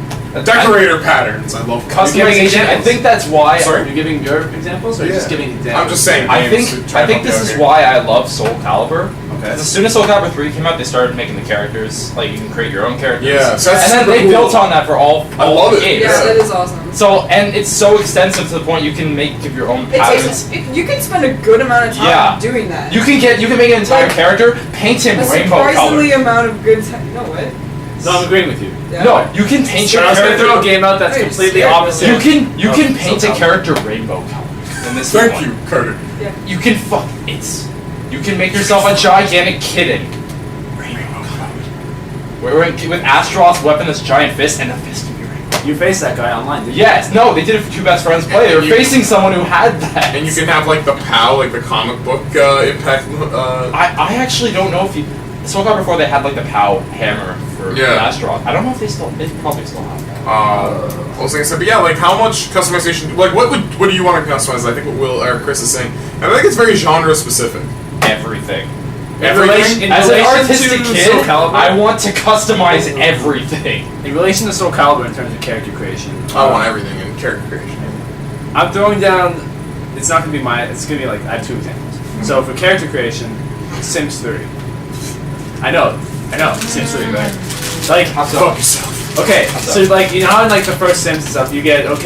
Decorator patterns, I love that. Giving Customization. I examples. think that's why. Sorry? Are you giving your examples, or are you just giving examples? I'm just saying. I games think to try to help this you out is here. why I love Soul Calibur. Okay. As soon as Soul Calibur 3 came out, they started making the characters like you can create your own characters. Yeah, so that's and then super they cool. built on that for all love the it, games. Yeah, Yeah. that is awesome. So and it's so extensive to the point you can give your own patterns. You can spend a good amount of time Yeah. doing that. You can make an entire Like, character, paint him a rainbow surprisingly color. amount of good time. You know what? No, I'm agreeing with you. Yeah. No, you can paint So your I was gonna character. throw a game out that's Hey, completely scared me. opposite. You can paint so a character rainbow color in this Thank one. you, Carter. You can you can make yourself a gigantic kitten. Rainbow color. With Astaroth's weapon, this giant fist, and the fist can be rainbow. You faced that guy online, didn't you? Yes, no, they did it for two best friends play. They were And you- facing someone who had that. And you can have like the POW, like the comic book impact. I actually don't know if you. Soul Calibur before they had like the POW hammer for Yeah. Astaroth. I don't know if they probably still have that. I was gonna say, but yeah, like how much customization? Like, what do you want to customize? I think what Will or Chris is saying, and I think it's very genre specific. Everything. In As an relation artistic to kid, Soul Calibur, I want to customize everything. in relation to Soul Calibur in terms of character creation, I want everything in character creation. I'm throwing down. It's not gonna be it's gonna be like I have two examples. So for character creation, Sims 3. I know, Sims 3, right? Like, Fuck yourself. okay, so like you know how in like the first Sims and stuff, you get your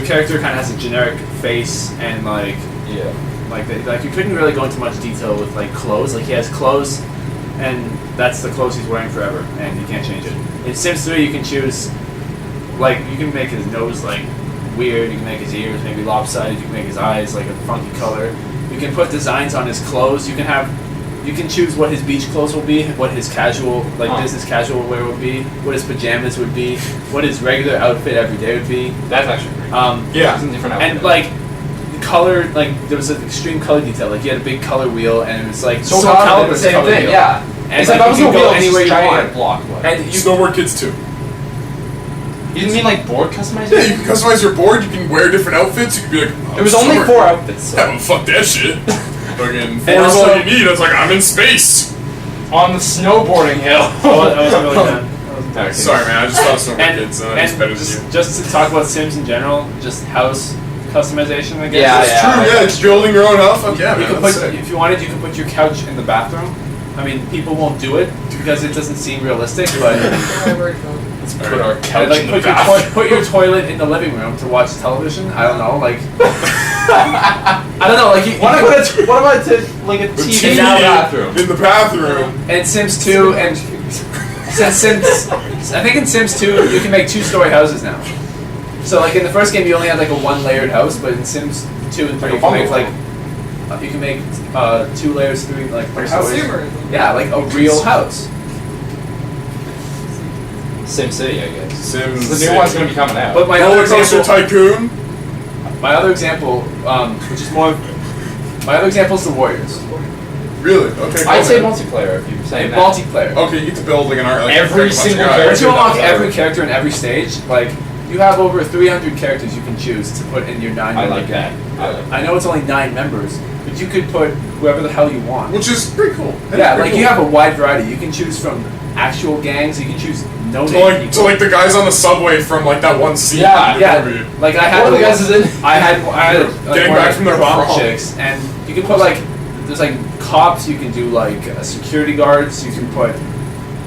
character kind of has a generic face and like Yeah. like you couldn't really go into much detail with like clothes. Like he has clothes, and that's the clothes he's wearing forever, and you can't change it. In Sims 3, you can choose, like you can make his nose like weird. You can make his ears maybe lopsided. You can make his eyes like a funky color. You can put designs on his clothes. You can choose what his beach clothes will be, what his casual, business casual wear would be, what his pajamas would be, what his regular outfit every day would be. That's actually great. Yeah. It's a different And outfit. like the color, like there was an extreme color detail. Like you had a big color wheel, and it was like Soul Soul Calibur, Calibur's same color thing, wheel. yeah. And Except like, that was you no can go wheel, anywhere you giant want. block. And you Snowboard kids too. You didn't mean like board Yeah, customization? you can customize your board. You can wear different outfits. You can be like, oh, It was only summer. 4 outfits. So. Yeah, well, fuck that shit. Fucking 4 And is all also- you need. It's like I'm in space. On the snowboarding hill. Oh, that wasn't really done. Okay. Sorry, man. I just thought snowboard And, kids. And I just better than you. just to talk about Sims in general, just house customization, I guess. Yeah, It's true, yeah, it's building your own house. Fuck yeah, You man. could That's put, sick. if you wanted, you could put your couch in the bathroom. I mean, people won't do it because it doesn't seem realistic, but Let's put our couch like in the put bathroom. put your toilet in the living room to watch television. I don't know, like I don't know, like you, What about like a The TV TV in the bathroom? In the bathroom. and Sims 2 and Sims I think in Sims 2 you can make 2-story houses now. So like in the first game you only had like a 1-layered house, but in Sims 2 and 3 you can make like you can make 2 layers, 3 like 3 stories. Yeah, like a real house. SimCity, I guess. Sims. The new one's gonna be coming out. But my other Roller Coaster example, Tycoon. my other example, which is more, my other example is the Warriors. Really? Okay. I'd go say ahead. multiplayer if you're saying that. Multiplayer. Okay, you get to build like an art. Like Every a bunch of single guys. character. Once you unlock does that. every character in every stage, like you have over 300 characters you can choose to put in your 9 I member like that. gang. I like that. I know it's only 9 members, but you could put whoever the hell you want. Which is pretty cool. Yeah, like you have a wide variety. You can choose from actual gangs. You can choose no To name like, people. to like the guys on the subway from like that one scene. Yeah, in the Yeah, movie. like I had One of the guys is in. I had like Getting one back of from the their prom prom. chicks, and you can put like there's like cops. You can do like security guards. You can put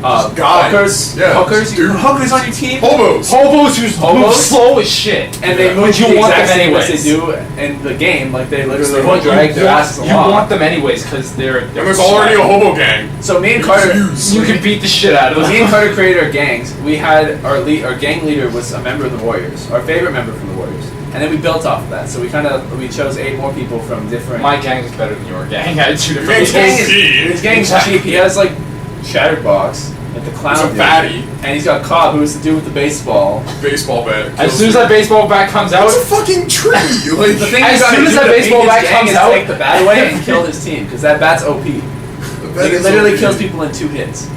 Just guys. hookers. Yeah, Hookers. You can dude. put hookers on your team. Hobos. Hobos who's Hobos? slow as shit. And they Yeah. move But you the want exact them same as anyways. they do in the game. Like they literally But will drag their asses You along. want them anyways because they're And there's already a hobo gang. So me and Carter, Use. You can beat the shit out of when them. me and Carter created our gangs, we had our gang leader was a member of the Warriors, our favorite member from the Warriors, and then we built off of that. So we chose 8 more people from different. My gang is better than your gang. I had 2 different Gang's His gang OP. his gang's cheap. He has like Shatterbox, like the clown. He's a dude. fatty. And he's got Cobb, who's the dude with the baseball. Baseball bat. As soon as that baseball bat comes out, That's a fucking tree. Like The thing As you gotta soon as do that to baseball beat his bat gang comes is out- take the bat away and kill his team, because that bat's OP. Like, it literally kills people in 2 hits.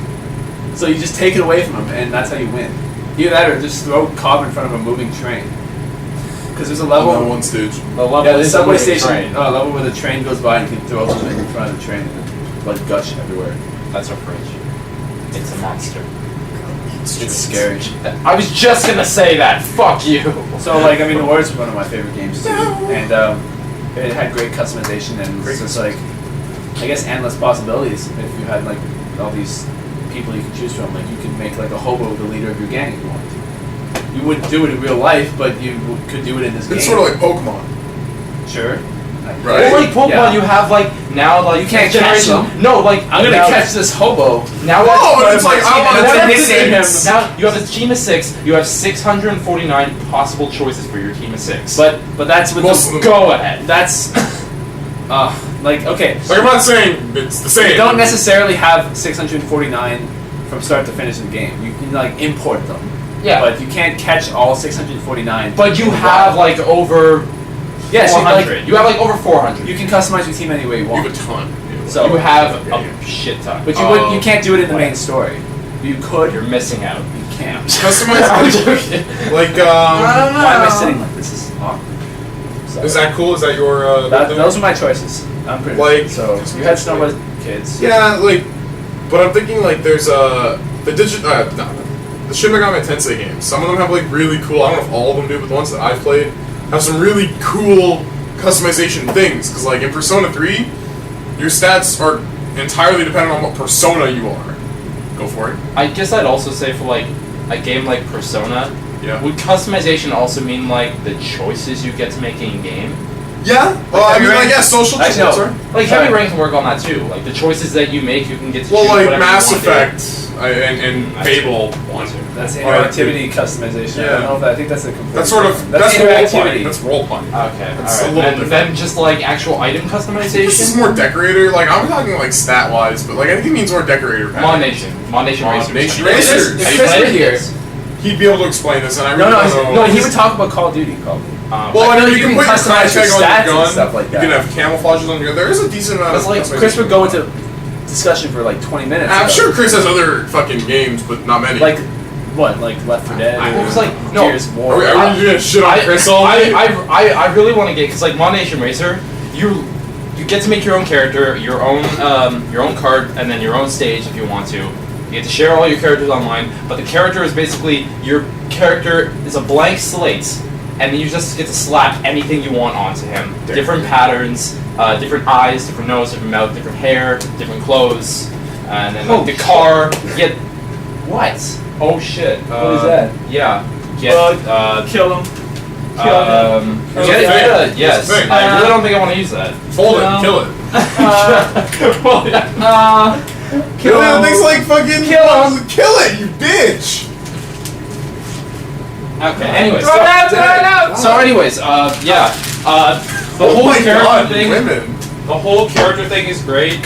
So you just take it away from him, and that's how you win. Either that, or just throw Cobb in front of a moving train. Because there's a level level. on one stage. the level Yeah, the is subway moving station train. level where the train goes by and you can throw them in front of the train and blood gush everywhere. That's a fridge. It's a monster. It's scary. I was just gonna say that. Fuck you. So like, I mean, the Warriors was one of my favorite games too, and it had great customization and it's just like, I guess, endless possibilities. If you had like all these people you could choose from, like you could make like a hobo the leader of your gang if you wanted to. You wouldn't do it in real life, but you could do it in this game. It's sort of like Pokemon. Sure. Right. Well, like Pokemon, Yeah. you have like now like You can't next catch generation. No, like I'm gonna now, catch this hobo. Now No, that's but it's like, I want That's to a take nickname him. six. now you have a team of 6. You have 649 possible choices for your team of 6. But that's with Most of the, them- go ahead. that's like okay. Like, I'm not saying it's the same. You don't necessarily have 649 from start to finish of the game. You can like import them. Yeah, But you can't catch all 649. but you in have wild. like over yes, you, 400. like, You have like over 400. you can customize your team any way you You want. have a ton. So- You have a shit ton. But you can't do it in the main story. You could. You're missing out. You can't. I'm Customize. joking. Like, I don't know. Why am I sitting like this? This is awkward. So, is that cool? Is that your? those are my choices. I'm pretty Like- so you had Snowball Kids. Yeah, like, but I'm thinking like there's the the Shin Megami Tensei games. Some of them have like really cool. I don't know if all of them do, but the ones that I've played have some really cool customization things. Because like in Persona 3, your stats are entirely dependent on what persona you are. Go for it. I guess I'd also say for like a game like Persona, Yeah. would customization also mean like the choices you get to make in game? Yeah. Well, I mean, Heavy I guess social. Actually, no. Sorry. Like Sorry. Heavy Rain can work on that too. Like the choices that you make, you can get to Well, choose like whatever Mass you want Effect and Fable one. That's Alright, interactivity customization. I Yeah. don't know if I think that's a complete. That's sort of that's role playing. interactivity. That's role playing. Okay, It's a alright. little And different. then just like actual item This is customization. more decorator. Like I'm talking like stat wise, but like I think he means more decorator. Mon Nation. Mon Nation Mon Racers. Nation Have you played Racers. it? If Have you Chris played were it? here- Yes. He'd be able to explain this, and I No, really don't know. no, he would talk about Call of Duty. Probably. Well, I I know know you can put your customize your tag on stats your gun. and stuff like that. You can have camouflages on your gun. There is a decent amount Because of like customization. Chris would go into discussion for like 20 minutes. I'm about- sure Chris has other fucking games, but not many. Like what? Like Left 4 Dead? I or was like, no. Gears of War. are we gonna shit on Chris all day? I really want to get because like Mon Nation Racer, you get to make your own character, your own card, and then your own stage if you want to. You get to share all your characters online, but the character is basically your character is a blank slate, and then you just get to slap anything you want onto him. Different patterns, different eyes, different nose, different mouth, different hair, different clothes, and then like, the car. Get what? Oh shit! What is that? Yeah. Kill him. Yes. Thing. I really don't think I want to use that. Fold it and kill it. Well, yeah. Kill it. Things like fucking Kill him. Kill it, you bitch. Okay. Anyways. Throw it out! So anyways, yeah. The Oh whole my character God, thing. women. The whole character thing is great.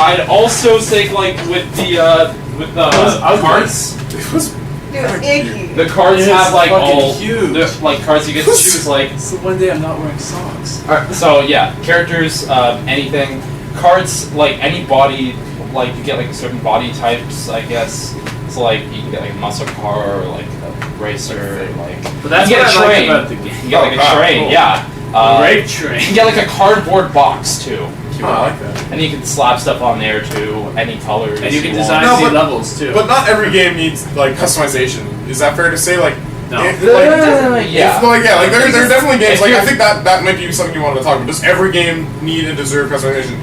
I'd also say like with the cards. It was Dude, icky. The cards It is have like fucking all huge. the like cards you get to choose like. So one day I'm not wearing socks. Alright, so yeah, characters, anything, cards like any body, like you get like certain body types, I guess. So like you can get like a muscle car or like a racer, like. But that's you what get I a like train. about the game. You get like a Oh, train, cool. yeah. Grape train. You can get like a cardboard box too. If you Oh, I want. like that. And you can slap stuff on there too, any colors. And you can want. design No, the but- levels too. But not every game needs like customization. Is that fair to say? Like, No. if, Yeah. If, like, yeah, like there are definitely games. if Like I you're- think that might be something you wanted to talk about. Does every game need and deserve customization?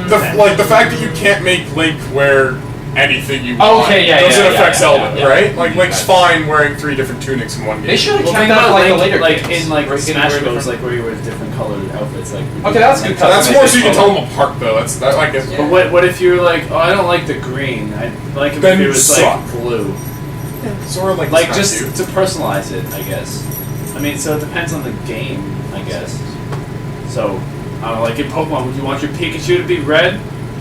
The fact that you can't make Link wear anything you want Okay, yeah, doesn't yeah, affect yeah, Zelda, yeah. right? Like Link's That's- fine wearing 3 different tunics in one game. They should have Well, kept think that about like the Link, later like games. in like Where you can Smash wear Bros, different- like where you wear different colored outfits. Like Okay, that's good That's more so you can customization. tell them apart, though. That's that like. Yeah. But what if you're like, oh, I don't like the green. I like it Then if it you was suck. like blue. Sort of like Like Smash just you. to personalize it, I guess. I mean, so it depends on the game, I guess. So I don't know, like in Pokemon, would you want your Pikachu to be red?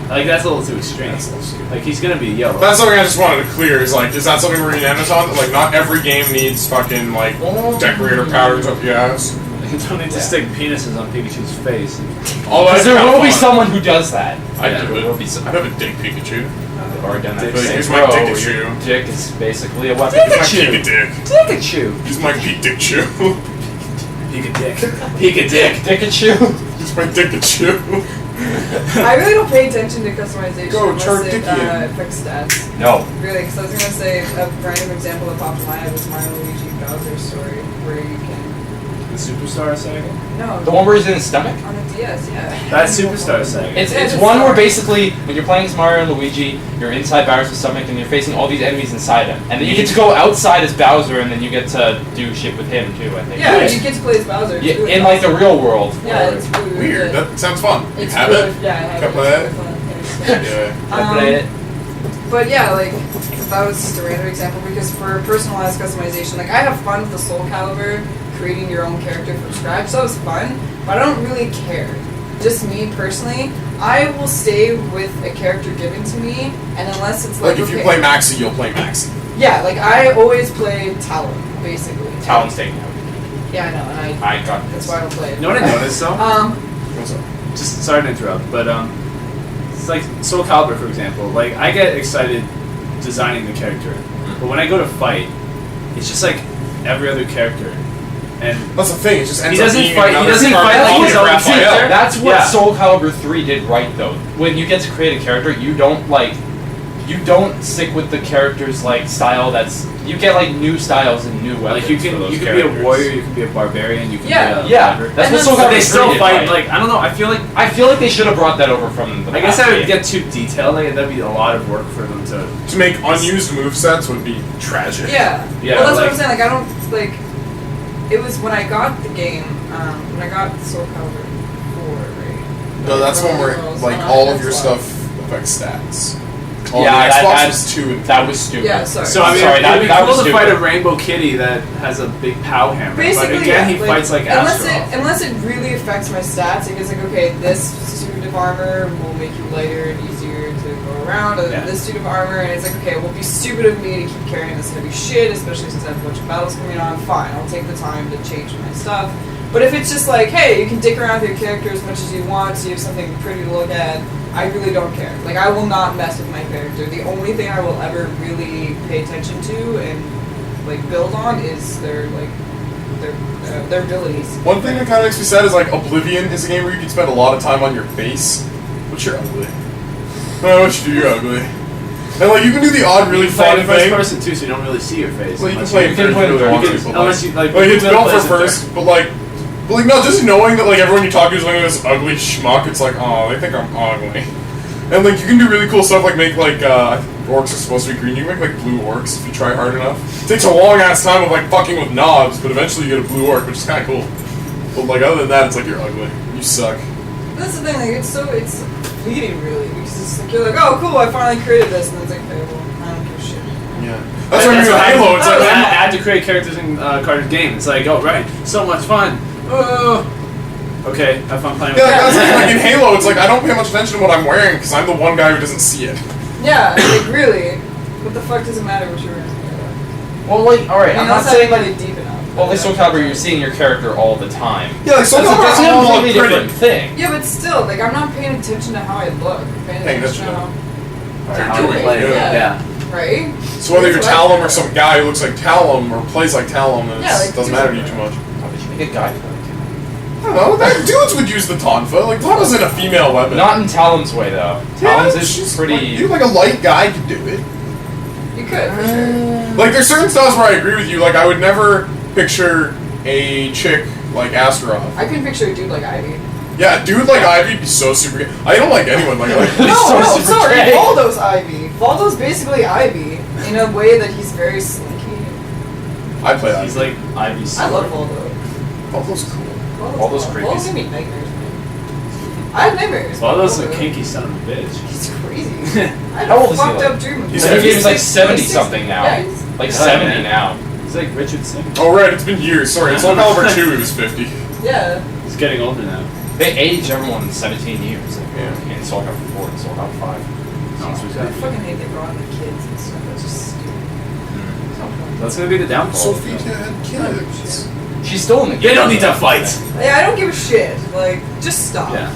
Like that's a little too extreme. That's a little stupid. Like he's gonna be yellow. That's something I just wanted to clear. Is like, is that something we're unanimous on? Like, not every game needs fucking like decorator patterns up the ass. You don't need to stick penises on Pikachu's face. Although Because that's there kinda will be fun. someone who does that. I Yeah, do there it. will be some. I have a dick Pikachu. I've already done that. Dick Say, Here's my bro, Pikachu. your dick is basically a weapon. He's my Pika dick. Pikachu. He's my Pete Dick Chew. Pika dick. Pika dick. Pikachu. He's my Dickachu. I really don't pay attention to customization Go, unless it Chardikian. affects stats. No. Really, because I was gonna say a random example that popped in my head was Mario Luigi Bowser's story, where you can The Superstar Saga? no The one where he's in his stomach? on the DS, yeah. That's Superstar Saga. It's Yeah, it's it's one where sorry. basically when you're playing as Mario and Luigi, you're inside Bowser's stomach and you're facing all these enemies inside him, and then you get to go outside as Bowser and then you get to do shit with him too. I think. Yeah, you get to play as Bowser. It's Yeah, really in like the awesome. real world. Yeah, it's really, really Weird. good. That sounds fun. You It's have really, it? Yeah, I have Can I it. play It's it? really fun. Yeah. I play it. But yeah, like that was just a random example because for personalized customization, like I have fun with the Soul Calibur, creating your own character from scratch. That was fun, but I don't really care. Just me personally, I will stay with a character given to me, and unless it's like, Like if you okay- play Maxi, you'll play Maxi. yeah, like I always play Talon, basically. Talon's taken out. Yeah, I know, and I I got that's this. why I don't play it. You know what I noticed though? What's up? Just sorry to interrupt, but it's like Soul Calibur, for example. Like I get excited designing the character, but when I go to fight, it's just like every other character, and That's the thing. It just ends He up doesn't being fight- he another doesn't carbon fight like copy his of own Raphael. character. That's what Yeah. Soul Calibur 3 did right though. When you get to create a character, you don't stick with the character's like style. You get like new styles and new weapons. like you for can those be characters. a warrior, you can be a barbarian, you can Yeah. be a Yeah, whatever. that's And what then- Soul But Calibur they 3 still did, fight. right? Like I don't know. I feel like they they should have brought that over from the I guess past I would game. get too detailed. Like that'd be a lot of work for them to. To make unused movesets would be tragic. Yeah. Yeah, Well, that's like- what I'm saying. Like, I don't like. It was when I got the game. When I got Soul Calibur 4, right? No, that's one where Girls like on all of your Xbox. stuff affects stats. On Yeah, the Xbox that- was 2 and That was stupid. Yeah, sorry. So I mean, Sorry, it'd be that cool was to fight a stupid. Rainbow Kitty that has a big pow hammer. Basically, but again, yeah, he fights like unless Astaroth. unless it really affects my stats. Like it's like, okay, this suit of armor will make you lighter and easier to go around, and Yeah. this suit of armor, and it's like, okay, it will be stupid of me to keep carrying this heavy shit, especially since I have a bunch of battles coming on. Fine, I'll take the time to change my stuff. But if it's just like, hey, you can dick around with your character as much as you want, so you have something pretty to look at, I really don't care. Like, I will not mess with my character. The only thing I will ever really pay attention to and like build on is their abilities. One thing that kind of makes me sad is like Oblivion is a game where you can spend a lot of time on your face, but you're ugly. No, what you do, you're ugly. And like you can do the odd, really You play fun in first thing. person too, so you don't really see your face. Well, you can unless play in third play person with if you all want to, but unless you like. it's who built for plays in first, third? but like no, just knowing that like everyone you talk to is like this ugly schmuck. It's like, oh, they think I'm ugly. And like you can do really cool stuff, like make like orcs are supposed to be green. You can make like blue orcs if you try hard enough. It takes a long ass time of like fucking with knobs, but eventually you get a blue orc, which is kind of cool. But like other than that, it's like you're ugly. You suck. That's the thing, like, it's fleeting, really, because it's like, you're like, oh, cool, I finally created this, and it's like, okay, well, I don't give a shit. Yeah. That's what I mean with happens. Halo. It's like I had to create characters in Carter's game. It's like, oh right, so much fun. Oh, okay, have fun playing. yeah, with that's that. like in Halo. It's like I don't pay much attention to what I'm wearing because I'm the one guy who doesn't see it. Yeah, like, really, what the fuck does it matter what you're wearing? Well, like, alright, I'm not saying like. deep enough. Well, like Soul Calibur, you're seeing your character all the time. Yeah, like so That's that's a all completely pretty. different thing. Yeah, but still, like, I'm not paying attention to how I look. I'm paying Paying attention to attention how, Or how doing to it, play. yeah. right? So whether you're That's what I Talum or some guy who looks like Talum or plays like Talum, it Yeah, like, doesn't matter to you too much. How would you make a guy play? I don't know. That dudes would use the Tonfa. Like Tonfa's in a female weapon. Not in Talon's way, though. Talon's is she's pretty. Like, you like a light guy could do it. You could, for sure. Like there's certain styles where I agree with you. Like I would never picture a chick like Astaroth. I can picture a dude like Ivy. Yeah, a dude like Ivy would be so super gay. I don't like anyone like Ivy. No, so no, super sorry, gay. Valdo's Ivy. Valdo's basically Ivy in a way that he's very slinky. I play that. He's like Ivy's. I love Valdo. Valdo's cool. Valdo's creepy. Valdo's giving me nightmares, man. I have nightmares. Valdo's a Valdo. kinky son of a bitch. He's crazy. I had How old a is he, fucked like? up dream of He's him. like- He's like 70 he's something now. Yeah, he's, Like Yeah, 70 man. now. He's like Richard Simmons. Oh right, it's been years. Sorry, in Soul Calibur 2 he was 50. yeah. He's getting older now. They age everyone in 17 years. Like, Yeah. in Soul Calibur 4 and Soul Calibur 5. No, so he's I got- fucking hate they brought in the kids and stuff. That's just stupid. That's gonna be the downfall. Sophia had kids. She's still in the game. They don't need to fight. Yeah, I don't give a shit. Like, just stop. Yeah.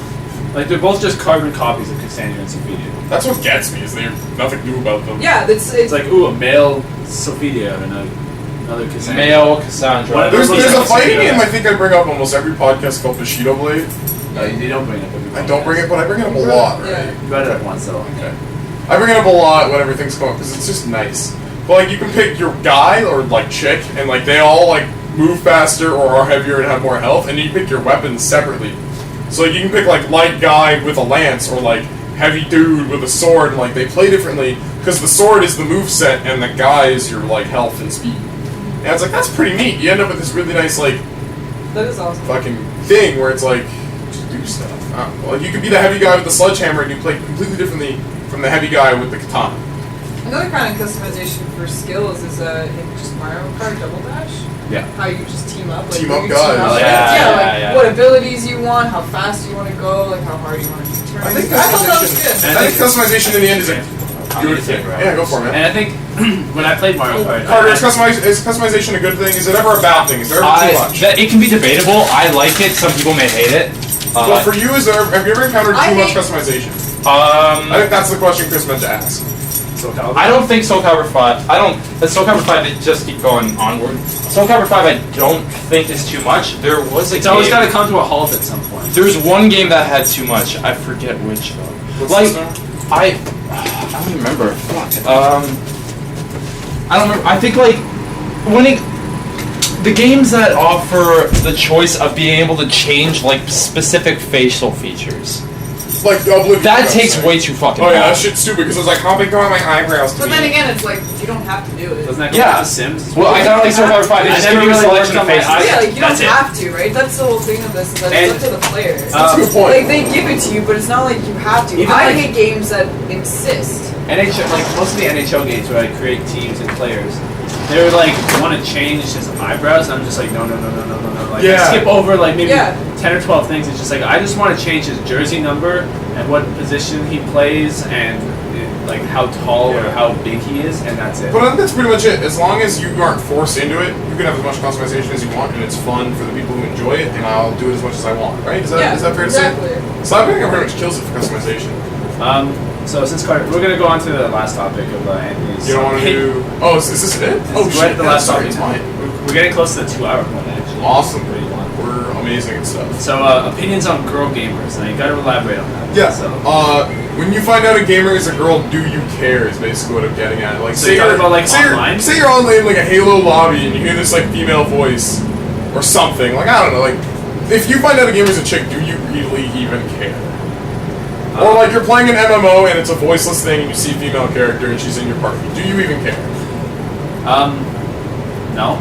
Like they're both just carbon copies of Cassandra and Sophia. That's what gets me, is there's nothing new about them. Yeah, it's It's like, ooh, a male Sophia and another Cassandra. Male Cassandra. What are There's those a like fighting Sophia? game I think I bring up almost every podcast called Bushido Blade. No, they don't bring it up. every I don't bring it, but I bring it up a lot, right? Yeah. You brought it up once though. Okay. I bring it up a lot when everything's going because it's just nice. But like you can pick your guy or like chick, and like they all like move faster or are heavier and have more health, and you can pick your weapons separately. So like you can pick like light guy with a lance or like heavy dude with a sword, and like they play differently because the sword is the move set and the guy is your like health and speed. And it's like that's pretty neat. You end up with this really nice like that is awesome. fucking thing where it's like just do stuff. I don't know. Like you could be the heavy guy with the sledgehammer and you play completely differently from the heavy guy with the katana. Another kind of customization for skills is in just Mario Kart Double Dash. Yeah. How you just team up. Like, Team who up you guys. Team up. Yeah, like yeah. what abilities you want, how fast you want to go, like how hard you want to do turns. I think thought that was good. customization. I think customization in the end is a I'm good gonna thing. take it, Yeah, go for it, man. And I think when I played Mario Kart, Carter, is customization a good thing? Is it ever a bad thing? Is there ever too much? It can be debatable. I like it. Some people may hate it. Well, for you, have you ever encountered I too much hate- customization? I think that's the question Chris meant to ask. Soul Calibur. I don't think Soul Calibur 5. Soul Calibur 5 they just keep going onward. Soul Calibur 5 I don't think is too much. There was a It's game. always got to come to a halt at some point. There's one game that had too much. I forget which though. What's Like this now? I don't remember. Fuck. I don't remember. I think like when the games that offer the choice of being able to change like specific facial features. Like Oblivion. That takes way too fucking Oh yeah, long. that shit's stupid because it's like how big do I want my eyebrows to But be? then again, it's like you don't have to do it. Doesn't that go Yeah. back to Sims? Well, I got like Soul Calibur 5. They I just never give you a really selection worked of on my faces. eyes. Yeah, like you don't That's it. have to, right? That's the whole thing of this. Is that And- it's up to the player. That's a good point. Like they give it to you, but it's not like you have to. Even I like- hate games that insist. NHL, like most of the NHL games where I create teams and players, they were like want to change his eyebrows. And I'm just like no. Like Yeah. I skip over like maybe Yeah. 10 or 12 things. It's just like I just want to change his jersey number and what position he plays and like how tall or how big he is, and that's it. But I think that's pretty much it. As long as you aren't forced into it, you can have as much customization as you want, and it's fun for the people who enjoy it, and I'll do it as much as I want, right? Is that fair to exactly. say? So I think it pretty much kills it for customization. So since Carter, we're gonna go on to the last topic of Anthony's. You don't want to do... Oh, is this it? Oh, We're shit. at the Yeah, last sorry, topic. it's mine. We're getting close to the 2-hour point actually. Awesome. Pretty long. We're amazing and stuff. So opinions on girl gamers, and you gotta elaborate on that. Yeah. So when you find out a gamer is a girl, do you care? Is basically what I'm getting at. Like, So you're talking about, like, online? Say you're online in like a Halo lobby and you hear this like female voice or something. Like, I don't know. Like, if you find out a gamer's a chick, do you really even care? Or like you're playing an MMO and it's a voiceless thing and you see a female character and she's in your party. Do you even care? No.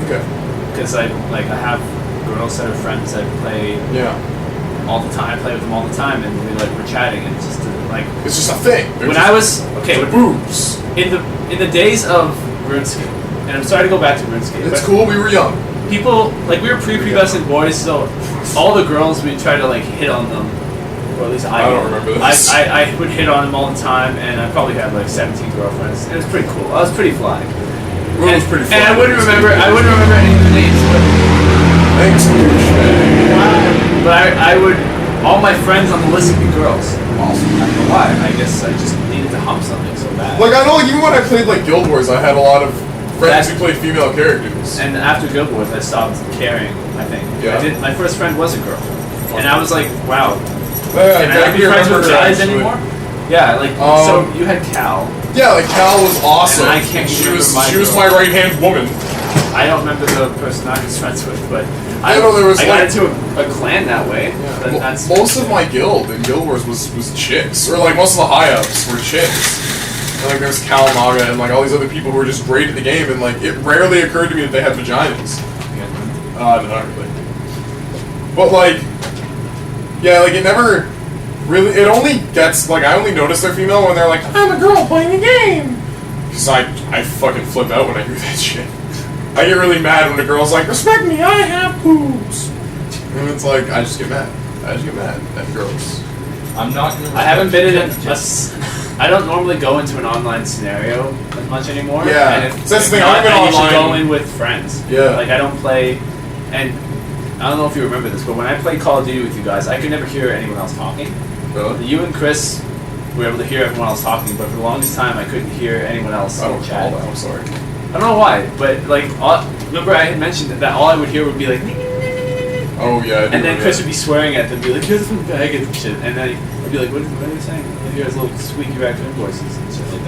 Okay. Because I have girls that are friends that play Yeah. all the time. I play with them all the time, and we're chatting, and it's just like It's just a thing. when I was boobs. in the days of RuneScape, and I'm sorry to go back to RuneScape. It's but cool. We were young. People like we were pre-pubescent boys, so all the girls we try to like hit on them, or at least I don't remember this. I would hit on them all the time, and I probably had like 17 girlfriends. It was pretty cool. I was pretty fly. Rune was pretty fly. And I wouldn't remember any of the names, Thanks, douchebag. but I would. All my friends on the list would be girls. Also, I don't know why. I guess I just needed to hump something so bad. Like, I know, like, even when I played like Guild Wars, I had a lot of friends who played female characters. And after Guild Wars, I stopped caring. I think. Yeah. My first friend was a girl, and I was like, wow. Yeah, Can I not be friends with guys anymore? Yeah, like so you had Cal. Yeah, like Cal was awesome. And I can't she remember was my she was girl. my right hand woman. I don't remember the person I was friends with, but I know there was got like- into a clan that way. That's Most of my guild in Guild Wars was chicks, or like most of the high ups were chicks. And, like there's Cal Naga and like all these other people who were just great at the game, and like it rarely occurred to me that they had vaginas. Not really. But like, yeah, like it never really. It only gets like I only notice they're female when they're like, I'm a girl playing the game. Because I fucking flip out when I hear that shit. I get really mad when a girl's like, respect me, I have boobs. And it's like, I just get mad. I just get mad at girls. I'm not gonna. I haven't been in I don't normally go into an online scenario as much anymore. Yeah. And So that's the thing, not, I've been I usually online. go in with friends. Yeah. Like I don't play, and I don't know if you remember this, but when I played Call of Duty with you guys, I could never hear anyone else talking. Really? You and Chris were able to hear everyone else talking, but for the longest time I couldn't hear anyone else I don't chat. recall that, I'm sorry. I don't know why, but like, remember I had mentioned that all I would hear would be like, Oh yeah, I do and then remember Chris that. would be swearing at them, be like, "You're some faggot and shit," and then I'd be like, "What are you saying?" And hear his little squeaky raccoon voices and shit like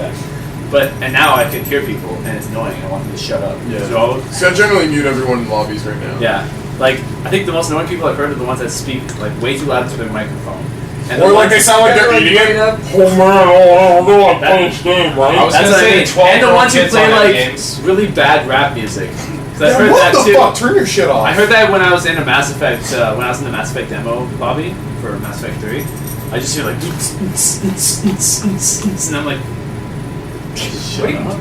that. And now I can hear people, and it's annoying. I want them to shut up. Yeah. So See, I generally mute everyone in lobbies right now. yeah, like I think the most annoying people I've heard are the ones that speak like way too loud to their microphone. And Or the like ones- they sound like they're Like, eating right it. up. Oh man, oh no, I'm playing this game, right? I was That's gonna what I say mean. 12 And the ones who kids play on like games. really bad rap music. 'Cause I've Yeah, heard what that the too. fuck? Turn your shit off. I heard that when I was in a Mass Effect, when I was in the Mass Effect demo lobby for Mass Effect 3. I just hear like, and I'm like, shut up.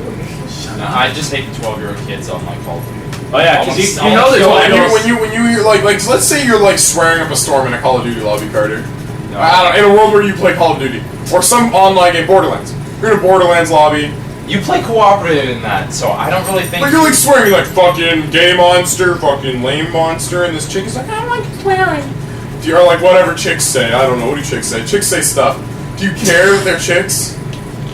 No, I just hate the 12-year-old kids on my Call of Duty. Oh yeah, because you know Almost there's killed one me. of those. When you hear like let's say you're like swearing up a storm in a Call of Duty lobby, Carter. No. I don't know, in a world where you play Call of Duty or some online game, Borderlands. You're in a Borderlands lobby, You play cooperative in that, so I don't really think. but you're like swearing, you're like fucking gay monster, fucking lame monster, and this chick is like, I don't like swearing. Or like whatever chicks say. I don't know, what do chicks say? Chicks say stuff. Do you care if they're chicks?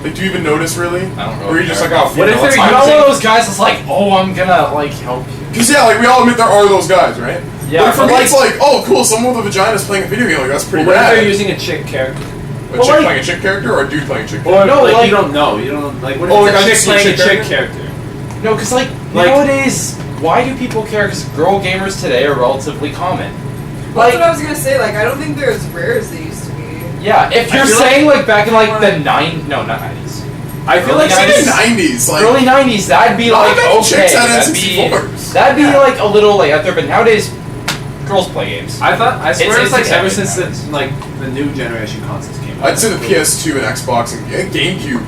Like, do you even notice really? I don't Or are really you just care. like, oh, What if fuck, they're I'm let's not not- one of those guys that's like, oh, I'm gonna like help you. Because yeah, like we all admit there are those guys, right? Yeah, But for but me, like- it's like, oh, cool, someone with a vagina is playing a video game. Like that's pretty What if rad. they're using a chick character? A Well, chick like- playing a chick character or a dude playing a chick Or character? No, like, like- you don't know. You don't like. What if Oh, like, I it's just a chick see a playing a chick chick character? No, because like Like- nowadays, why do people care? Because girl gamers today are relatively common. That's Like, what I was gonna say. Like, I don't think they're as rare as they used to be. yeah, if I you're feel saying like back in like the not 90s, I feel Early like It's guys- like the 90s, like early 90s, that'd be not like many okay, chicks had that'd be N64s. like a little like out there, but nowadays, girls play games. I swear it's like it's ever accepted since the like the new generation consoles came out. I'd say the PS2 and Xbox and GameCube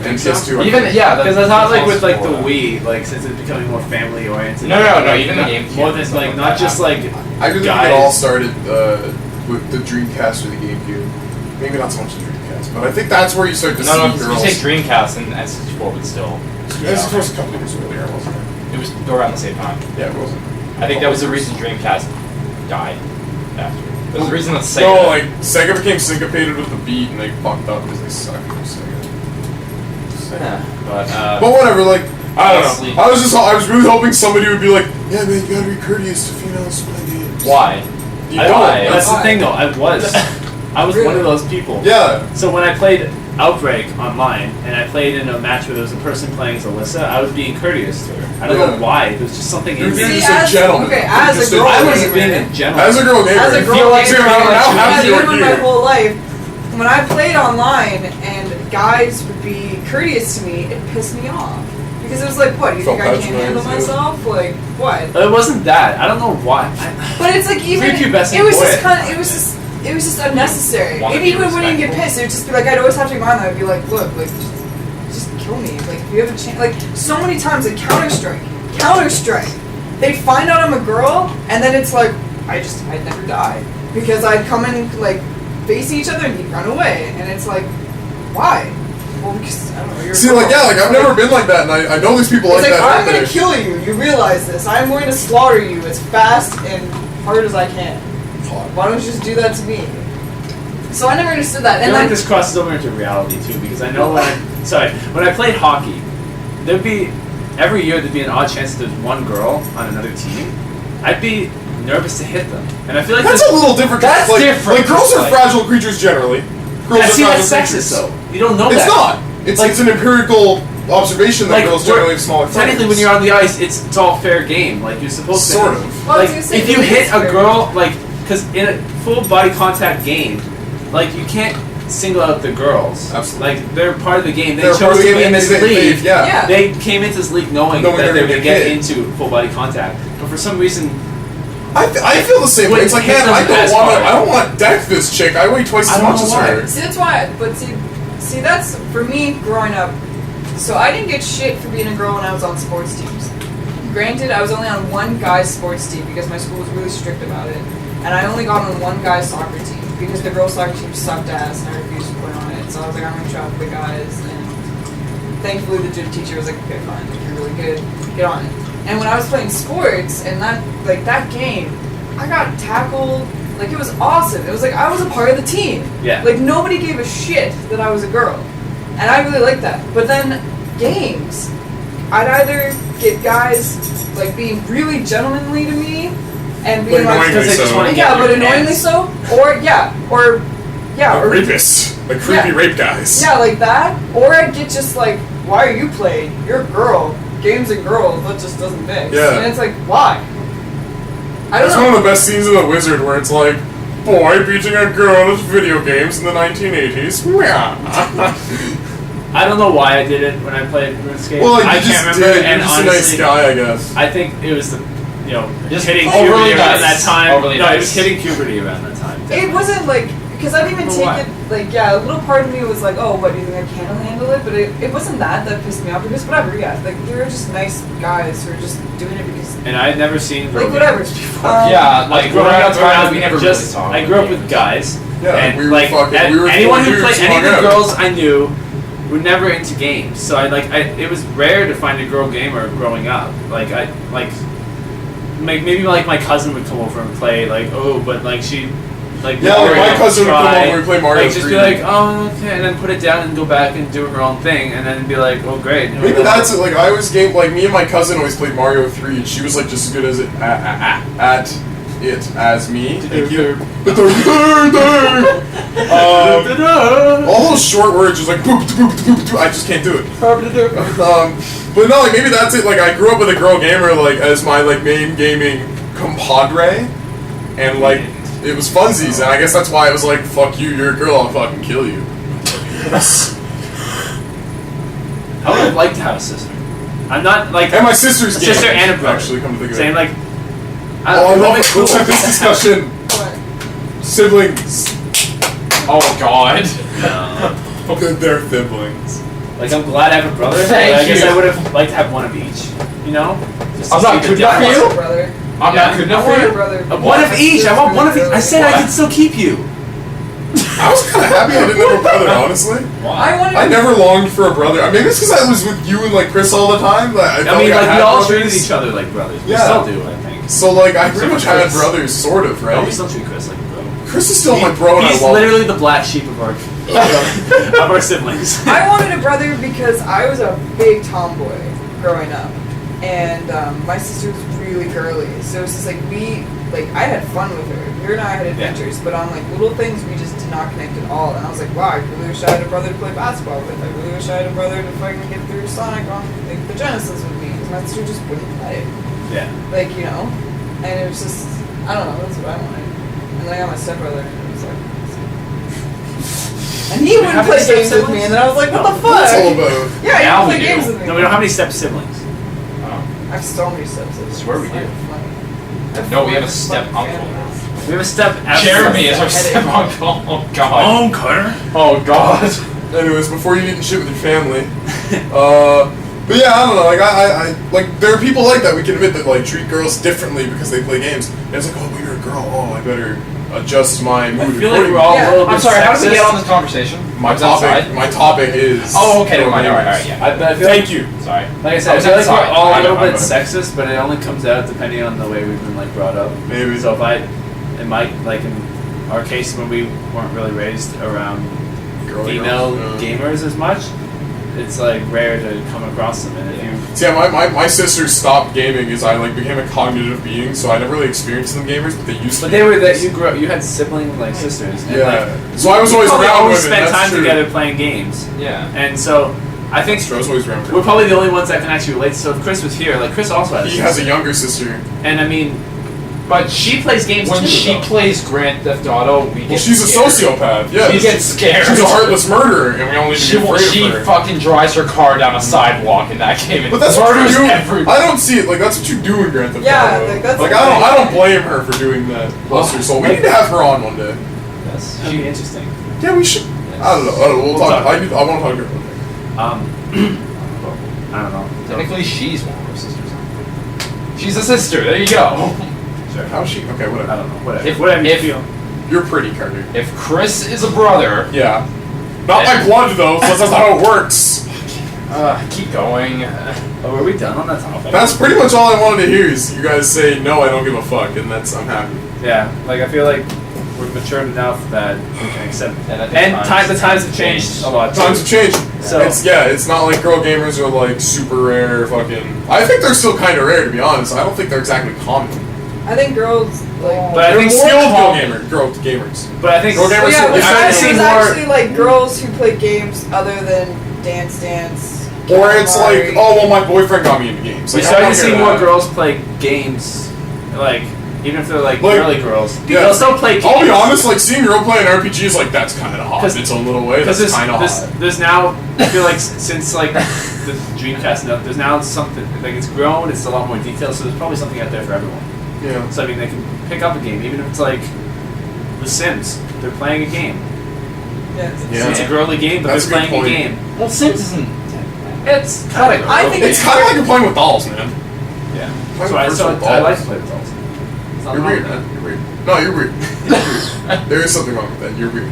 and so? PS2. are- Even yeah, Because I thought like with like the consoles Wii, like since it's becoming more family oriented. No, even the GameCube More than and like stuff not like just that. like I really think guys. it all started with the Dreamcast or the GameCube. Maybe not so much the Dreamcast, but I think that's where you start to No, see if you girls. say Dreamcast and N64, but still, This was a couple years earlier, wasn't it? it was around the same time. Yeah, it wasn't. I think that was the reason Dreamcast died after. That was the reason that Sega. No, like Sega became syncopated with the beat and they fucked up because they suck at Sega. Yeah, But whatever, like I don't honestly- know. I was really hoping somebody would be like, yeah, man, you gotta be courteous to females who play games. why? You I don't. That's the thing though. I was. I was one of those people. Yeah. So when I played Outbreak online, and I played in a match where there was a person playing as Alyssa, I was being courteous to her. I don't know why. There was just something in You're me. just a gentleman. Okay, as Just a girl, I was gamer, being a gentleman. As a girl gamer. As a girl you gamer, how happy yeah, you're even my here. whole life, when I played online and guys would be courteous to me, it pissed me off. Because it was like, what, you think I can't handle myself? Like, what? It wasn't that. I don't know why. But it's like even, Prepubescent it was boy. just kind of, it was just unnecessary. Wanna And be even when you get respectful. pissed, it would just be like, I'd always have to remind them, I'd be like, look, like, just kill me. Like, if you have a chance, like, so many times in Counter-Strike, they find out I'm a girl, and then it's like, I'd never die. Because I'd come in, like, facing each other and he'd run away. And it's like, why? Well, because, I don't know, you're a See, girl. like, yeah, like, I've never been like that, and I know these people It's like like, that. I'm gonna kill you, you realize this. I'm going to slaughter you as fast and hard as I can. Why don't you just do that to me? So I never understood that. I And feel like then, this crosses over into reality too, because I know when I played hockey, every year there'd be an odd chance that there's one girl on another team. I'd be nervous to hit them, and I feel like That's a little different. That's like, different. Like, girls are Like- fragile creatures generally. Girls Yeah, are see, fragile that's creatures. sexist though. You don't know It's that. not. It's an empirical observation that Like, girls generally have smaller frames. technically, when you're on the ice, it's all fair game. Like you're supposed to. Sort of. Well, I was Like gonna say, if you it hit is a fair. girl, like because in a full body contact game, like you can't single out the girls. Absolutely. Like they're part of the game. They They're part chose of the to be game in and this they- league. yeah. Yeah. They came into this league knowing Knowing that they're they were gonna going to get get hit. into full body contact. But for some reason, I feel the same way. Wait, It's like, hit man, them I as don't want hard. to. I don't want to deck this chick. I weigh twice I as don't much know as why. her. see, that's why. But see, that's for me growing up. So I didn't get shit for being a girl when I was on sports teams. Granted, I was only on one guy's sports team because my school was really strict about it, and I only got on one guy's soccer team because the girls' soccer team sucked ass, and I refused to play on it. So I was like, I'm gonna try out the guys, and thankfully the gym teacher was like, okay, fine, like, you're really good, get on it. And when I was playing sports and that game, I got tackled. Like, it was awesome. It was like I was a part of the team. Yeah. Like, nobody gave a shit that I was a girl. And I really liked that. But then, games, I'd either get guys, like, being really gentlemanly to me and being Like, like, annoyingly they just so. wanna get yeah, your but annoyingly hands. so, or Rapists, like creepy Yeah. rape guys. yeah, like that, or I'd get just like, why are you playing? You're a girl. Games and girls, that just doesn't mix. Yeah. And it's like, why? I don't That's know. one of the best scenes in The Wizard, where it's like, boy beating a girl at video games in the 1980s. I don't know why I did it when I played RuneScape. Well, like, I you can't just remember. did. You're And just honestly, a nice guy, I guess. I think it was the, Just hitting overly puberty around nice. that time. Overly no, it was nice. hitting puberty around that time. It wasn't like, because I've even But why? taken, like, yeah, a little part of me was like, oh, what, do you think I can handle it? But it wasn't that pissed me off, because whatever, yeah. Like, they were just nice guys who were just doing it because, And I had never seen like, girl whatever. gamers before. Yeah, I like was growing growing up up around we never just really talked. I grew up with guys. Yeah, and we were like fucking. and We were anyone four who played dudes any of hung the out. girls I knew were never into games. So it was rare to find a girl gamer growing up. Maybe like my cousin would come over and play but like she like Yeah, like, my Mario cousin would come try, over and play Mario like just 3. be like, oh okay, and then put it down and go back and do her own thing, and then be like, oh great. Maybe that's it. Like, I always like, me and my cousin always played Mario 3, and she was like just as good as it at it as me. Thank you. All those short words, just like boop, boop, boop, boop, I just can't do it. But no, like, maybe that's it. Like, I grew up with a girl gamer, like, as my like main gaming compadre, and like it was funsies, and I guess that's why it was like, fuck you, you're a girl, I'll fucking kill you. I would have liked to have a sister. I'm not like And my sister's a game, sister and a brother. actually, come to think of Saying it. like, Oh, I love it. cool. Let's have this discussion. What? Siblings. Oh God. They're siblings. Like, I'm glad I have a brother. But Thank I guess you. I would have liked to have one of each. You know? Just to I'm not see the good enough for difference. you? Also, brother. I'm Yeah. not good I enough want for a you. brother. One of each. I want one of each. I said I What? could still keep you. I was kind of happy I didn't have a brother, honestly. I wanted. I never longed for a brother. Maybe it's because I was with you and like Chris all the time. That I, felt I mean, like like, I we had all brothers. treated each other like brothers. We Yeah. still do, I think. So like I Except pretty much for had Chris. brothers, sort of, right? No, we still treat Chris like a brother. Chris is still my bro, and He's I love him. literally the black sheep of our of our siblings. I wanted a brother because I was a big tomboy growing up, and my sister was really girly. So it was just like like, I had fun with her. Her and I had adventures, but on, like, little things, we just did not connect at all. And I was like, wow, I really wish I had a brother to play basketball with. I really wish I had a brother to fucking get through Sonic on, like, the Genesis with me. Because my sister just wouldn't play. Yeah. Like, you know? And it was just, I don't know, that's what I wanted. And then I got my stepbrother, and it was like... And he wouldn't play games with me, and then I was like, what the fuck? It's all about. Yeah, he Now would play we do. games with me. No, we don't have any step siblings. I have so many stepsisters. Swear we It's do. not funny. No, we have a four step fucking uncle. families. We have a step. Jeremy is our Headache. step uncle. Oh god. Oh, Carter. Oh god. Anyways, before you eating shit with your family, but yeah, I don't know. Like I like there are people like that. We can admit that like treat girls differently because they play games. And it's like, oh, but you're a girl. Oh, I better adjust my mood. I feel like accordingly. we're all Yeah. a little bit I'm sorry, how did we sexist. get on this conversation? My Was that topic. side? My topic is. Oh, okay, never mind. Alright, yeah. I feel Thank like, you. Sorry. like I said, I was feel like outside. we're all I a know, little bit I know. sexist, but it only comes out depending on the way we've been like brought up. Maybe. So if in our case when we weren't really raised around Girly female girls, gamers as much, it's like rare to come across them. And if you See, yeah, my sister stopped gaming as I like became a cognitive being, so I never really experienced them gamers, but they used to. But be they were gamers. that you grew up. You had sibling like sisters. And, Yeah. Like, So I was always probably around always women. spent That's time true. together playing games, Yeah. and so I think I was always around we're women. probably the only ones that can actually relate. So if Chris was here, like Chris also has. He has a younger sister. And I mean, But she plays games when too. she though. plays Grand Theft Auto, we get Well, she's a scared. sociopath. Yeah. We get scared. She's a heartless murderer, and we only need She, to be afraid she of her. fucking drives her car down a sidewalk in that game and But that's what murders you do. everybody. I don't see it like that's what you do in Grand Theft Yeah, Auto. like, that's like the I don't thing. blame her for doing that. Bless her soul. We need to have her on one day. Yes, that'd be interesting. Yeah, we should. I don't know. We'll talk. I want to talk to her one day. I don't know. Technically, she's one of her sisters. She's a sister. There you go. Sure. How's she? Okay, I whatever. don't know. Whatever. If- Whatever you if- feel. You're pretty, Carter. If Chris is a brother, Yeah. Not my blood though. So that's not how it works. keep going. Oh, are we done on that topic? That's pretty much all I wanted to hear. Is you guys say no, I don't give a fuck, and that's I'm happy. Yeah. Like I feel like we're mature enough that we can accept. And I think The times have changed a lot. Times have changed. So- It's not like girl gamers are like super rare. Fucking. I think they're still kind of rare to be honest. I don't think they're exactly common. I think girls, like... But I They're think more skilled common. girl gamers. But I think. Girl gamers Well, yeah, are- but we're starting to see there's more. actually, like, girls who play games other than Dance Dance. Or it's like, Katamari. oh well, my boyfriend got me into games. We're Like, starting I to don't see hear more that. girls play games, like even if they're like Like, girly girls. yeah. They'll still play games. I'll be honest, like seeing girl play an RPG is like that's kind of hot. 'Cause- It's a little way. Because That's kind of hot. there's now, I feel like since like the Dreamcast, there's now something like it's grown. It's a lot more detailed, so there's probably something out there for everyone. Yeah. So I mean, they can pick up a game, even if it's like The Sims. They're playing a game. Yes. Yeah. It's a girly game, but That's a they're good playing a point. game. Well, Sims isn't. It's kind of. I think It's kind of like you're playing with dolls, man. Yeah. Playing So I with virtual like dolls. to play with dolls. It's not You're wrong weird, with man. You're weird. No, you're weird. There is something wrong with that. You're weird.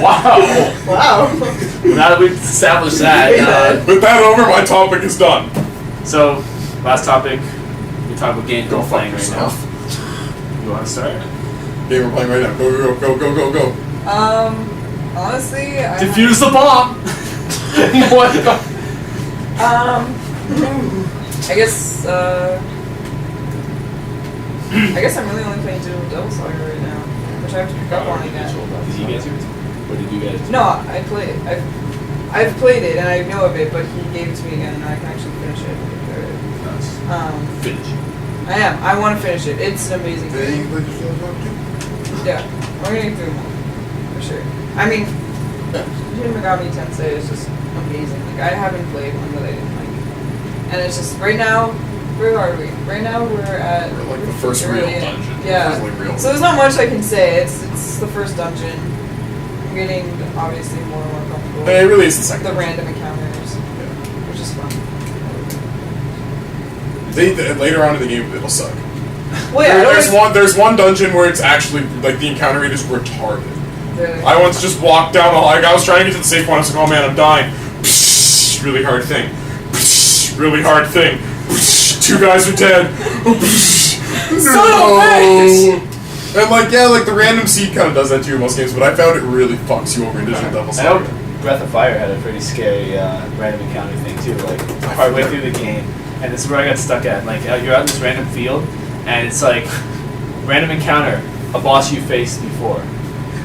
Wow. Wow. that. Now that we've established that, With that over, my topic is done. so last topic, we talk about games Go we're fuck playing right yourself. now. You want to start? Game we're playing right now. Go, go, go, go, go, go. Honestly, I Defuse the bomb. What the? I guess I'm really only playing Digital Devil Saga right now, which I have to pick up on again. Did you get to it? What did you guys do? No, I play it. I've played it and I know of it, but he gave it to me again and I can actually finish it. Finish. I am. I want to finish it. It's an amazing game. Yeah, we're gonna get through them all, for sure. I mean, Shin Megami Tensei is just amazing. Like, I haven't played one that I didn't like. And it's just, right now, where are we? Right now we're at... We're like the first real early- dungeon. Yeah. First, like, real. So there's not much I can say. It's the first dungeon. I'm getting, obviously, more and more comfortable It really is the second. with the random encounters, Yeah. which is fun. Later on in the game, it'll suck. Well, yeah, There's one dungeon where it's actually like the encounter rate is retarded. Really. I once just walked down like I was trying to get to the safe point. I was like, oh man, I'm dying. Psh, really hard thing. Psh, really hard thing. Psh, 2 guys are dead. Psh, no. And like yeah, like the random seed kind of does that to you in most games, but I found it really fucks you over in Digital Devil I Saga. know Breath of Fire had a pretty scary random encounter thing too, like partway through the game. And this is where I got stuck at. Like you're out in this random field, and it's like random encounter, a boss you faced before.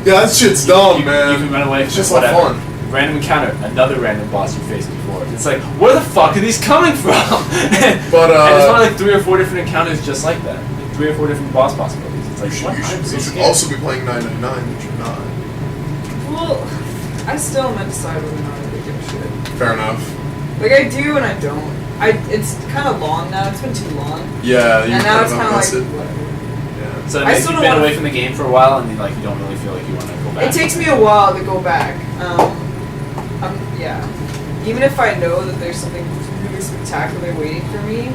Yeah, that shit's dumb, You man. can run away It's from just not whatever. fun. Random encounter, another random boss you faced before. It's like, where the fuck are these coming from? and But, there's probably like 3 or 4 different encounters just like that. Like 3 or 4 different boss possibilities. It's like, what? You I'm so should scared. also be playing 999, which you're not. Well, I still am undecided whether or not I give a shit. Fair enough. Like I do and I don't. It's kind of long now. It's been too long. Yeah, you And now it's kind of like invested. whatever. Yeah. So it I makes still you don't been wanna- away from the game for a while, and you don't really feel like you want to go back. It takes me a while to go back. Yeah. Even if I know that there's something really spectacular waiting for me,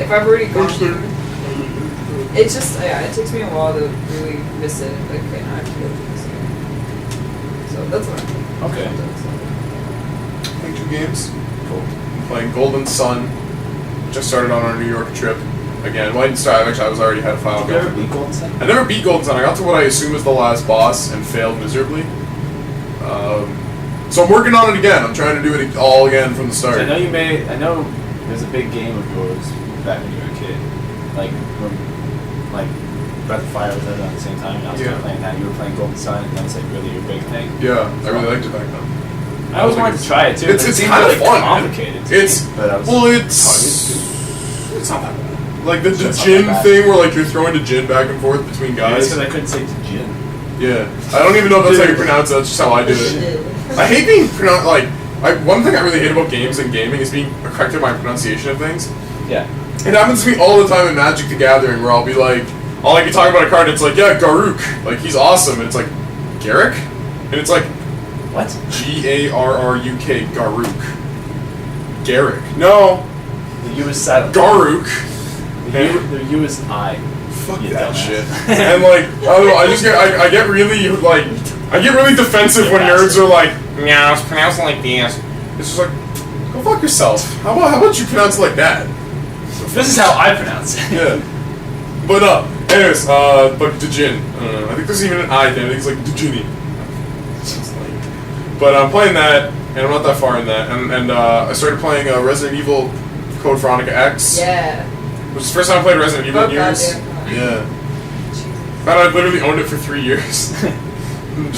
if I've already gone through, it's just it takes me a while to really miss it. Like, okay, now I have to go through this again. So that's what I'm doing. Okay. Playing 2 games. Cool. I'm playing Golden Sun. Just started on our New York trip. Again, well, I didn't start. Actually, I was already had a file Have you ever going. beat Golden Sun? I never beat Golden Sun. I got to what I assume is the last boss and failed miserably. So I'm working on it again. I'm trying to do it all again from the start. I know there's a big game of yours back when you were a kid. Like Breath of Fire was out at the same time, and I was playing that. You were playing Golden Sun, and that was like really your big thing. Yeah, I really liked it back then. I always wanted to try it too. It's but it seemed kind of really fun. complicated. to It's me, but I was it's not that bad. Like the It's not gin that bad. thing where like you're throwing a gin back and forth between guys. because I couldn't say Jin. Yeah, I don't even know if that's how you pronounce it. That's just how I do it. I hate being pronounced one thing I really hate about games and gaming is being corrected by pronunciation of things. Yeah. It happens to me all the time in Magic the Gathering where I'll be talking about a card, it's like, yeah, Garruk, like he's awesome, and it's like, Garruk? And it's like, What? Garruk. Garruk. No, The U is silent. Garruk. The U is I. Fuck You that dumbass. shit. And I don't know, I get really defensive when nerds are like, yeah, it's pronounced like this. It's just like, go fuck yourself. How about you pronounce it like that? This is how I pronounce it. Yeah. But anyways, but Djinn. I think there's even an I there. I think it's like Djinni. But I'm playing that, and I'm not that far in that. And I started playing Resident Evil Code Veronica X. Yeah. Which is the first time I played Resident Evil in years. goddamn. Yeah. But I've literally owned it for 3 years.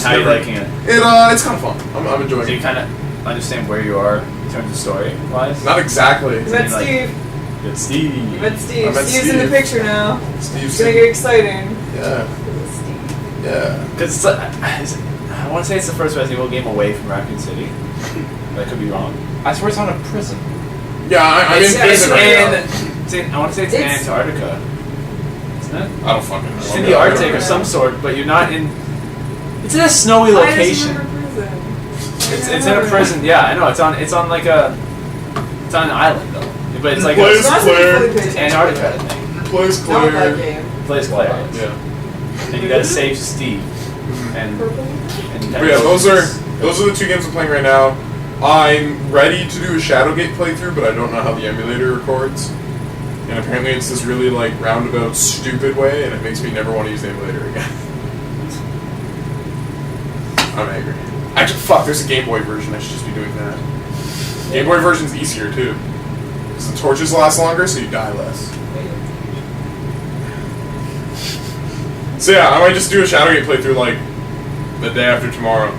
How are you liking it? It's kind of fun. I'm enjoying Do you it. kind of understand where you are in terms of story-wise? Not exactly. You met mean, like- Steve. Good Steve. You met Steve. I met Steve's in the Steve. picture now. Steve's It's gonna get exciting. Yeah. Steve. Yeah. Because I want to say it's the first Resident Evil game away from Raccoon City. But I could be wrong. I swear it's not a prison. Yeah, I'm in It's prison right now. I want to say it's in It's- Antarctica. Isn't it? I don't fucking know. It's in the Arctic or some sort, but you're not in... It's in a snowy I just location. remember prison. It's in a prison. Yeah, I know. It's on like a... It's on an island, though. But it's like Plays a... It's not Claire. really It's Antarctica, I think. Plays I love that Claire. game. Plays Claire. Yeah. And you gotta save Steve. And you But gotta yeah, go those through are this- the 2 games I'm playing right now. I'm ready to do a Shadowgate playthrough, but I don't know how the emulator records. And apparently it's this really roundabout, stupid way, and it makes me never want to use the emulator again. I'm angry. Actually, fuck, there's a Game Boy version. I should just be doing that. Game Boy version's easier too. Because the torches last longer, so you die less. So yeah, I might just do a Shadowgate playthrough the day after tomorrow.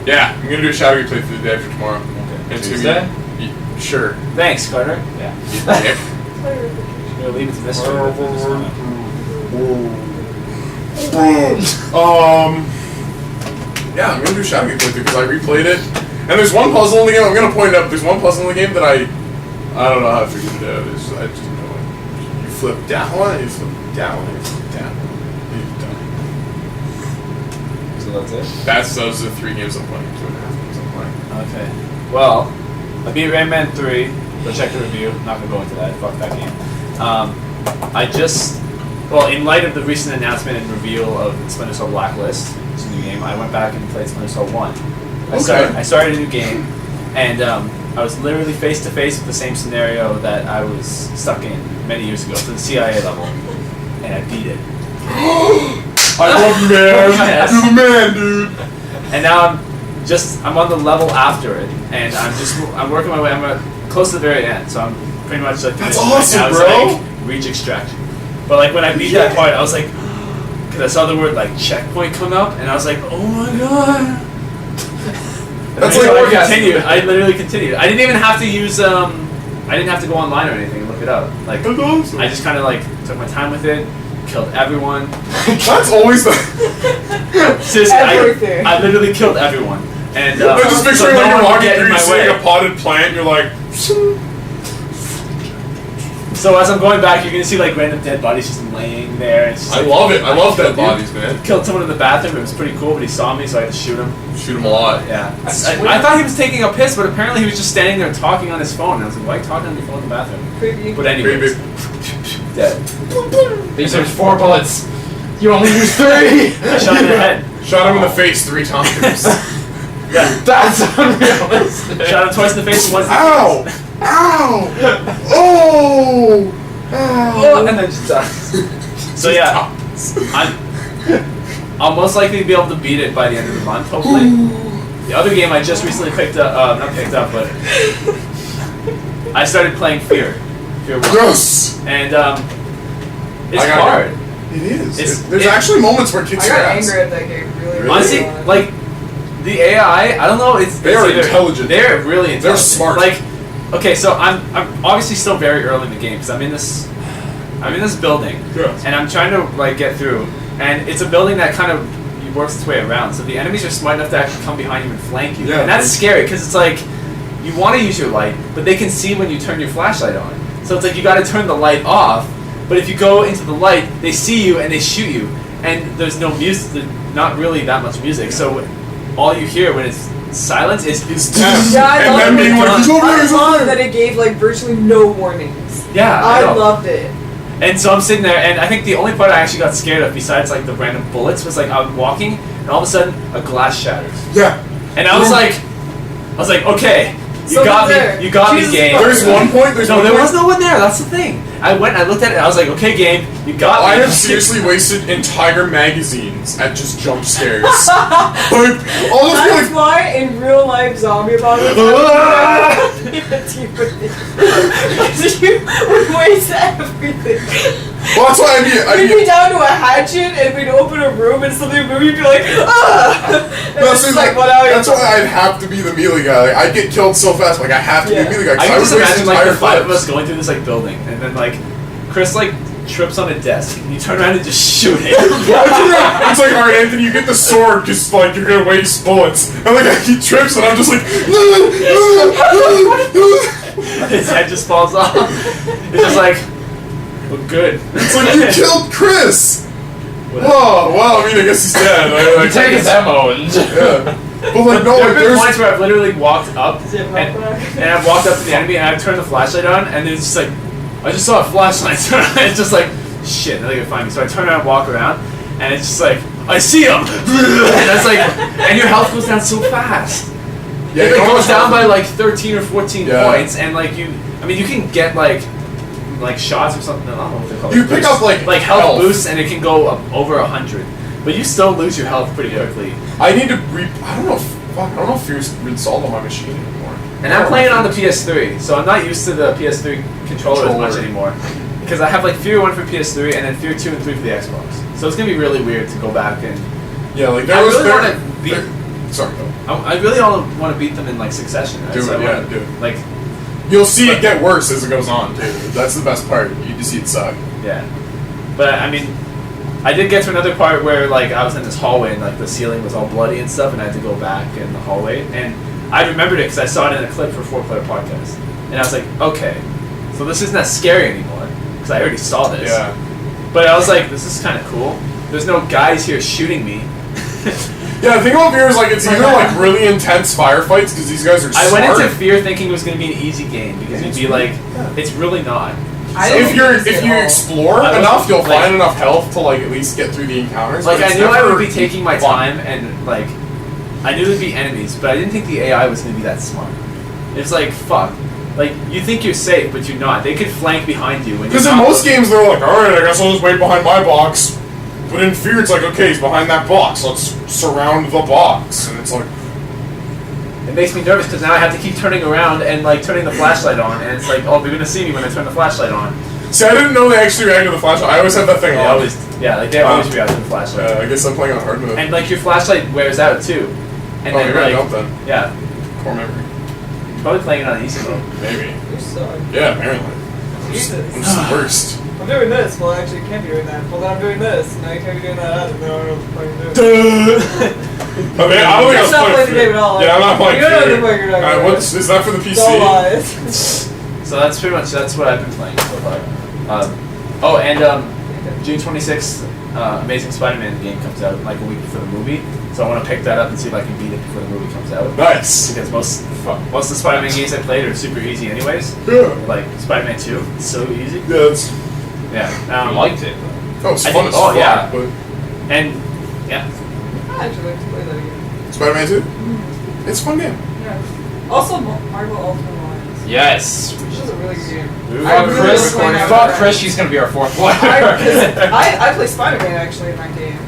Yeah, I'm gonna do a Shadowgate playthrough the day after tomorrow. Okay. And it's Tuesday? gonna be sure. Thanks, Carter. Yeah. You dick. We're gonna leave it to mystery. Yeah, I'm gonna do Shadowgate playthrough because I replayed it. And there's one puzzle in the game. I'm gonna point out. There's one puzzle in the game that I don't know how I figured it out. I just know it. You flip down one, you flip down one, you flip down one. You're done. So that's it? Those are the 3 games I'm playing. 2.5 games I'm playing. Okay. Well, I beat Rayman 3. Go check the review. I'm not gonna go into that. Fuck that game. In light of the recent announcement and reveal of Splinter Cell Blacklist, it's a new game, I went back and played Splinter Cell 1. I started a new game, and I was literally face to face with the same scenario that I was stuck in many years ago, to the CIA level, and I beat it. I love you, man. Yes. You're the man, dude. And now I'm on the level after it, and I'm working my way. I'm close to the very end, so I'm pretty much like That's finishing awesome, right now. bro. It's like reach extraction. But like when I beat that part, I was like, because I saw the word like checkpoint come up, and I was like, oh my god. That's And like so I orgasm. continued. I literally continued. I didn't even have to use I didn't have to go online or anything and look it up. Like That's awesome. I just kind of like took my time with it, killed everyone. That's always the. Seriously, Everything. I literally killed everyone. And I just so picture no like one you're would walking get in through, my seeing way. a potted plant, you're like. So as I'm going back, you're gonna see like random dead bodies just laying there. It's just, I like, love it. I love dead killed you. bodies, man. Killed someone in the bathroom. It was pretty cool, but he saw me, so I had to shoot him. Shoot them a lot. Yeah. swear. I thought he was taking a piss, but apparently he was just standing there talking on his phone. And I was like, why are you talking on your phone in the bathroom? Creepy. But anyways, dead. These are 4 bullets. You only use 3. I shot him in the head. Shot him in the face 3 times. Yeah. That's unrealistic. Shot him twice in the face and once in the Ow! face. Ow! Oh! Oh, and then just dies. So yeah, I'll most likely be able to beat it by the end of the month, hopefully. The other game I just recently picked up, not picked up, but I started playing Fear 1. Yes! And it's I got hard. It is. It's- There's it- actually moments where kids I got your ass. angry at that game really. Really? Honestly, early on. like the AI, I don't know. They are intelligent. They're really intelligent. They're smart. Like, okay, so I'm obviously still very early in the game because I'm in this building, Yes. and I'm trying to like get through, and it's a building that kind of works its way around. So the enemies are smart enough to actually come behind you and flank you, Yeah. and that's scary because it's like you want to use your light, but they can see when you turn your flashlight on. So it's like you got to turn the light off. But if you go into the light, they see you and they shoot you, and there's no music, there's not really that much music. So all you hear when it's silence is Death. Yeah, I And love then it. being like, he's over there, I he's over love there. that it gave like virtually no warnings. yeah. I know. loved it. And so I'm sitting there, and I think the only part I actually got scared of, besides like the random bullets, was like I'm walking, and all of a sudden a glass shatters, Yeah. and I was like, okay, you got Someone's there. me, you got Jesus me, game. fuck. There's one point. There's No, one there point. was no one there. That's the thing. I went, I looked at it, and I was like, okay, game, you got me. I have seriously wasted entire magazines at just jump scares. Like, I'll just be That's like, why in real life zombie apocalypse you would waste everything. well, that's why We'd be down to a hatchet and we'd open a room and something would move, you'd be like, ah! And No, it's see, just like, what are you that's why I'd have to be the melee guy. Like, I'd get killed so fast. Like, I have to be Yeah. the melee guy. 'cause I can just would waste imagine like the entire 5 of clips. us going through this like building, and then like Chris like trips on a desk, and you turn around and just shoot it. It's like, alright, Anthony, you get the sword because like you're gonna waste bullets. And like he trips, and I'm just like, His head just falls off. It's just like, well, good. it's like you killed Chris. Whoa, well, I mean, I guess he's dead. I You take his ammo and. yeah. But like, no, There like, have been there's. points where I've literally walked up Is it and, back? and I've walked up to the enemy and I've turned the flashlight on and it's just like, I just saw a flashlight. It's just like, shit, now they can find me. So I turn around and walk around and it's just like, I see him! And that's like, and your health goes down so fast. Yeah, It like, you goes almost down have- by like 13 or 14 Yeah. points and like you can get like shots or something. I don't know what they're called. You pick up, like, health health. boosts and it can go up over 100. But you still lose your health pretty quickly. I need to I don't know if Fear's installed on my machine anymore. And I'm playing on the PS3, so I'm not used to the PS3 controller as much Controller. anymore. Because I have like Fear 1 for PS3 and then Fear 2 and 3 for the Xbox. So it's gonna be really weird to go back and Yeah, like I there was really there. wanna beat- there- Sorry, go. I really all want to beat them in like succession. Right? Do So it, I yeah, wanna- do it. Like, You'll see it get worse as it goes on too. That's the best part. You just see it suck. yeah. But I mean, I did get to another part where like I was in this hallway and like the ceiling was all bloody and stuff, and I had to go back in the hallway. And I remembered it because I saw it in a clip for 4-Player Podcast, and I was like, okay, so this isn't that scary anymore because I already saw this. Yeah. But I was like, this is kind of cool. There's no guys here shooting me. Yeah, the thing about Fear is like it's either like really intense firefights because these guys are I smart. went into Fear thinking it was going to be an easy game because you'd be like, it's really not. I So- didn't if use it you all. explore I was, enough, you'll like- find enough health to like at least get through the encounters. Like but I it's knew I never would be taking my fun. time and like I knew there'd be enemies, but I didn't think the AI was gonna be that smart. It's like fuck. Like you think you're safe, but you're not. They could flank behind you. Because in most games they're like, all right, I guess I'll just wait behind my box. But in Fear, it's like, okay, he's behind that box. Let's surround the box, and it's like, it makes me nervous because now I have to keep turning around and like turning the flashlight on, and it's like, oh, they're gonna see me when I turn the flashlight on. See, I didn't know they actually react to the flashlight. I always had that thing They on. always, they always react to the flashlight. I guess I'm playing on hard mode. And like your flashlight wears out too. And Oh, then you're gonna like, dump then. yeah, Core memory. probably playing it on easy mode. Maybe. You suck. Yeah, apparently. I'm just Jesus. the worst. I'm doing this. Well, actually, you can't be doing that. Well, then I'm doing this. Now you can't be doing that. No, I don't know what you're doing. I mean, I don't think I was Let's not play playing the game at all. Yeah, I'm not playing You know Fear. the fuck you're not Alright, gonna what's, is that for the PC? Don't lie. So that's pretty much what I've been playing so far. June 26th, Amazing Spider-Man game comes out like a week before the movie. So I want to pick that up and see if I can beat it before the movie comes out. Nice. Because most of the Spider-Man games I played are super easy anyways. Yeah. Like Spider-Man 2, it's so easy. Yeah, it's, Yeah. I liked it. oh, it's I fun think- as oh, fuck, yeah. but And yeah, I actually like to play that again. Spider-Man 2? It's a fun game. Yeah. Also, Marvel Ultimate Alliance. Yes. Which is a really good game. we I were really Chris, like that. fuck Chris, she's gonna be our fourth player. I play Spider-Man actually in that game.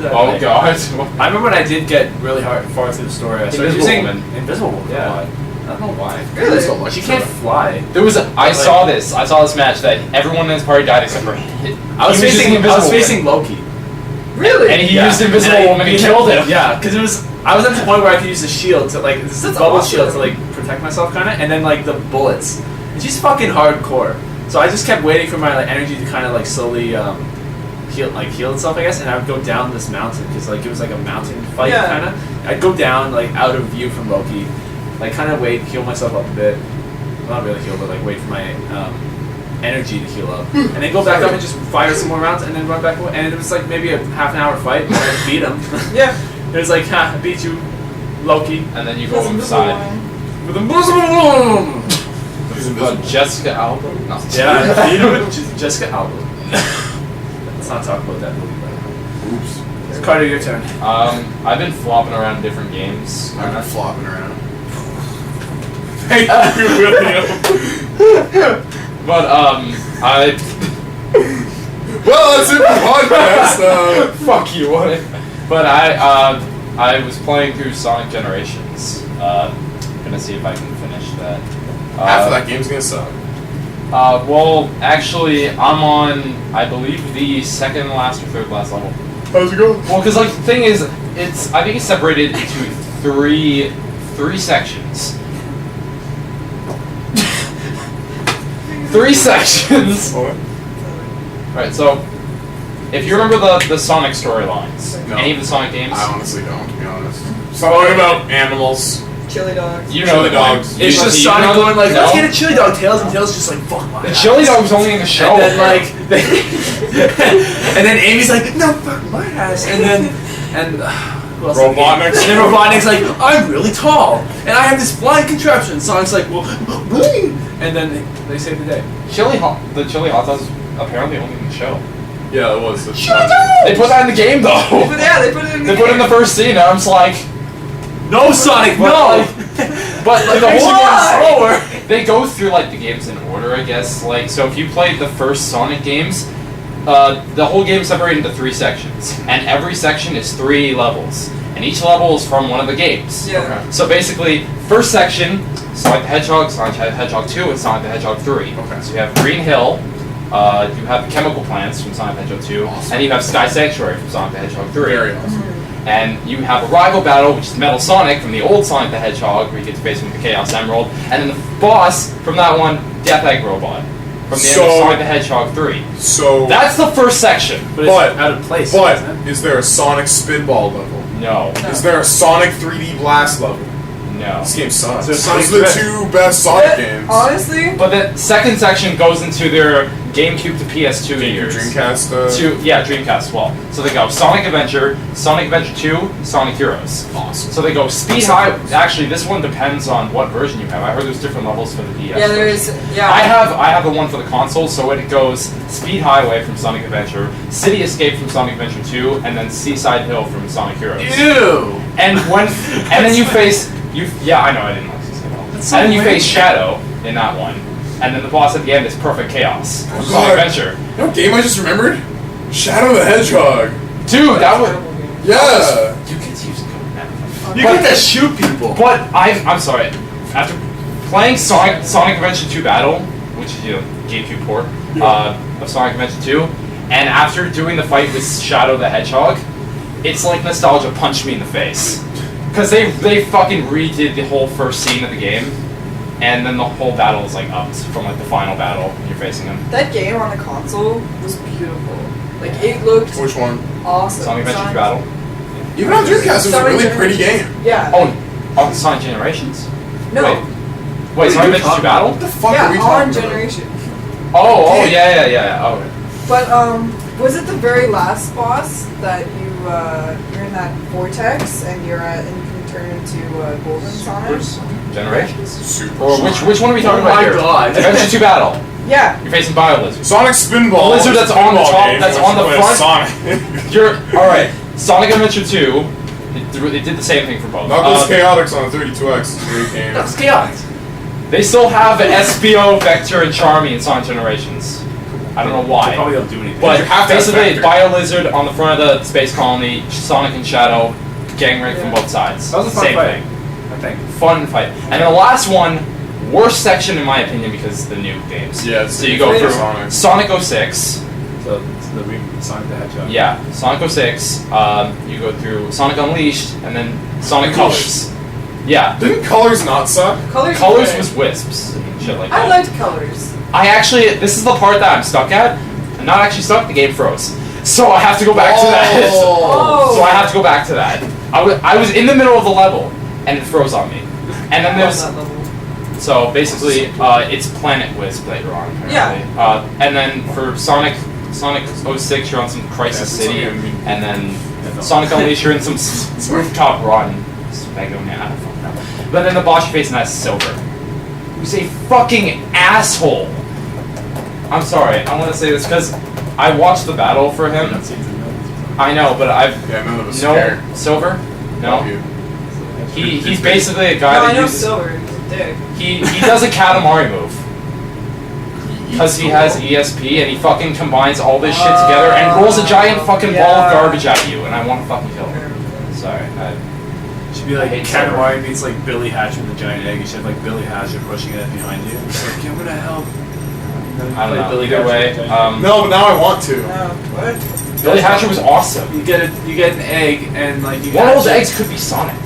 Oh god. I remember when I did get really far through the story. I started Invisible using Woman. Invisible Woman. Yeah. I don't know why. Really? She can't fly. There was I saw this match that everyone in his party died except for him. I was facing Loki. Really? And he Yeah. used Invisible And I- Woman and killed him. Yeah, because I was at the point where I could use the shield to like this That's bubble awesome. shield to like protect myself kind of, and then like the bullets. And she's fucking hardcore. So I just kept waiting for my like energy to kind of like slowly heal itself, I guess. And I would go down this mountain because like it was like a mountain fight Yeah. kind of. I'd go down like out of view from Loki, like kind of wait, heal myself up a bit. Well, not really heal, but like wait for my energy to heal up, and then go back up and just fire some more rounds, and then run back away. And it was like maybe a half an hour fight, and I beat him. Yeah. It was like, ha, I beat you, Loki, And then you go That's Invisible inside. Woman. with a Muslim. Jessica Alba? No. Yeah, I beat him with Jessica Alba. Let's not talk about that movie. Oops. It's Carter, your turn. I've been flopping around different games. I've been flopping around. Thank you, William. But I Well, that's it for the podcast. fuck you, what? But I was playing through Sonic Generations. Gonna see if I can finish that. Half of that game's gonna suck. Well, actually, I'm on, I believe, the second last or third last level. How's it going? Well, because like the thing is, I think it's separated into three sections. Three sections. What? Right. So, if you remember the Sonic storylines, No. any of the Sonic games, I honestly don't, to be honest. Something about animals. Chili dogs. you know Chili the dogs. dogs. It's You just know Sonic the- going like, no. let's get a chili dog, Tails, and Tails just like, fuck my The ass. chili dog was only in the show. And then like, and then Amy's like, no, fuck my ass. And then, who else? Robotnik's. And then Robotnik's like, I'm really tall, and I have this flying contraption. Sonic's like, well, really? And then they save the day. the chili hot dogs apparently only in the show. Yeah, it was. They put that in the game though. But yeah, they put it in the They put it in the first scene, and I'm just like, No, Sonic, But, no. like- but like the Makes you whole go slower. They go through like the games in order, I guess. Like, so if you played the first Sonic games, the whole game is separated into three sections, and every section is 3 levels, and each level is from one of the games. Yeah. Okay. So basically, first section, Sonic the Hedgehog, Sonic the Hedgehog 2, and Sonic the Hedgehog 3. Okay. So you have Green Hill, you have the Chemical Plants from Sonic the Hedgehog 2, Awesome. and you have Sky Sanctuary from Sonic the Hedgehog 3. Very awesome. And you have a rival battle, which is Metal Sonic from the old Sonic the Hedgehog, where you get to face him with the Chaos Emerald, and then the boss from that one, Death Egg Robot, from the end of So- Sonic the Hedgehog 3. So, That's the first section. But But- it's out of place. but isn't it? is there a Sonic Spinball level? No. Is there a Sonic 3D Blast level? No. This game sucks. So Those Sonic are the Drift. 2 best Sonic games. Honestly, But the second section goes into their GameCube to PS2 years. Dreamcast. Dreamcast as well. So they go Sonic Adventure 2, Sonic Heroes. Awesome. So they go Speed High. Actually, this one depends on what version you have. I heard there's different levels for the DS. yeah, there version. is. Yeah. I have the one for the console, so it goes Speed Highway from Sonic Adventure, City Escape from Sonic Adventure 2, and then Seaside Hill from Sonic Heroes. Ew. And then you face yeah, I know I didn't like Seaside Hill. That's so And then you weird. face Shadow in that one, and then the boss at the end is Perfect Chaos from Sonic God. Adventure. You know what game I just remembered? Shadow the Hedgehog. Dude, that was Terrible game. Yeah. you kids use code now. You But- get to shoot people. But I'm sorry. After playing Sonic Adventure 2 Battle, which is GameCube port, of Sonic Adventure 2, and after doing the fight with Shadow the Hedgehog, it's like nostalgia punched me in the face. Because they fucking redid the whole first scene of the game, and then the whole battle is like upped from like the final battle when you're facing him. That game on the console was beautiful. Like, it looked Which one? awesome. Sonic Adventure 2 Battle. Even on Dreamcast, it was a Sonic really pretty game. Yeah. Oh, on Sonic Generations. No. Wait, Sonic Adventure 2 Battle? What the fuck Yeah, are we on talking about? Generation. Oh, yeah. Oh. But, was it the very last boss that you're in that vortex and you can turn into Golden Sonic? Generations? Super. Or which one are we talking about here? God. Adventure 2 Battle. Yeah. You're facing BioLizard. Sonic Spinball. Lizard that's on the Spinball top- game that's in on which the you play front. Sonic. You're alright. Sonic Adventure 2. It did the same thing for both. Knuckles Chaotix on 32X is a great game. That's chaotic. They still have SPO, Vector, and Charmy in Sonic Generations. I don't know They why. probably don't do anything. But You have to have basically, Vector. BioLizard on the front of the space colony, Sonic and Shadow, gang rape from both sides. That was a fun Same fight. thing. I think. Fun fight. And then the last one, worst section in my opinion because of the new games. Yeah, it's So you go through Sonic. Sonic 06. So it's the Sonic the Hedgehog. Yeah, Sonic 06. You go through Sonic Unleashed, and then Sonic Colors. Yeah. Didn't Colors not suck? Colors Was wisps and shit like that. I liked Colors. This is the part that I'm stuck at. I'm not actually stuck, the game froze. So I have to go back to that. Oh. So I have to go back to that. I was in the middle of the level, and it froze on me. And then there's, that level. so basically, it's Planet Wisp later on, apparently. Yeah. And then for Sonic 06, you're on some Crisis Yeah, City, Sonic- and then Sonic Unleashed, you're in some rooftop run. But then the boss you're facing has Silver, who's a fucking asshole. I'm sorry, I want to say this because I watched the battle for him. I know, but Yeah, none of us care. Silver. No, You. he's basically a guy No, I that know uses. Silver. He's a dick. He does a Katamari move. Because he has ESP and he fucking combines all this shit together and rolls a giant fucking ball of Yeah. garbage at you, and I want to fucking kill him. Sorry. Should be like I hate Katamari meets like Billy Hatcher with a giant egg. You should have like Billy Hatcher pushing it behind you. It's like, I'm gonna help. I don't know. Either way, No, but now I want to. No, what? Billy Hatcher was awesome. You get an egg and like you. One of hatch those it. eggs could be Sonic.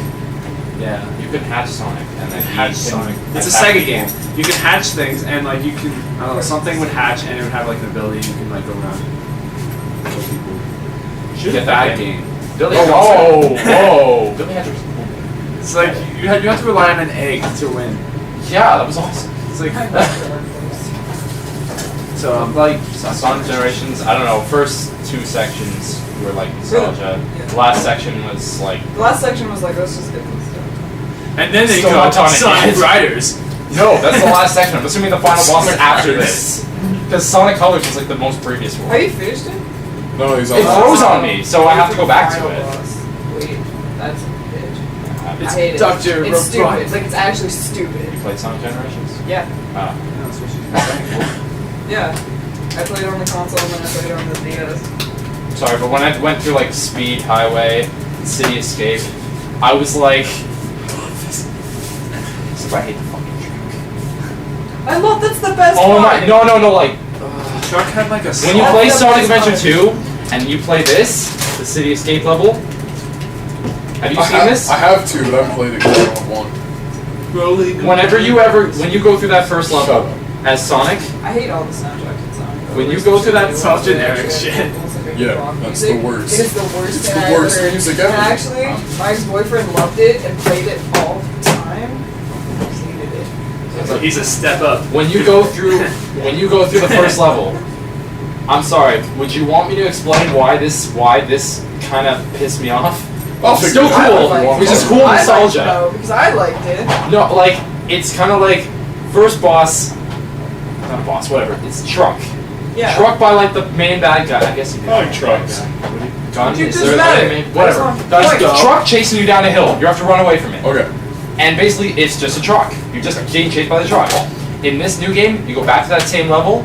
Yeah. You could hatch Sonic and then Hatch he can Sonic. It's a attack Sega people. game. You can hatch things and like you can, I don't know, something would hatch and it would have like an ability you can like go around. Kill people. Should Get that game. Billy Oh, whoa. Billy Hatcher was cool. It's like you have to rely on an egg to win. Yeah, that was awesome. It's like so like Sonic Generations, I don't know, first two sections were like nostalgia. Yeah. The last section was like, The last section was like, let's just get this done. and then they Still go not on it Sonic yet. Riders. no, that's the last section. I'm assuming the final boss is after this. Because Sonic Colors was like the most previous one. Have you finished it? No, he's It on. froze on me, so I have to go back to Final it. boss. Wait, that's a bitch. It's I hate it. Dr. It's stupid. Robot. Like, it's actually stupid. You played Sonic Generations? Yeah. That's what she's saying. Yeah. I played on the console and then I played on the DS. Sorry, but when I went through like Speed, Highway, City Escape, I was like, I hate the fucking track. I love, that's the best Oh part. my, no, like, Truck had like a when you Oh, play that's Sonic the best Adventure part. 2, and you play this, the City Escape level, have you seen this? I have two, but I haven't played it because I don't have one. When you go through that first Shut level up. as Sonic, I hate all the soundtracks in Sonic. When you go through that It's soft generic shit. Yeah, that's the worst. It is the worst It's thing the I worst ever heard. music And ever. actually, my ex-boyfriend loved it and played it all the time. I just hated it. So he's a step up. when you go through the first level, I'm sorry, would you want me to explain why this kind of pissed me off? I'll It's figure still it out cool, if you want which is to. cool I liked it, nostalgia. though, because I liked it. No, like, it's kind of like, first boss, not a boss, whatever, it's Truck. Yeah. Truck by, like, the main bad guy, I guess you I like trucks. Gun? Dude, Is doesn't there a matter. main- I Whatever. just want Guys, points. truck chasing you down a hill. You have to run away from it. Okay. And basically, it's just a truck. You're just getting chased by the truck. In this new game, you go back to that same level.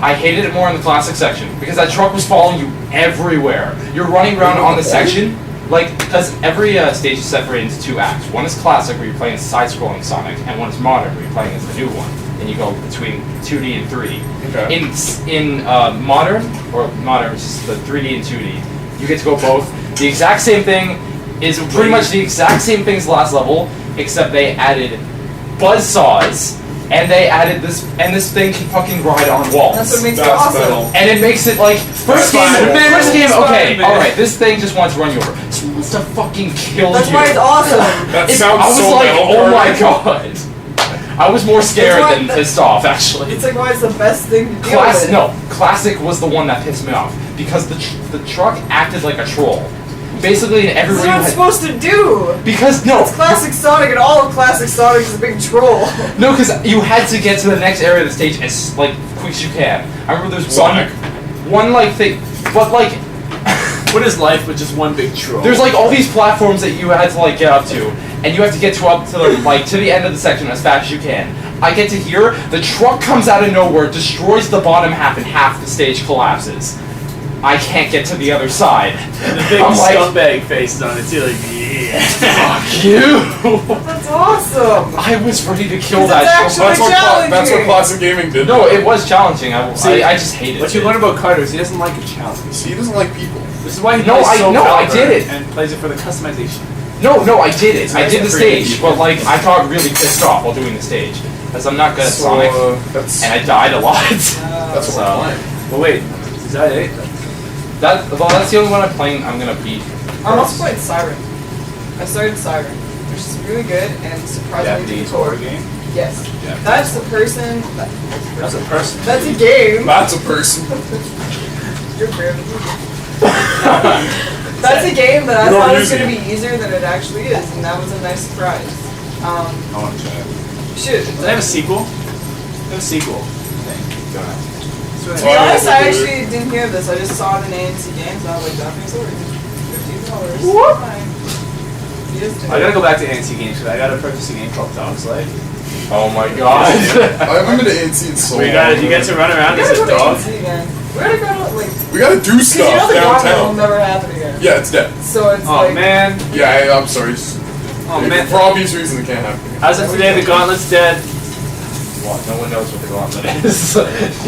I hated it more in the classic section because that truck was following you everywhere. You're running around on the section. like, because every stage is separated into 2 acts. One is classic, where you're playing as side-scrolling Sonic, and one is modern, where you're playing as the new one. And you go between 2D and 3D. Okay. In modern, which is the 3D and 2D, you get to go both. The exact same thing is pretty much the exact same thing as the last level, except they added buzzsaws, and they added this, and this thing can fucking ride on walls. That's what makes it That's awesome. metal. And it makes it like first game, okay, alright, this thing just wants to run you over. This one wants to fucking kill That's you. why it's awesome. That I sounds was so like, metal. oh my Carter. god. I was more scared That's than why- pissed off, actually. It's like why it's the best thing to deal with. Classic was the one that pissed me off because the truck acted like a troll. Basically, in every That's room what it's supposed to do. because no, It's classic Sonic, and all of classic Sonic is a big troll. no, because you had to get to the next area of the stage as like quick as you can. I remember there's Sonic. one like thing, but like What is life with just one big troll? there's like all these platforms that you had to like get up to, and you have to get to up to the like to the end of the section as fast as you can. I get to here, the truck comes out of nowhere, destroys the bottom half, and half the stage collapses. I can't get to the other side. And the big I'm like, scumbag face on it too, like, yeah. fuck you! That's awesome. I was ready to kill It's that actually truck. That's what classic gaming did. No, it was challenging. See, I just hated What it. you learn about Carter is he doesn't like a challenge. See, he doesn't like people. This is why he No, plays so I Caliber did it. and plays it for the customization. No, I did it. I nice did the to stage, create. but like I got really pissed off while doing the stage because I'm not good at So, Sonic, that's and I died a lot. that's what So- we're playing. Well, wait, is that it? That's the only one I'm playing. I'm gonna beat. I'm also playing Siren. I started Siren, which is really good and surprisingly Japanese difficult. horror game. Yes. Yeah. That's the person. That's a person. That's a game. That's a person. You're brave. That's a game that I You're thought not was going to using be easier than it actually is, and that was a nice surprise. I want to try it. Shoot. Does it have a sequel? They have a sequel. To Oh, be honest, yeah, I we'll do actually didn't hear this. I just saw it in ANC Games, and I was like, that makes it $15. What? Fine. You just did I gotta go back to ANC Games because I gotta purchase a game called Dog's Life. Oh my god. I haven't been to ANC in so Where long. you get to run around We as gotta a go to dog. ANC again. We gotta go to, like, We gotta do because you know stuff the gauntlet will downtown. never happen again. Yeah, it's dead. So it's Oh like, man. Yeah, I'm sorry. Oh man. For obvious reasons, it can't happen. As of today, the Gauntlet's dead. What? No one knows what the gauntlet is.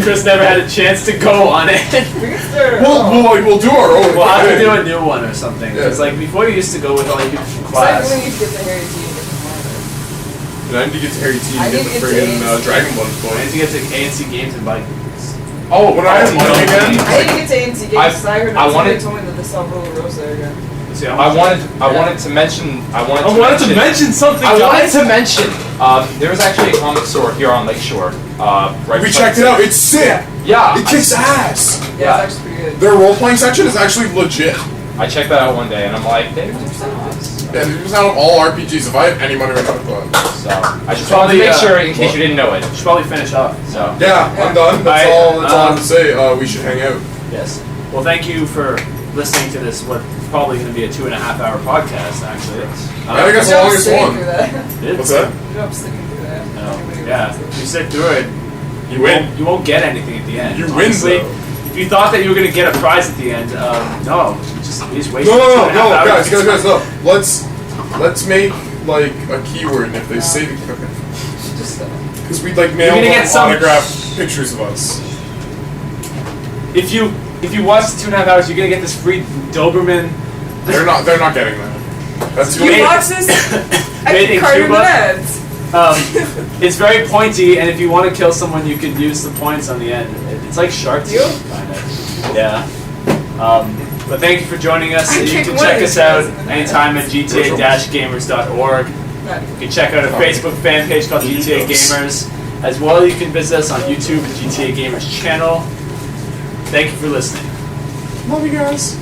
Chris never had a chance to go on it. we can start our We'll do our own. We'll have to thing. do a new one or something. Yeah. Because like before, you used to go with all your people from So I class. really need to get the Harry T and get the monitor. And I need to get to Harry T I and get need the to get to friggin' ANC. Dragon Ball I need toy. to get to ANC Games and buy. Oh, When I have money again, I need to get to ANC Games because I heard I somebody wanted- told me that they sell Roller Rosa again. See, I wanted to mention. I wanted to mention something. I wanted to mention. There was actually a comic store here on Lakeshore. Right we beside checked it out. It's sick. Yeah. It kicks ass. Yeah, it's actually pretty good. Their role playing section is actually legit. I checked that out one day, and I'm like, they were so nice. Yeah, they just out of all RPGs. If I have any money right now, I'd buy it. So I just wanted to Probably, make sure in case you didn't know it. Should probably finish up. So Yeah, I'm done. That's Alright, all. That's all I have to say. We should hang out. Yes. Well, thank you for listening to this. What's probably going to be a 2.5-hour podcast, actually. I think that's Good the job longest sticking one. through that. It- What's that? Good job sticking through that. No. Yeah. If you sit through it, You win. you won't get anything at the end. You win, Honestly, though. if you thought that you were going to get a prize at the end, no. You just wasted No, 2.5 hours. guys, no. Let's make like a keyword, and if they say the Just because we'd like mail gonna them get some- autographed pictures of us. If you watch the 2.5 hours, you're going to get this free Doberman. They're not getting that. That's the you only. watch this? I Made can in card in the Cuba? ads. It's very pointy, and if you want to kill someone, you can use the points on the end. It's like Shark Tooth, You? kind of. Yeah. But thank you for joining us. I You kick can one check of us these out guys in the anytime at gta-gamers.org. You can check out our Facebook fan page called GTA Gamers. As well, you can visit us on YouTube, the GTA Gamers channel. Thank you for listening. Love you guys.